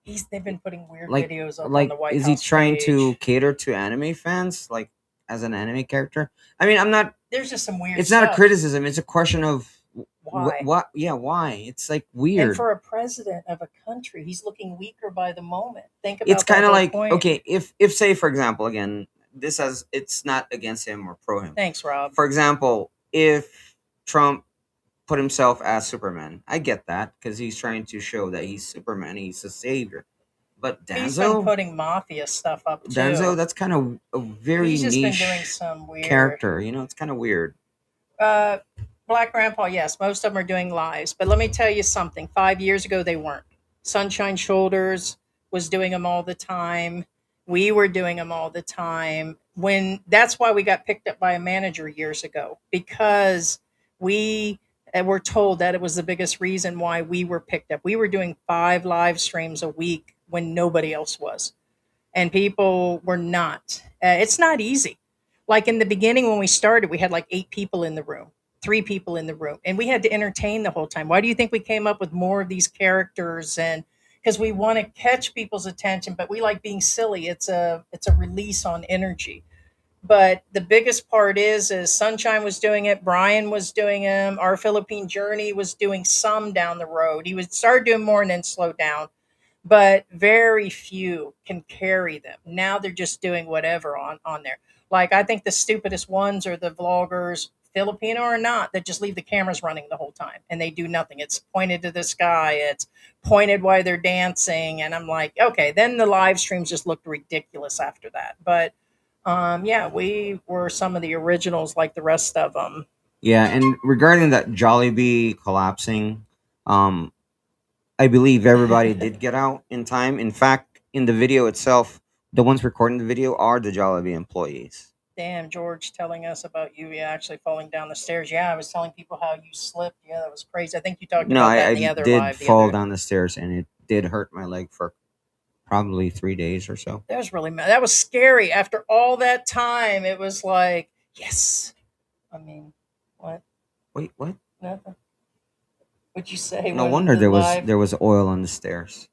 They've been putting weird Like videos up on like the White is he House trying to page. cater to anime fans? Like as an anime character? I mean, I'm not. There's just some weird It's not a stuff. criticism. It's a question of Why? what? Yeah, why? It's like And weird. for a president of a country, he's looking weaker by the moment. Think It's about kind that of whole like point. okay, if say for example, again, this has it's not against him or pro him. Thanks, Rob. For example, if Trump put himself as Superman, I get that because he's trying to show that he's Superman, he's a savior. But He's been Danzo, putting mafia stuff up Danzo, too. that's kind of a very He's just been doing niche some weird. character. You know, it's kind of weird. Uh, Black Grandpa, yes, most of them are doing lives. But let me tell you something. 5 years ago, they weren't. Sunshine Shoulders was doing them all the time. We were doing them all the time. When that's why we got picked up by a manager years ago because we were told that it was the biggest reason why we were picked up. We were doing 5 live streams a week when nobody else was and people were not. It's not easy. Like in the beginning when we started, we had like 8 people in the room, 3 people in the room, and we had to entertain the whole time. Why do you think we came up with more of these characters? And because we want to catch people's attention, but we like being silly. It's a release on energy. But the biggest part is Sunshine was doing it, Brian was doing him, our Philippine journey was doing some down the road. He would start doing more and then slow down, but very few can carry them. Now they're just doing whatever on there. Like I think the stupidest ones are the vloggers, Filipino or not, that just leave the cameras running the whole time and they do nothing. It's pointed to the sky, it's pointed while they're dancing, and I'm like, okay, then the live streams just looked ridiculous after that. But yeah, we were some of the originals like the rest of them. Yeah, and regarding that Jollibee collapsing, um, I believe everybody did get out in time. In fact, in the video itself, the ones recording the video are the Jollibee employees. Damn, George telling us about you actually falling down the stairs. Yeah, I was telling people how you slipped. Yeah, that was crazy. I think you talked No, about that I in the other did live the fall other. down the stairs, and it did hurt my leg for probably 3 days or so. That was really that was scary. After all that time, it was like yes. I mean, what? Wait, what? Nothing. What'd you say No when wonder the there was live? there was oil on the stairs.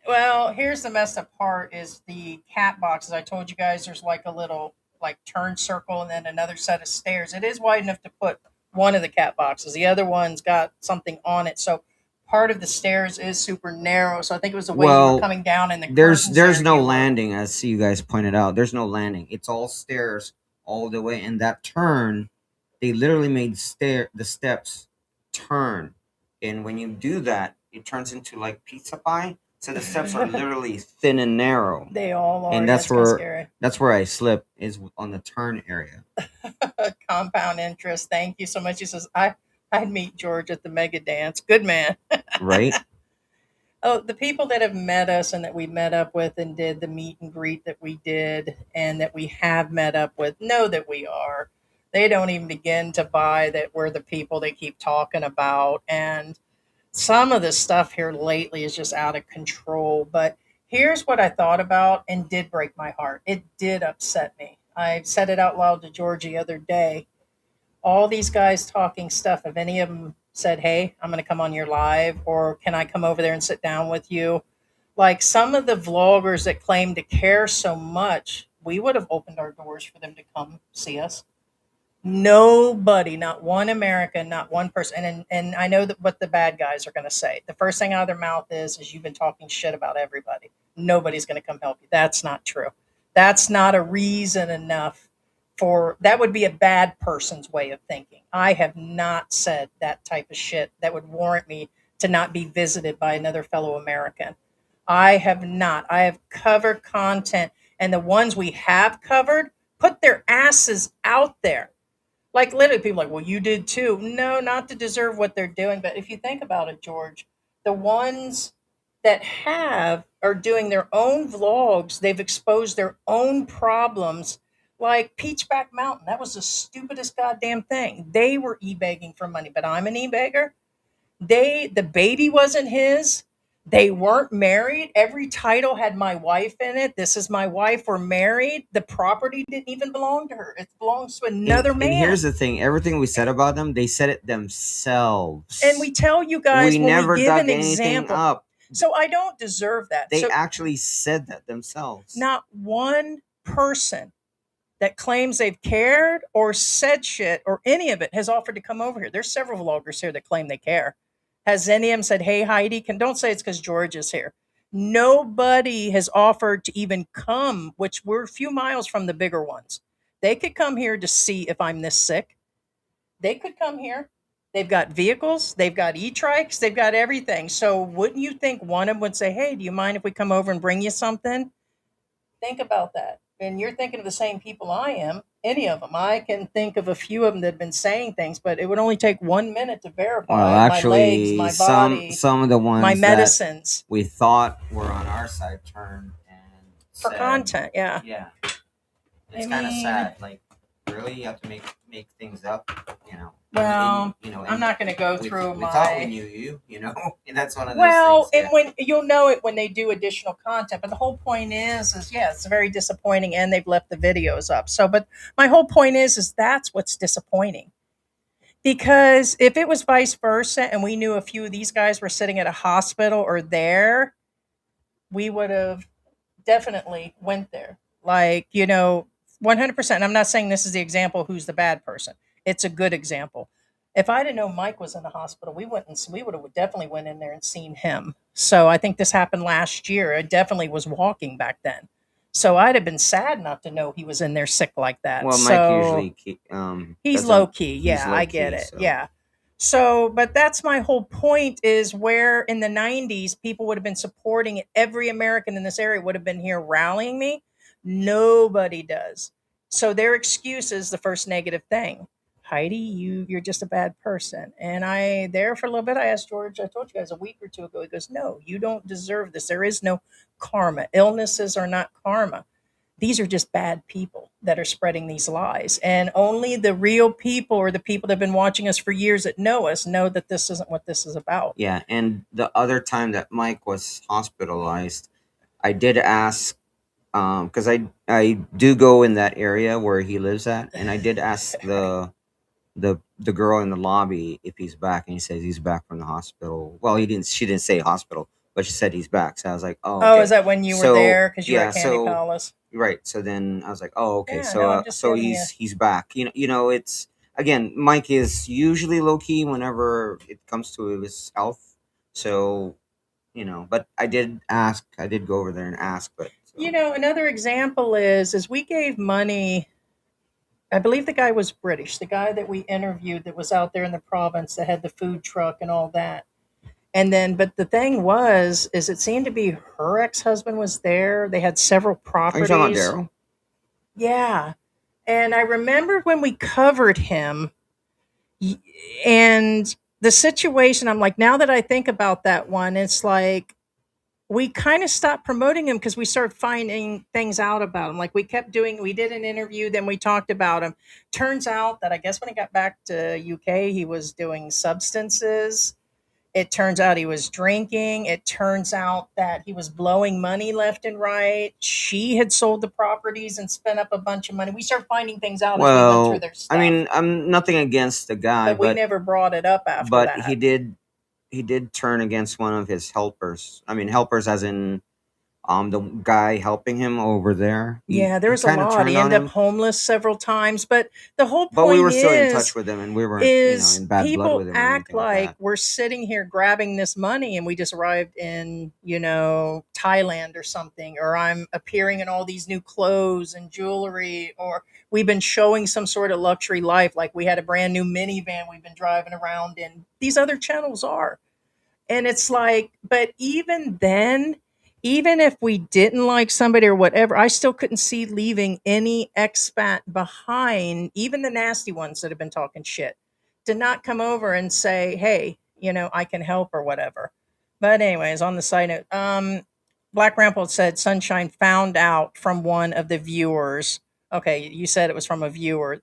Well, here's the messed up part: is the cat boxes. I told you guys there's like a little like turn circle and then another set of stairs. It is wide enough to put one of the cat boxes. The other one's got something on it, so part of the stairs is super narrow. So I think it was the way you were Well, coming down in the there's curtains there. there's no You were landing, as you guys pointed out. There's no landing. It's all stairs all the way. And that turn, they literally made the steps turn. And when you do that, it turns into like pizza pie. So the steps are literally thin and narrow. they all are. And Yeah, it's kind of scary. that's where I slip is on the turn area, Compound interest. Thank you so much. He says I'd meet George at the mega dance. Good man. right? Oh, the people that have met us and that we met up with and did the meet and greet that we did and that we have met up with know that we are. They don't even begin to buy that we're the people they keep talking about. And some of the stuff here lately is just out of control. But here's what I thought about and did break my heart. It did upset me. I said it out loud to George the other day. All these guys talking stuff, have any of them said, hey, I'm going to come on your live, or can I come over there and sit down with you? Like some of the vloggers that claim to care so much, we would have opened our doors for them to come see us. Nobody, not one American, not one person. And I know that what the bad guys are going to say. The first thing out of their mouth is you've been talking shit about everybody. Nobody's going to come help you. That's not true. That's not a reason enough for that would be a bad person's way of thinking. I have not said that type of shit that would warrant me to not be visited by another fellow American. I have not. I have covered content, and the ones we have covered put their asses out there. Like literally, people are like, well, you did too. No, not to deserve what they're doing. But if you think about it, George, the ones that are doing their own vlogs. They've exposed their own problems, like Peachback Mountain. That was the stupidest goddamn thing. They were e-begging for money, but I'm an e-beggar. The baby wasn't his. They weren't married. Every title had my wife in it. This is my wife. We're married. The property didn't even belong to her. It belongs to another And here's man. the thing: everything we said about them, they said it And themselves. we tell you We guys when we never give dug an anything example. up. So I don't deserve that. They So actually said that themselves. not one person that claims they've cared or said shit or any of it has offered to come over here. There's several vloggers here that claim they care. Has any of them said, "Hey Heidi, don't say it's because George is here." Nobody has offered to even come, which we're a few miles from the bigger ones. They could come here to see if I'm this sick. They could come here. They've got vehicles, they've got e-trikes, they've got everything. So wouldn't you think one of them would say, "Hey, do you mind if we come over and bring you something?" Think about that. And you're thinking of the same people I am, any of them. I can think of a few of them that have been saying things, but it would only take 1 minute to Well, verify my legs, actually, my some body, some of the my ones that medicines we thought were on our side turned and for said, content. Yeah. "Yeah, I it's kind of mean, sad. Like, really, you have to make things up, you know." well, And I'm not going to go we, through we thought we my. knew you, and that's one of those Well, things. and Yeah, when you'll know it when they do additional content, but the whole point is yeah, it's very disappointing, and they've left the videos up. So, but my whole point is that's what's disappointing. Because if it was vice versa and we knew a few of these guys were sitting at a hospital or there, we would have definitely went there. Like, 100%. I'm not saying this is the example who's the bad person. It's a good example. If I didn't know Mike was in the hospital, we would have definitely went in there and seen him. So I think this happened last year. I definitely was walking back then. So I'd have been sad not to know he was in there sick like that. well, Mike So usually he's low doesn't. key. He's Yeah, low I get key, it. so Yeah. So, but that's my whole point is where in the 90s people would have been supporting it. Every American in this area would have been here rallying me. Nobody does. So their excuse is the first negative thing. Heidi, you're just a bad person. And I there for a little bit I asked George, I told you guys a week or two ago, he goes, "No, you don't deserve this. There is no karma. Illnesses are not karma. These are just bad people that are spreading these lies. And only the real people or the people that have been watching us for years that know us know that this isn't what this is about." yeah. And the other time that Mike was hospitalized, I did ask, because I do go in that area where he lives at, and I did ask the girl in the lobby if he's back, and he says he's back from the hospital. Well, he didn't. She didn't say hospital, but she said he's back. So I was like, oh, Oh, is okay. that when you were So there because you were yeah, at Candy so Palace? right. So then I was like, oh, okay. Yeah, So no, I'm just so giving you. he's back. It's again, Mike is usually low key whenever it comes to his health. So but I did ask. I did go over there and ask, but so. Another example is we gave money. I believe the guy was British, the guy that we interviewed that was out there in the province that had the food truck and all that. And then, but the thing is it seemed to be her ex-husband was there. They had several Are you talking about properties. Daryl? Yeah. And I remember when we covered him y- and the situation, I'm like, now that I think about that one, it's like we kind of stopped promoting him because we started finding things out about him. Like we did an interview, then we talked about him. Turns out that I guess when he got back to UK, he was doing substances. It turns out he was drinking. It turns out that he was blowing money left and right. She had sold the properties and spent up a bunch of money. We started finding things out as we went through Well, their I stuff, mean, I'm nothing against the guy, but we never brought it up after but he that. did turn against one of his helpers. I mean, helpers as in the guy helping him over there. Yeah, there He was a kind of lot. turned He on ended up him, homeless several times. But the whole but we were point still in touch with him, and we weren't is in bad blood people with him or act anything like like that. we're sitting here grabbing this money and we just arrived in, Thailand or something, or I'm appearing in all these new clothes and jewelry, or we've been showing some sort of luxury life, like we had a brand new minivan we've been driving around in. These other channels are. And it's like, but even then, even if we didn't like somebody or whatever, I still couldn't see leaving any expat behind, even the nasty ones that have been talking shit, to not come over and say, hey, I can help or whatever. But anyways, on the side note, Black Rampart said Sunshine found out from one of the viewers. Okay, you said it was from a viewer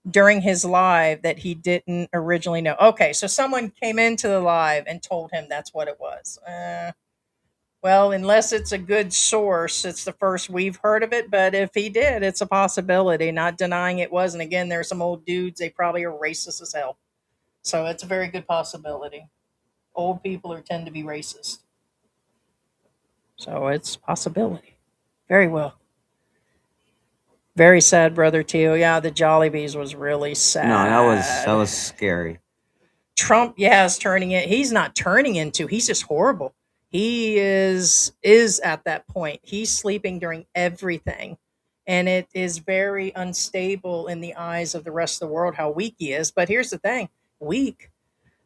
during his live that he didn't originally know. Okay, so someone came into the live and told him that's what it was. Well, unless it's a good source, it's the first we've heard of it. But if he did, it's a possibility. Not denying it was. And again, there's some old dudes. They probably are racist as hell. So it's a very good possibility. Old people are tend to be racist. So it's a possibility. Very well. Very sad, brother Teo. Yeah, the Jollibees was really No, that was sad. scary. Trump, yeah, is turning it. He's not turning into. He's just horrible. He is at that point. He's sleeping during everything, and it is very unstable in the eyes of the rest of the world how weak he is. But here's the thing: weak.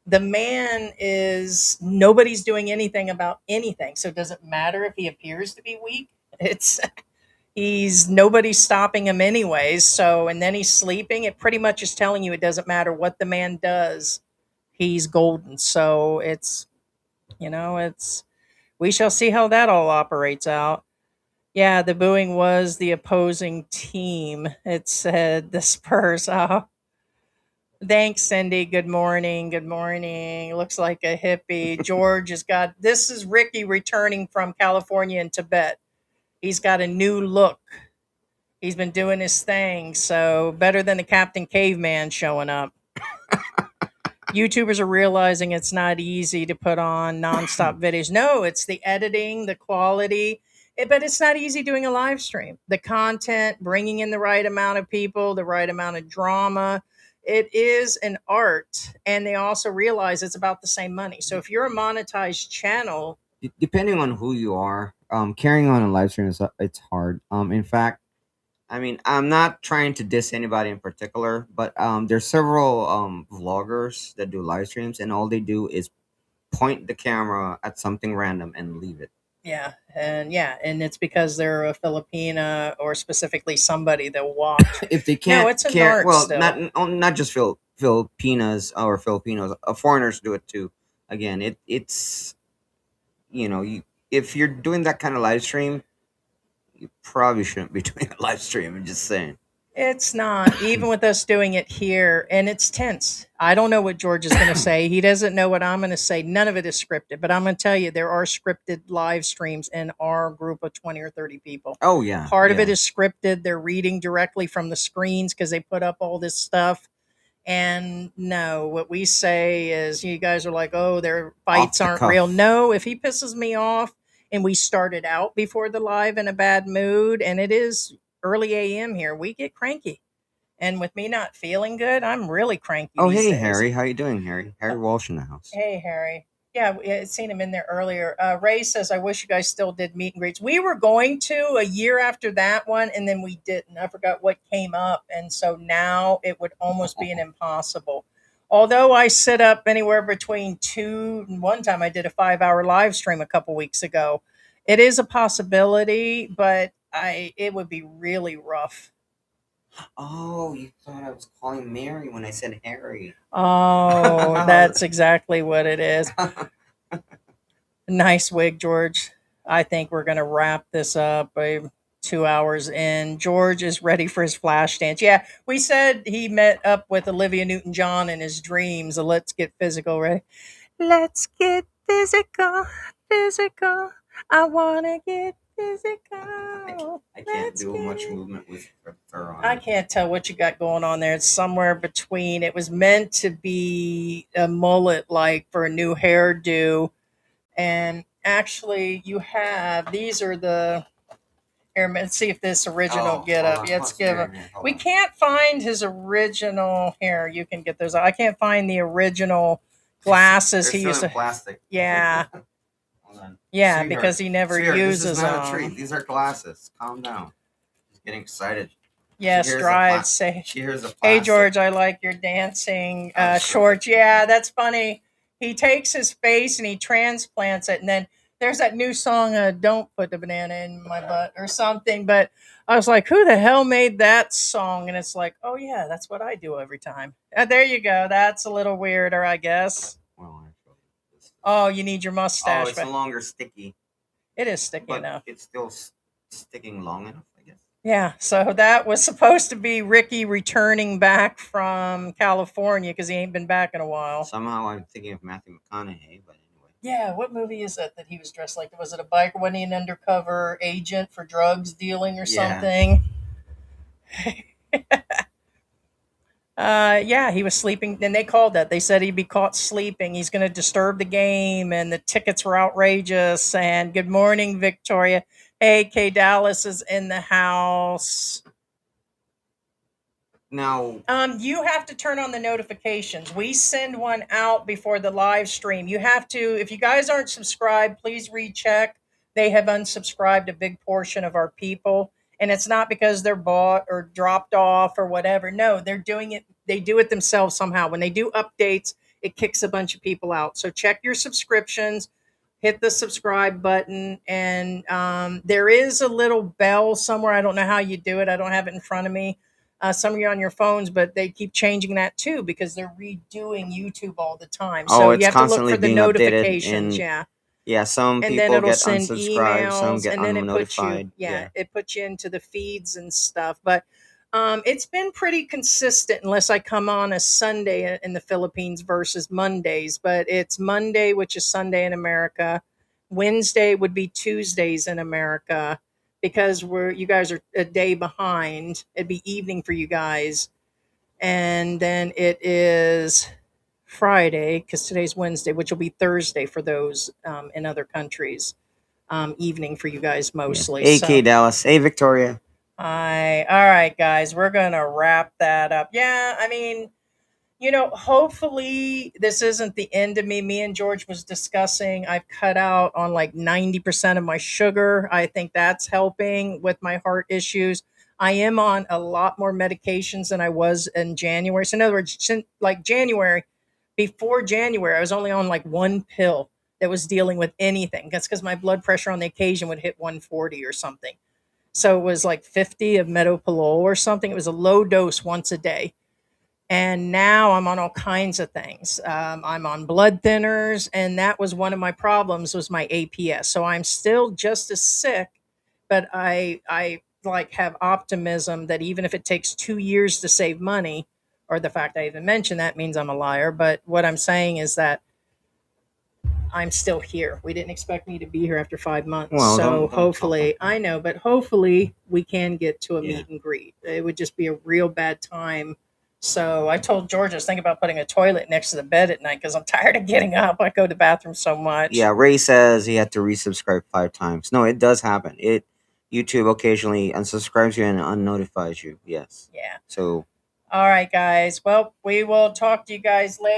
The man is nobody's doing anything about anything. So does it matter if he appears to be weak? It's he's nobody's stopping him anyways. So and then he's sleeping. It pretty much is telling you it doesn't matter what the man does. He's golden. So it's we shall see how that all operates out. Yeah, the booing was the opposing team. It said the Spurs. Oh, thanks, Cindy. Good morning. Good morning. Looks like a hippie. George has got this is Ricky returning from California and Tibet. He's got a new look. He's been doing his thing, so better than the Captain Caveman showing up. YouTubers are realizing it's not easy to put on nonstop videos. No, it's the editing, the quality, but it's not easy doing a live stream. The content, bringing in the right amount of people, the right amount of drama. It is an art, and they also realize it's about the same money. So if you're a monetized channel, Depending on who you are, carrying on a live stream it's hard. In fact, I mean, I'm not trying to diss anybody in particular, but there's several vloggers that do live streams, and all they do is point the camera at something random and leave it. and it's because they're a Filipina or specifically somebody that watch. If they No, can't it's an care, art well, still. not just Filipinas or Filipinos, foreigners do it too. Again, it's you if you're doing that kind of live stream, you probably shouldn't be doing a live stream. I'm just saying. It's not, even with us doing it here, and it's tense. I don't know what George is going to say. He doesn't know what I'm going to say. None of it is scripted, but I'm going to tell you there are scripted live streams in our group of 20 or 30 people. Oh yeah, Part of it yeah. is scripted. They're reading directly from the screens because they put up all this stuff. And no, what we say is you guys are like, oh, their Off fights the aren't real. cuff. No, if he pisses me off and we started out before the live in a bad mood and it is early AM here, we get cranky. And with me not feeling good, I'm really cranky Oh these hey days. Harry, how you doing, Harry? Harry Walsh in the house. Hey, Harry. Yeah, we had seen him in there earlier. Ray says, I wish you guys still did meet and greets. We were going to a year after that one, and then we didn't. I forgot what came up. And so now it would almost be an impossible. Although I sit up anywhere between two, and one time I did a 5 hour live stream a couple weeks ago. It is a possibility, but it would be really rough. Oh, you thought I was calling Mary when I said Harry. Oh, that's exactly what it is. Nice wig, George. I think we're going to wrap this up. 2 hours in. George is ready for his flash dance. Yeah, we said he met up with Olivia Newton John in his dreams. So let's get physical, right? Let's get physical, physical. I want to get physical. I can't Let's do much get- movement with her on. I can't tell what you got going on there. It's somewhere between. It was meant to be a mullet, like for a new hairdo, and actually you have these are the here. Let's see if this original get up. Let's give him. We can't find his original here. You can get those. I can't find the original glasses he used to. Plastic. Yeah, Hold on. yeah, Sweetheart, because he never Sweetheart, uses this is not a them. treat. These are glasses. Calm down. She's getting excited. Yes, She hears drive. the Say, She hears a hey plastic. George, I like your dancing Oh, shorts. Yeah, that's funny. He takes his face and he transplants it, and then there's that new song, "Don't Put the Banana in My Butt" or something. But I was like, who the hell made that song? And it's like, oh yeah, that's what I do every time. There you go. That's a little weirder, I guess. Well, actually, this Oh, you need your Oh, mustache. it's no longer sticky, It is sticky but enough. it's still sticking long enough, I guess. Yeah, so that was supposed to be Ricky returning back from California because he ain't been back in a while. Somehow I'm thinking of Matthew McConaughey, but anyway. Yeah, what movie is that he was dressed like? Was it a biker? Wasn't he an undercover agent for drugs dealing or Yeah. something? Yeah, he was sleeping, and they called that. They said he'd be caught sleeping. He's going to disturb the game, and the tickets were outrageous. And good morning, Victoria. Hey, Kay Dallas is in the house. Now, You have to turn on the notifications. We send one out before the live stream. You have to, if you guys aren't subscribed, please recheck. They have unsubscribed a big portion of our people. And it's not because they're bought or dropped off or whatever. No, they're doing it. They do it themselves somehow. When they do updates, it kicks a bunch of people out. So check your subscriptions, hit the subscribe button. And there is a little bell somewhere. I don't know how you do it. I don't have it in front of me. Some of you on your phones, but they keep changing that too because they're redoing YouTube all the time. oh, So you it's have to look constantly for the being updated, notifications. and Yeah. yeah, some And then people it'll get send unsubscribed, some emails get and then it puts you, unnotified. yeah, it puts you into the feeds and stuff. But it's been pretty consistent unless I come on a Sunday in the Philippines versus Mondays. But it's Monday, which is Sunday in America. Wednesday would be Tuesdays in America because you guys are a day behind. It'd be evening for you guys. And then it is Friday because today's Wednesday, which will be Thursday for those in other countries. Evening for you guys Yeah. mostly. AK So, Dallas. Hey, Victoria. all right, guys, we're gonna wrap that up. Yeah, I mean, hopefully this isn't the end of me. Me and George was discussing. I've cut out on like 90% of my sugar. I think that's helping with my heart issues. I am on a lot more medications than I was in January. So in other words, since like January, before January, I was only on like one pill that was dealing with anything. That's because my blood pressure on the occasion would hit 140 or something. So it was like 50 of metoprolol or something. It was a low dose once a day. And now I'm on all kinds of things. I'm on blood thinners, and that was one of my problems was my APS. So I'm still just as sick, but I like have optimism that even if it takes 2 years to save money, or the fact I even mentioned that means I'm a liar. But what I'm saying is that I'm still here. We didn't expect me to be here after 5 months. Well, So don't talk hopefully, like that. I know, but hopefully we can get to a Yeah. meet and greet. It would just be a real bad time. So I told George I was thinking about putting a toilet next to the bed at night because I'm tired of getting up. I go to the bathroom so much. Yeah, Ray says he had to resubscribe 5 times. No, it does happen. YouTube occasionally unsubscribes you and unnotifies you. Yes. Yeah. So All right, guys. Well, we will talk to you guys later.